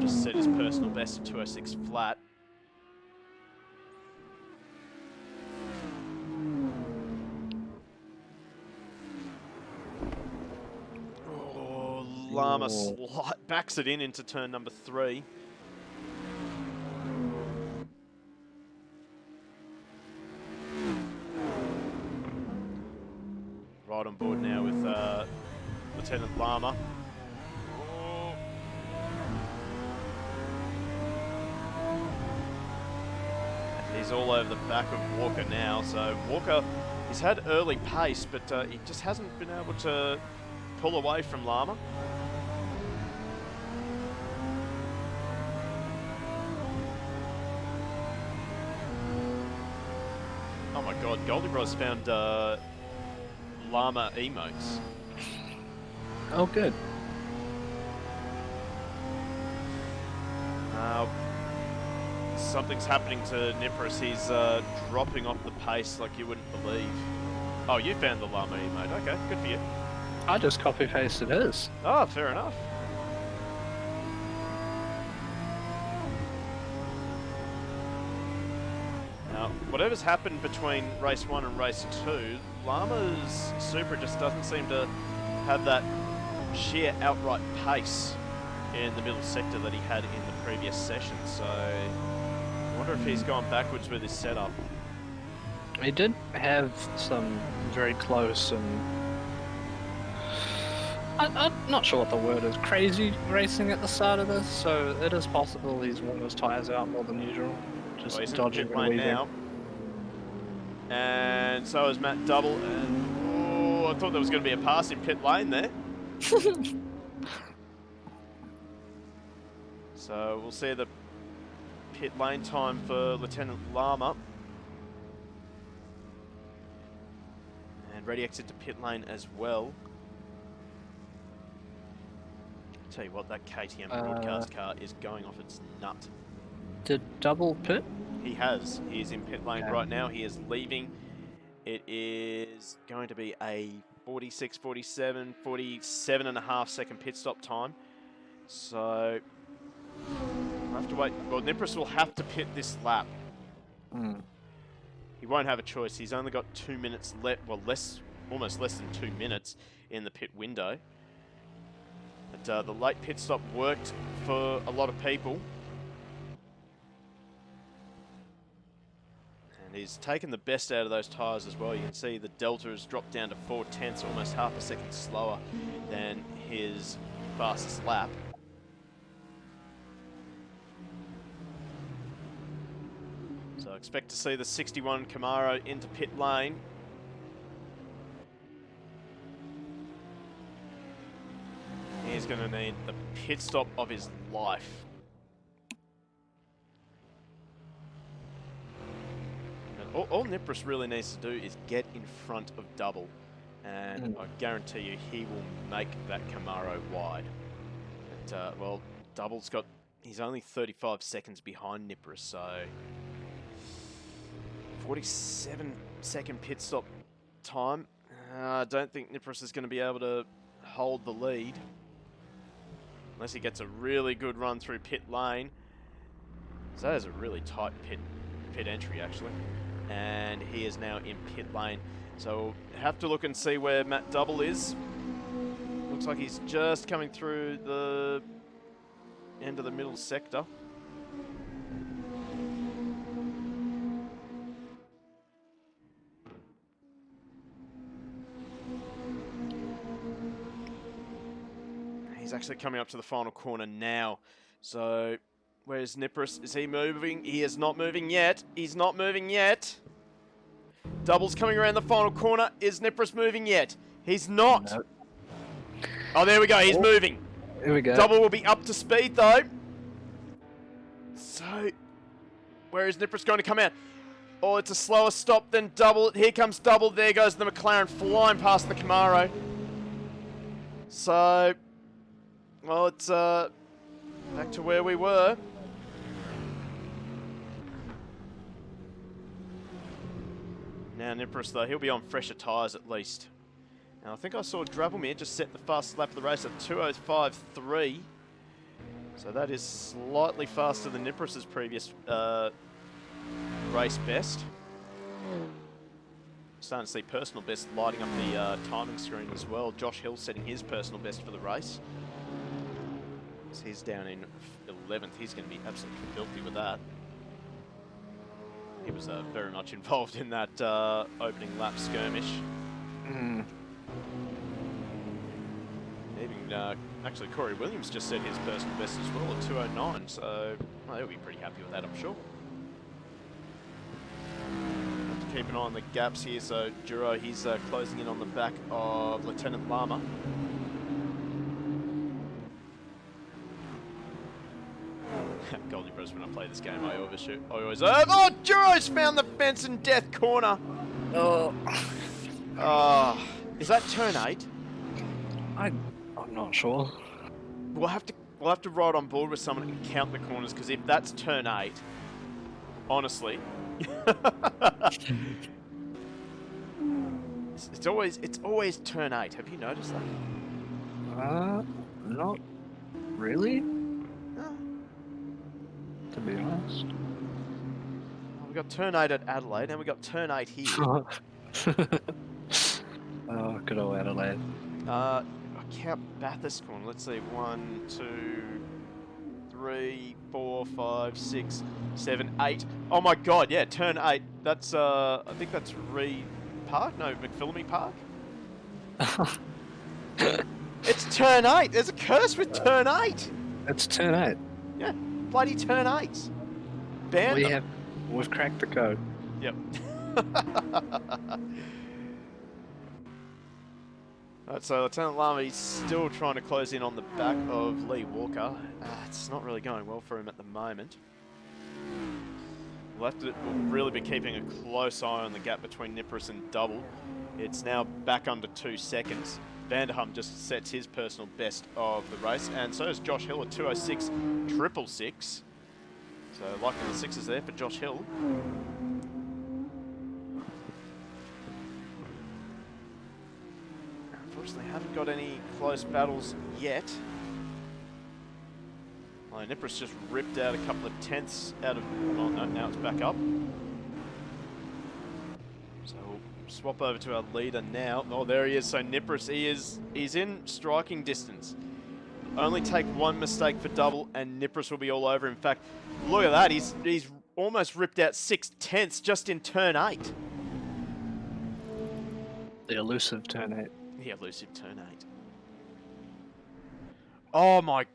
Just set his personal best at 206 flat. Oh, Llama backs it into turn number 3. Right on board now with Lieutenant Llama. Oh. He's all over the back of Walker now, so Walker, he's had early pace, but he just hasn't been able to pull away from Llama. Oh my god, Goldie Bros found Llama emotes. Oh, good. Something's happening to Nipris. He's dropping off the pace like you wouldn't believe. Oh, you found the Llama emote. Okay, good for you. I just copy-pasted his. Oh, fair enough. Now, whatever's happened between race 1 and race 2, Llama's Supra just doesn't seem to have that sheer outright pace in the middle sector that he had in the previous session. So I wonder if he's gone backwards with his setup. He did have some very close and I'm not sure what the word is. Crazy racing at the start of this, so it is possible he's worn his tyres out more than usual. Just Well, he's in dodging pit and lane weaving. now. And so is Matt Double. And oh, I thought there was going to be a pass in pit lane there. So we'll see the pit lane time for Lieutenant Lama. And ready exit to pit lane as well. I'll tell you what, that KTM broadcast car is going off its nut. Did Double pit? He has. He is in pit lane Okay. right now. He is leaving. It is going to be a 46, 47, 47 and a half second pit stop time. So we'll have to wait. Well, Nipris will have to pit this lap. He won't have a choice. He's only got 2 minutes left. Well, almost less than 2 minutes in the pit window. But the late pit stop worked for a lot of people. And he's taken the best out of those tyres as well. You can see the delta has dropped down to 4/10, almost half a second slower than his fastest lap. So I expect to see the 61 Camaro into pit lane. He's going to need the pit stop of his life. And all Nipris really needs to do is get in front of Double. And I guarantee you he will make that Camaro wide. But, well, Double's got... He's only 35 seconds behind Nipris, so... 47-second pit stop time. I don't think Nipris is going to be able to hold the lead. Unless he gets a really good run through pit lane. So that is a really tight pit entry, actually. And he is now in pit lane. So we'll have to look and see where Matt Double is. Looks like he's just coming through the end of the middle sector. He's actually coming up to the final corner now. So, where's Nipris? Is he moving? He is not moving yet. He's not moving yet. Double's coming around the final corner. Is Nipris moving yet? He's not. Nope. Oh, there we go. He's moving. Here we go. Double will be up to speed, though. So, where is Nipris going to come out? Oh, it's a slower stop than Double. Here comes Double. There goes the McLaren flying past the Camaro. So... Well, it's back to where we were. Now Nipris, though, he'll be on fresher tyres at least. Now I think I saw Dravelmere just set the fastest lap of the race at 2:05.3. So that is slightly faster than Nipris's previous race best. Starting to see personal best lighting up the timing screen as well. Josh Hill setting his personal best for the race. He's down in 11th. He's going to be absolutely filthy with that. He was very much involved in that opening lap skirmish. Even actually, Corey Williams just set his personal best as well at 2:09. So well, he'll be pretty happy with that, I'm sure. Have to keep an eye on the gaps here. So Duro, he's closing in on the back of Lieutenant Lama. Goldie Bros, when I play this game, I always oh, Duro's found the fence in death corner. Oh, is that turn 8? I'm not sure. We'll have to ride on board with someone and count the corners, because if that's turn 8, honestly, it's always turn 8. Have you noticed that? Not really. To be honest. Well, we got turn 8 at Adelaide, and we got turn 8 here. Oh, good old Adelaide. I count Bathurst corner. Let's see, 1, 2, 3, 4, 5, 6, 7, 8. Oh my God, yeah, turn 8. That's I think that's Reed Park. No, McPhillamy Park. It's turn 8. There's a curse with turn 8. It's turn 8. Yeah, bloody turn 8. Ban them. We've cracked the code. Yep. Alright, so Lieutenant Lama, he's still trying to close in on the back of Lee Walker. It's not really going well for him at the moment. We'll really be keeping a close eye on the gap between Nippers and Double. It's now back under 2 seconds. Vanderham just sets his personal best of the race, and so does Josh Hill at 2:06.666. So liking the sixes there for Josh Hill. Unfortunately, haven't got any close battles yet. Well, Nippers just ripped out a couple of tenths out of... Oh no, now it's back up. So we'll swap over to our leader now. Oh, there he is. So Nippers, he's in striking distance. Only take one mistake for Double and Nippers will be all over. In fact, look at that. He's almost ripped out 6 tenths just in turn 8. The elusive turn 8. The elusive turn 8. Oh my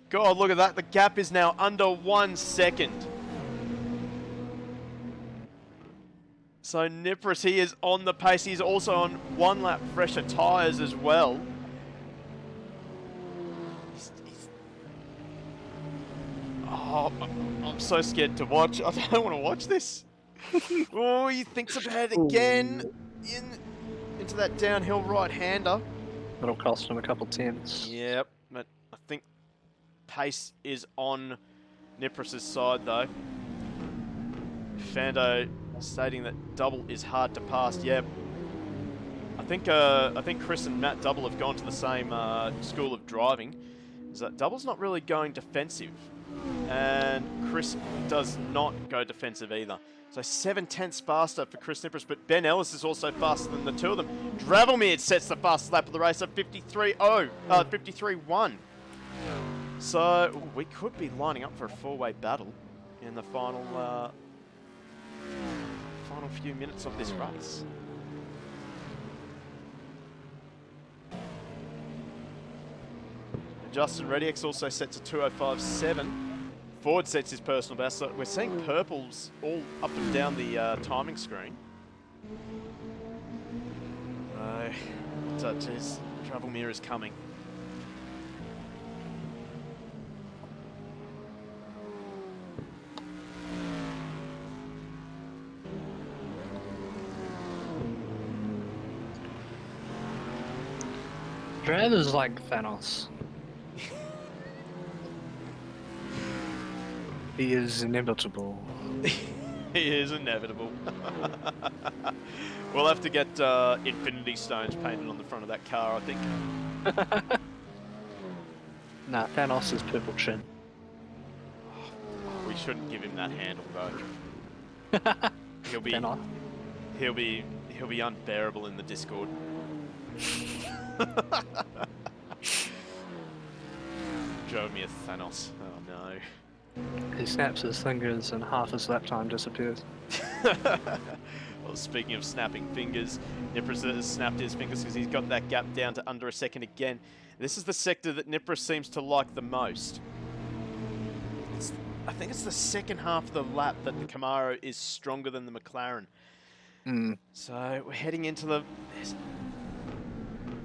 God, look at that. The gap is now under 1 second. So Nippers, he is on the pace. He's also on 1 lap fresher tyres as well. Oh, I'm so scared to watch. I don't want to watch this. Oh, he thinks about it again. Into that downhill right-hander. It'll cost him a couple tenths. Yep, but I think pace is on Nippers' side though. Fando stating that Double is hard to pass. Yep. I think Chris and Matt Double have gone to the same school of driving. Is that Double's not really going defensive, and Chris does not go defensive either. So 7 tenths faster for Chris Nippers, but Ben Ellis is also faster than the two of them. Dravelmere sets the fastest lap of the race at 53.1. So ooh, we could be lining up for a 4-way battle in the final few minutes of this race. Justin Redix also sets a 2:05.7. Ford sets his personal best. So we're seeing purples all up and down the timing screen. Dravelmere is coming. Drav is like Thanos. He is inevitable. He is inevitable. We'll have to get Infinity Stones painted on the front of that car, I think. Nah, Thanos is purple chin. We shouldn't give him that handle though. He'll be unbearable in the Discord. Drove me a Thanos. Oh no. He snaps his fingers and half his lap time disappears. Well, speaking of snapping fingers, Nippers has snapped his fingers because he's got that gap down to under a second again. This is the sector that Nippers seems to like the most. I think it's the second half of the lap that the Camaro is stronger than the McLaren. So we're heading into the...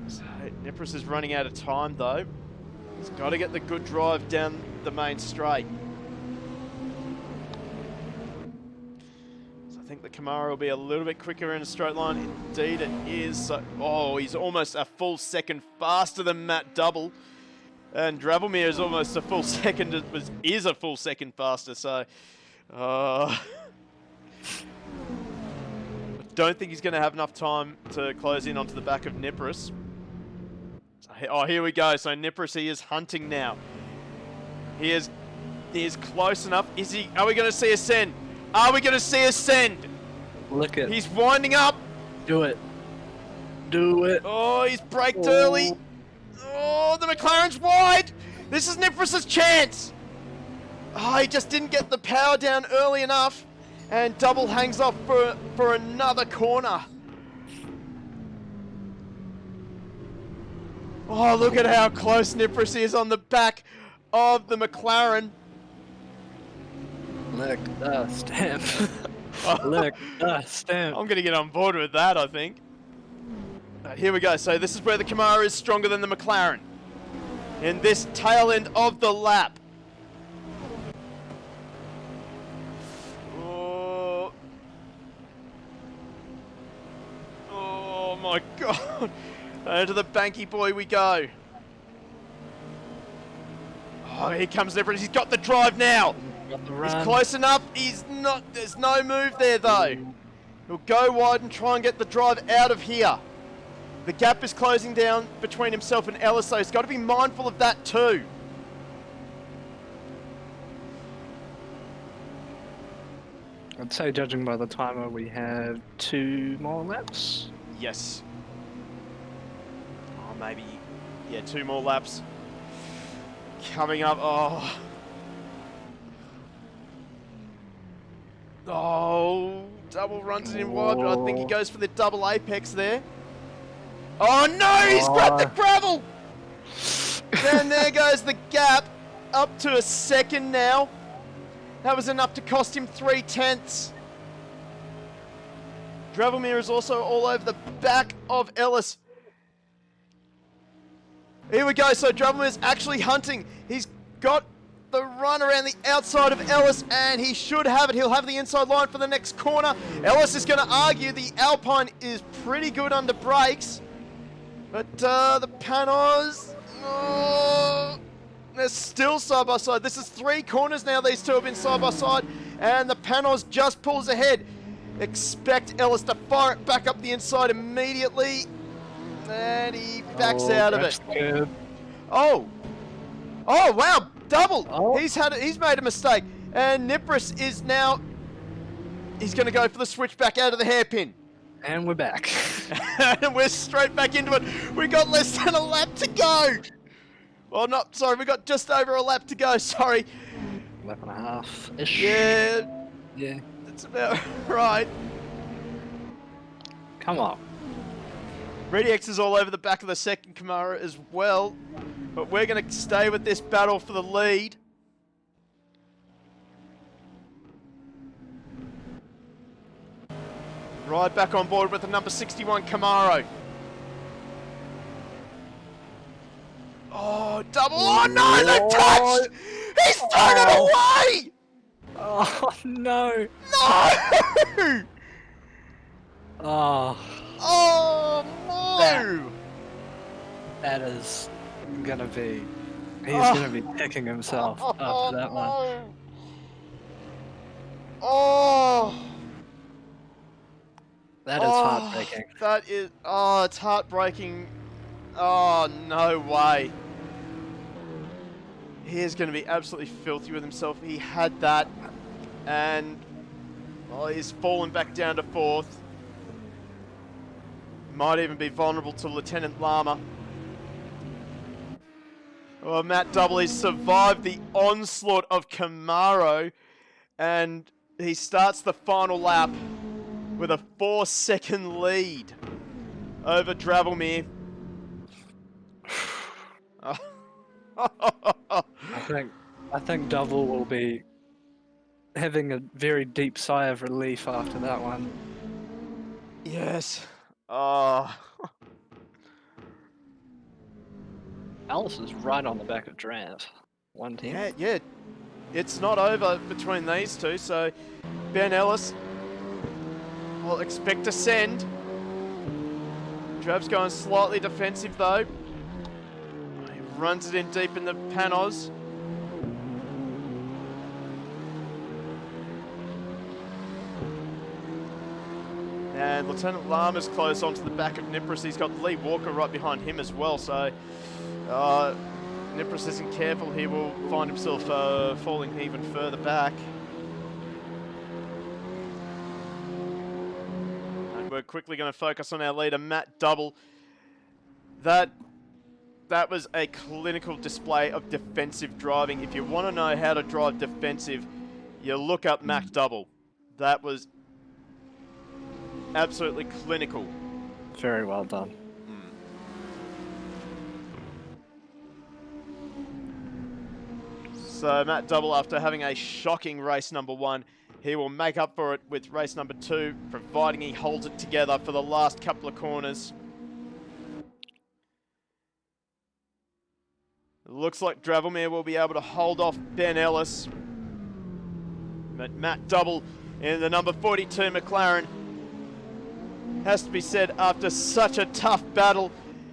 So Nippers is running out of time though. He's got to get the good drive down the main straight. So I think the Camaro will be a little bit quicker in a straight line. Indeed it is. So, oh, he's almost a full second faster than Matt Double. And Dravelmere is almost a full second, is a full second faster, so... I don't think he's going to have enough time to close in onto the back of Nippers. Oh, here we go. So Nippers, he is hunting now. He is close enough. Are we going to see a send? Are we going to see a send? Look at. He's winding up. Do it. Do it. Oh, he's braked early. Oh, the McLaren's wide. This is Nippers' chance. Oh, he just didn't get the power down early enough. And Double hangs off for another corner. Oh, look at how close Nipris is on the back of the McLaren. Lick the stamp. Lick the stamp. I'm going to get on board with that, I think. Right, here we go. So this is where the Camaro is stronger than the McLaren. In this tail end of the lap. Oh, oh my God. Into the banky boy we go. Oh, here comes Everett. He's got the drive now. Got the He's run. close enough. He's not. There's no move there though. He'll go wide and try and get the drive out of here. The gap is closing down between himself and Ellis, so he's got to be mindful of that too. I'd say, judging by the timer, we have 2 more laps. Yes. Oh, maybe. Yeah, 2 more laps. Coming up. Oh. Oh, double runs it in wide, but I think he goes for the double apex there. Oh no, he's grabbed the gravel! And there goes the gap, up to a second now. That was enough to cost him 3/10. Gravelmere is also all over the back of Ellis. Here we go, so Gravelmere's actually hunting. He's got the run around the outside of Ellis, and he should have it. He'll have the inside line for the next corner. Ellis is going to argue the Alpine is pretty good under brakes. But the Panos, oh, they're still side by side. This is 3 corners now. These two have been side by side, and the Panos just pulls ahead. Expect Ellis to fire it back up the inside immediately, and he backs out of it. Good. Oh wow, double. Oh. He's made a mistake, and Nipris is now. He's going to go for the switchback out of the hairpin. And we're back. And we're straight back into it. We got less than a lap to go. Well, not, sorry, we got just over a lap to go, sorry. Lap and a half-ish. Yeah, Yeah. that's about right. Come on. ReadyX is all over the back of the second Camaro as well. But we're going to stay with this battle for the lead. Right back on board with the number 61 Camaro. Oh, double. Oh, no, they touched! He's thrown it away! Oh, no. No! Oh, Oh, no! that is gonna be... He's gonna be picking himself after that one. No. Oh! That is heartbreaking. That is... Oh, it's heartbreaking. Oh, no way. He is going to be absolutely filthy with himself. He had that, and oh, he's fallen back down to 4th. Might even be vulnerable to Lieutenant Lama. Well, Matt Double, he's survived the onslaught of Camaro, and he starts the final lap with a 4-second lead over Gravelmere. I think Double will be having a very deep sigh of relief after that one. Yes. Oh. Alice is right on the back of Drav. 110. Yeah. It's not over between these two, so Ben Ellis will expect to send. Drav's going slightly defensive though. He runs it in deep in the Panos. And Lieutenant Lama's close onto the back of Nipris. He's got Lee Walker right behind him as well, so Nipris isn't careful, he will find himself falling even further back. And we're quickly going to focus on our leader, Matt Double. That was a clinical display of defensive driving. If you want to know how to drive defensive, you look up Matt Double. That was absolutely clinical. Very well done. So Matt Double, after having a shocking race number 1, he will make up for it with race number 2, providing he holds it together for the last couple of corners. It looks like Dravelmere will be able to hold off Ben Ellis. But Matt Double in the number 42 McLaren, has to be said, after such a tough battle,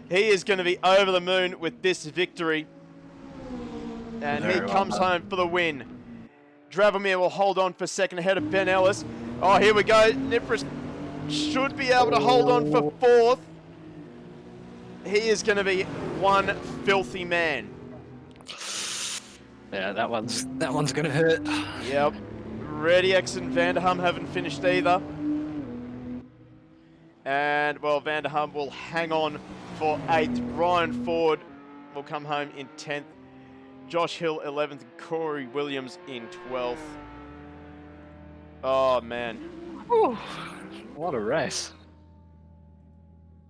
he is going to be over the moon with this victory. And he comes home for the win. Dravelmere will hold on for second ahead of Ben Ellis. Oh, here we go. Nipris should be able to hold on for fourth. He is going to be one filthy man. Yeah, that one's going to hurt. Yep. Redix and Vanderham haven't finished either. And, well, Vanderham will hang on for 8th. Ryan Ford will come home in 10th. Josh Hill 11th, and Corey Williams in 12th. Oh, man. Whew. What a race.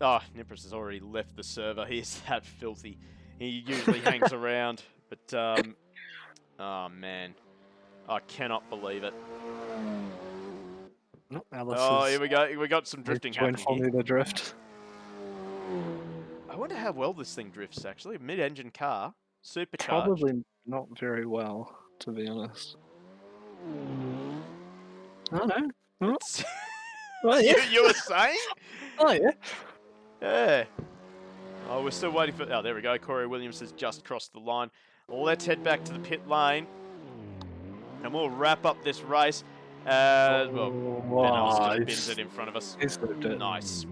Oh, Nipris has already left the server. He is that filthy. He usually hangs around, but, oh, man. I cannot believe it. Nope, oh, here we go. We got some drifting happening here. The drift. I wonder how well this thing drifts, actually. Mid-engine car. Supercharged. Probably not very well, to be honest. I don't know. Oh. Oh, yeah. you were saying? Oh, yeah. Yeah. Oh, we're still waiting for... Oh, there we go. Corey Williams has just crossed the line. Let's head back to the pit lane. And we'll wrap up this race. Well, Ben Ellis just bins it in front of us. He's lived it. Nice.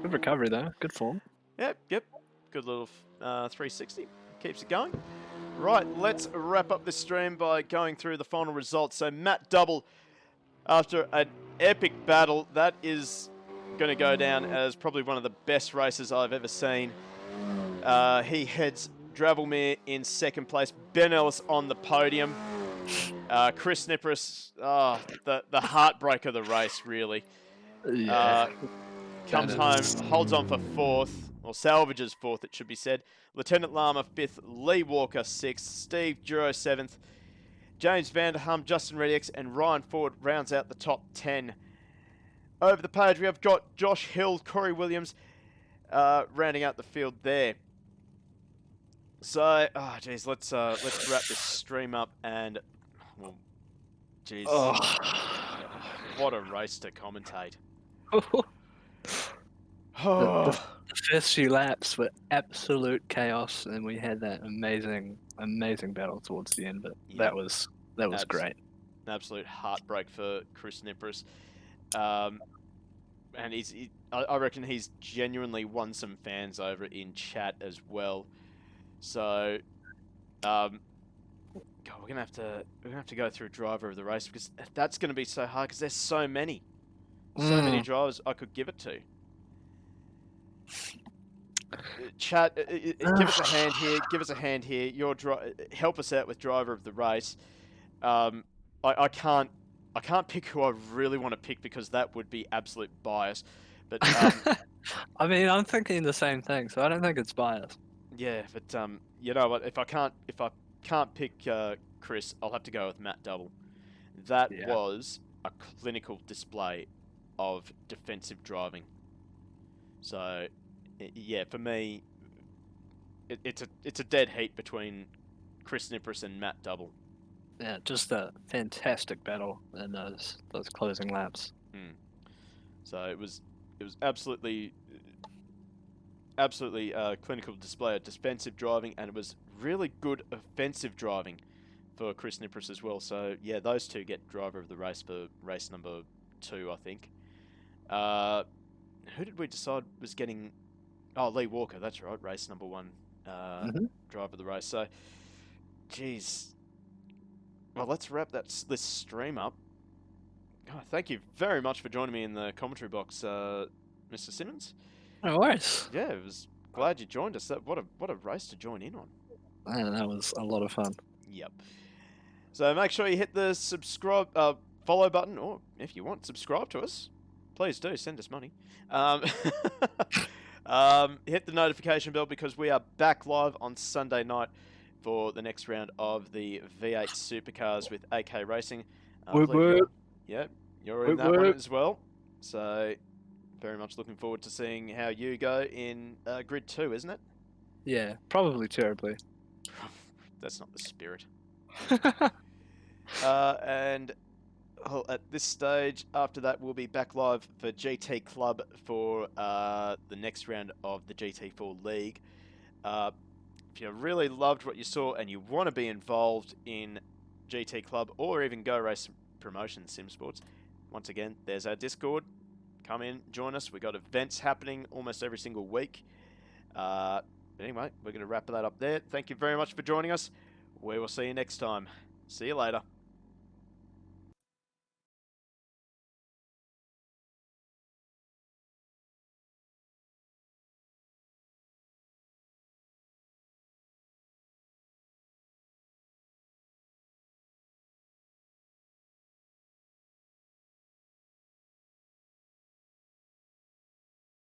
Good recovery, though. Good form. Yep. Good little 360. Keeps it going. Right, let's wrap up this stream by going through the final results. So Matt Double, after an epic battle, that is going to go down as probably one of the best races I've ever seen. He heads Dravelmere in second place. Ben Ellis on the podium. Chris Nipris, the heartbreak of the race, really. Yeah. Comes home, holds on for fourth, or salvages fourth, it should be said. Lieutenant Lama fifth, Lee Walker sixth, Steve Duro seventh, James Vanderham, Justin Redix, and Ryan Ford rounds out the top 10. Over the page, we have got Josh Hill, Corey Williams, rounding out the field there. So, geez, let's wrap this stream up and, well, geez, what a race to commentate. The first few laps were absolute chaos, and we had that amazing battle towards the end. But Yeah. that was great. An absolute heartbreak for Chris Nipris. And I reckon he's genuinely won some fans over in chat as well. So, God, we're gonna have to go through driver of the race, because that's gonna be so hard, because there's so many Mm. drivers I could give it to. Chat, give us a hand here. Give us a hand here. Help us out with driver of the race. I can't pick who I really want to pick, because that would be absolute bias. But I mean, I'm thinking the same thing, so I don't think it's biased. yeah, but you know what? If I can't pick Chris, I'll have to go with Matt Double. That Yeah. was a clinical display of defensive driving. So, yeah, for me, it's a dead heat between Chris Nipris and Matt Double. Yeah, just a fantastic battle in those closing laps. So it was absolutely clinical display of defensive driving, and it was really good offensive driving for Chris Nipris as well. So yeah, those two get driver of the race for race number 2, I think. Who did we decide was getting? Oh, Lee Walker. That's right. Race number 1, driver of the race. So, geez. Well, let's wrap this stream up. Oh, thank you very much for joining me in the commentary box, Mr. Simmons. No worries. Yeah, it was glad you joined us. What a race to join in on. Man, that was a lot of fun. Yep. So make sure you hit the follow button, or if you want, subscribe to us. Please do, send us money. Hit the notification bell, because we are back live on Sunday night for the next round of the V8 Supercars with AK Racing. I Whoop, believe whoop. you're in Whoop, that one whoop. as well. So very much looking forward to seeing how you go in Grid 2, isn't it? Yeah, probably terribly. That's not the spirit. And at this stage, after that, we'll be back live for GT Club for the next round of the GT4 League. If you really loved what you saw and you want to be involved in GT Club or even Go Race Promotion Sim Sports, once again, there's our Discord. Come in, join us. We've got events happening almost every single week. But anyway, we're going to wrap that up there. Thank you very much for joining us. We will see you next time. See you later.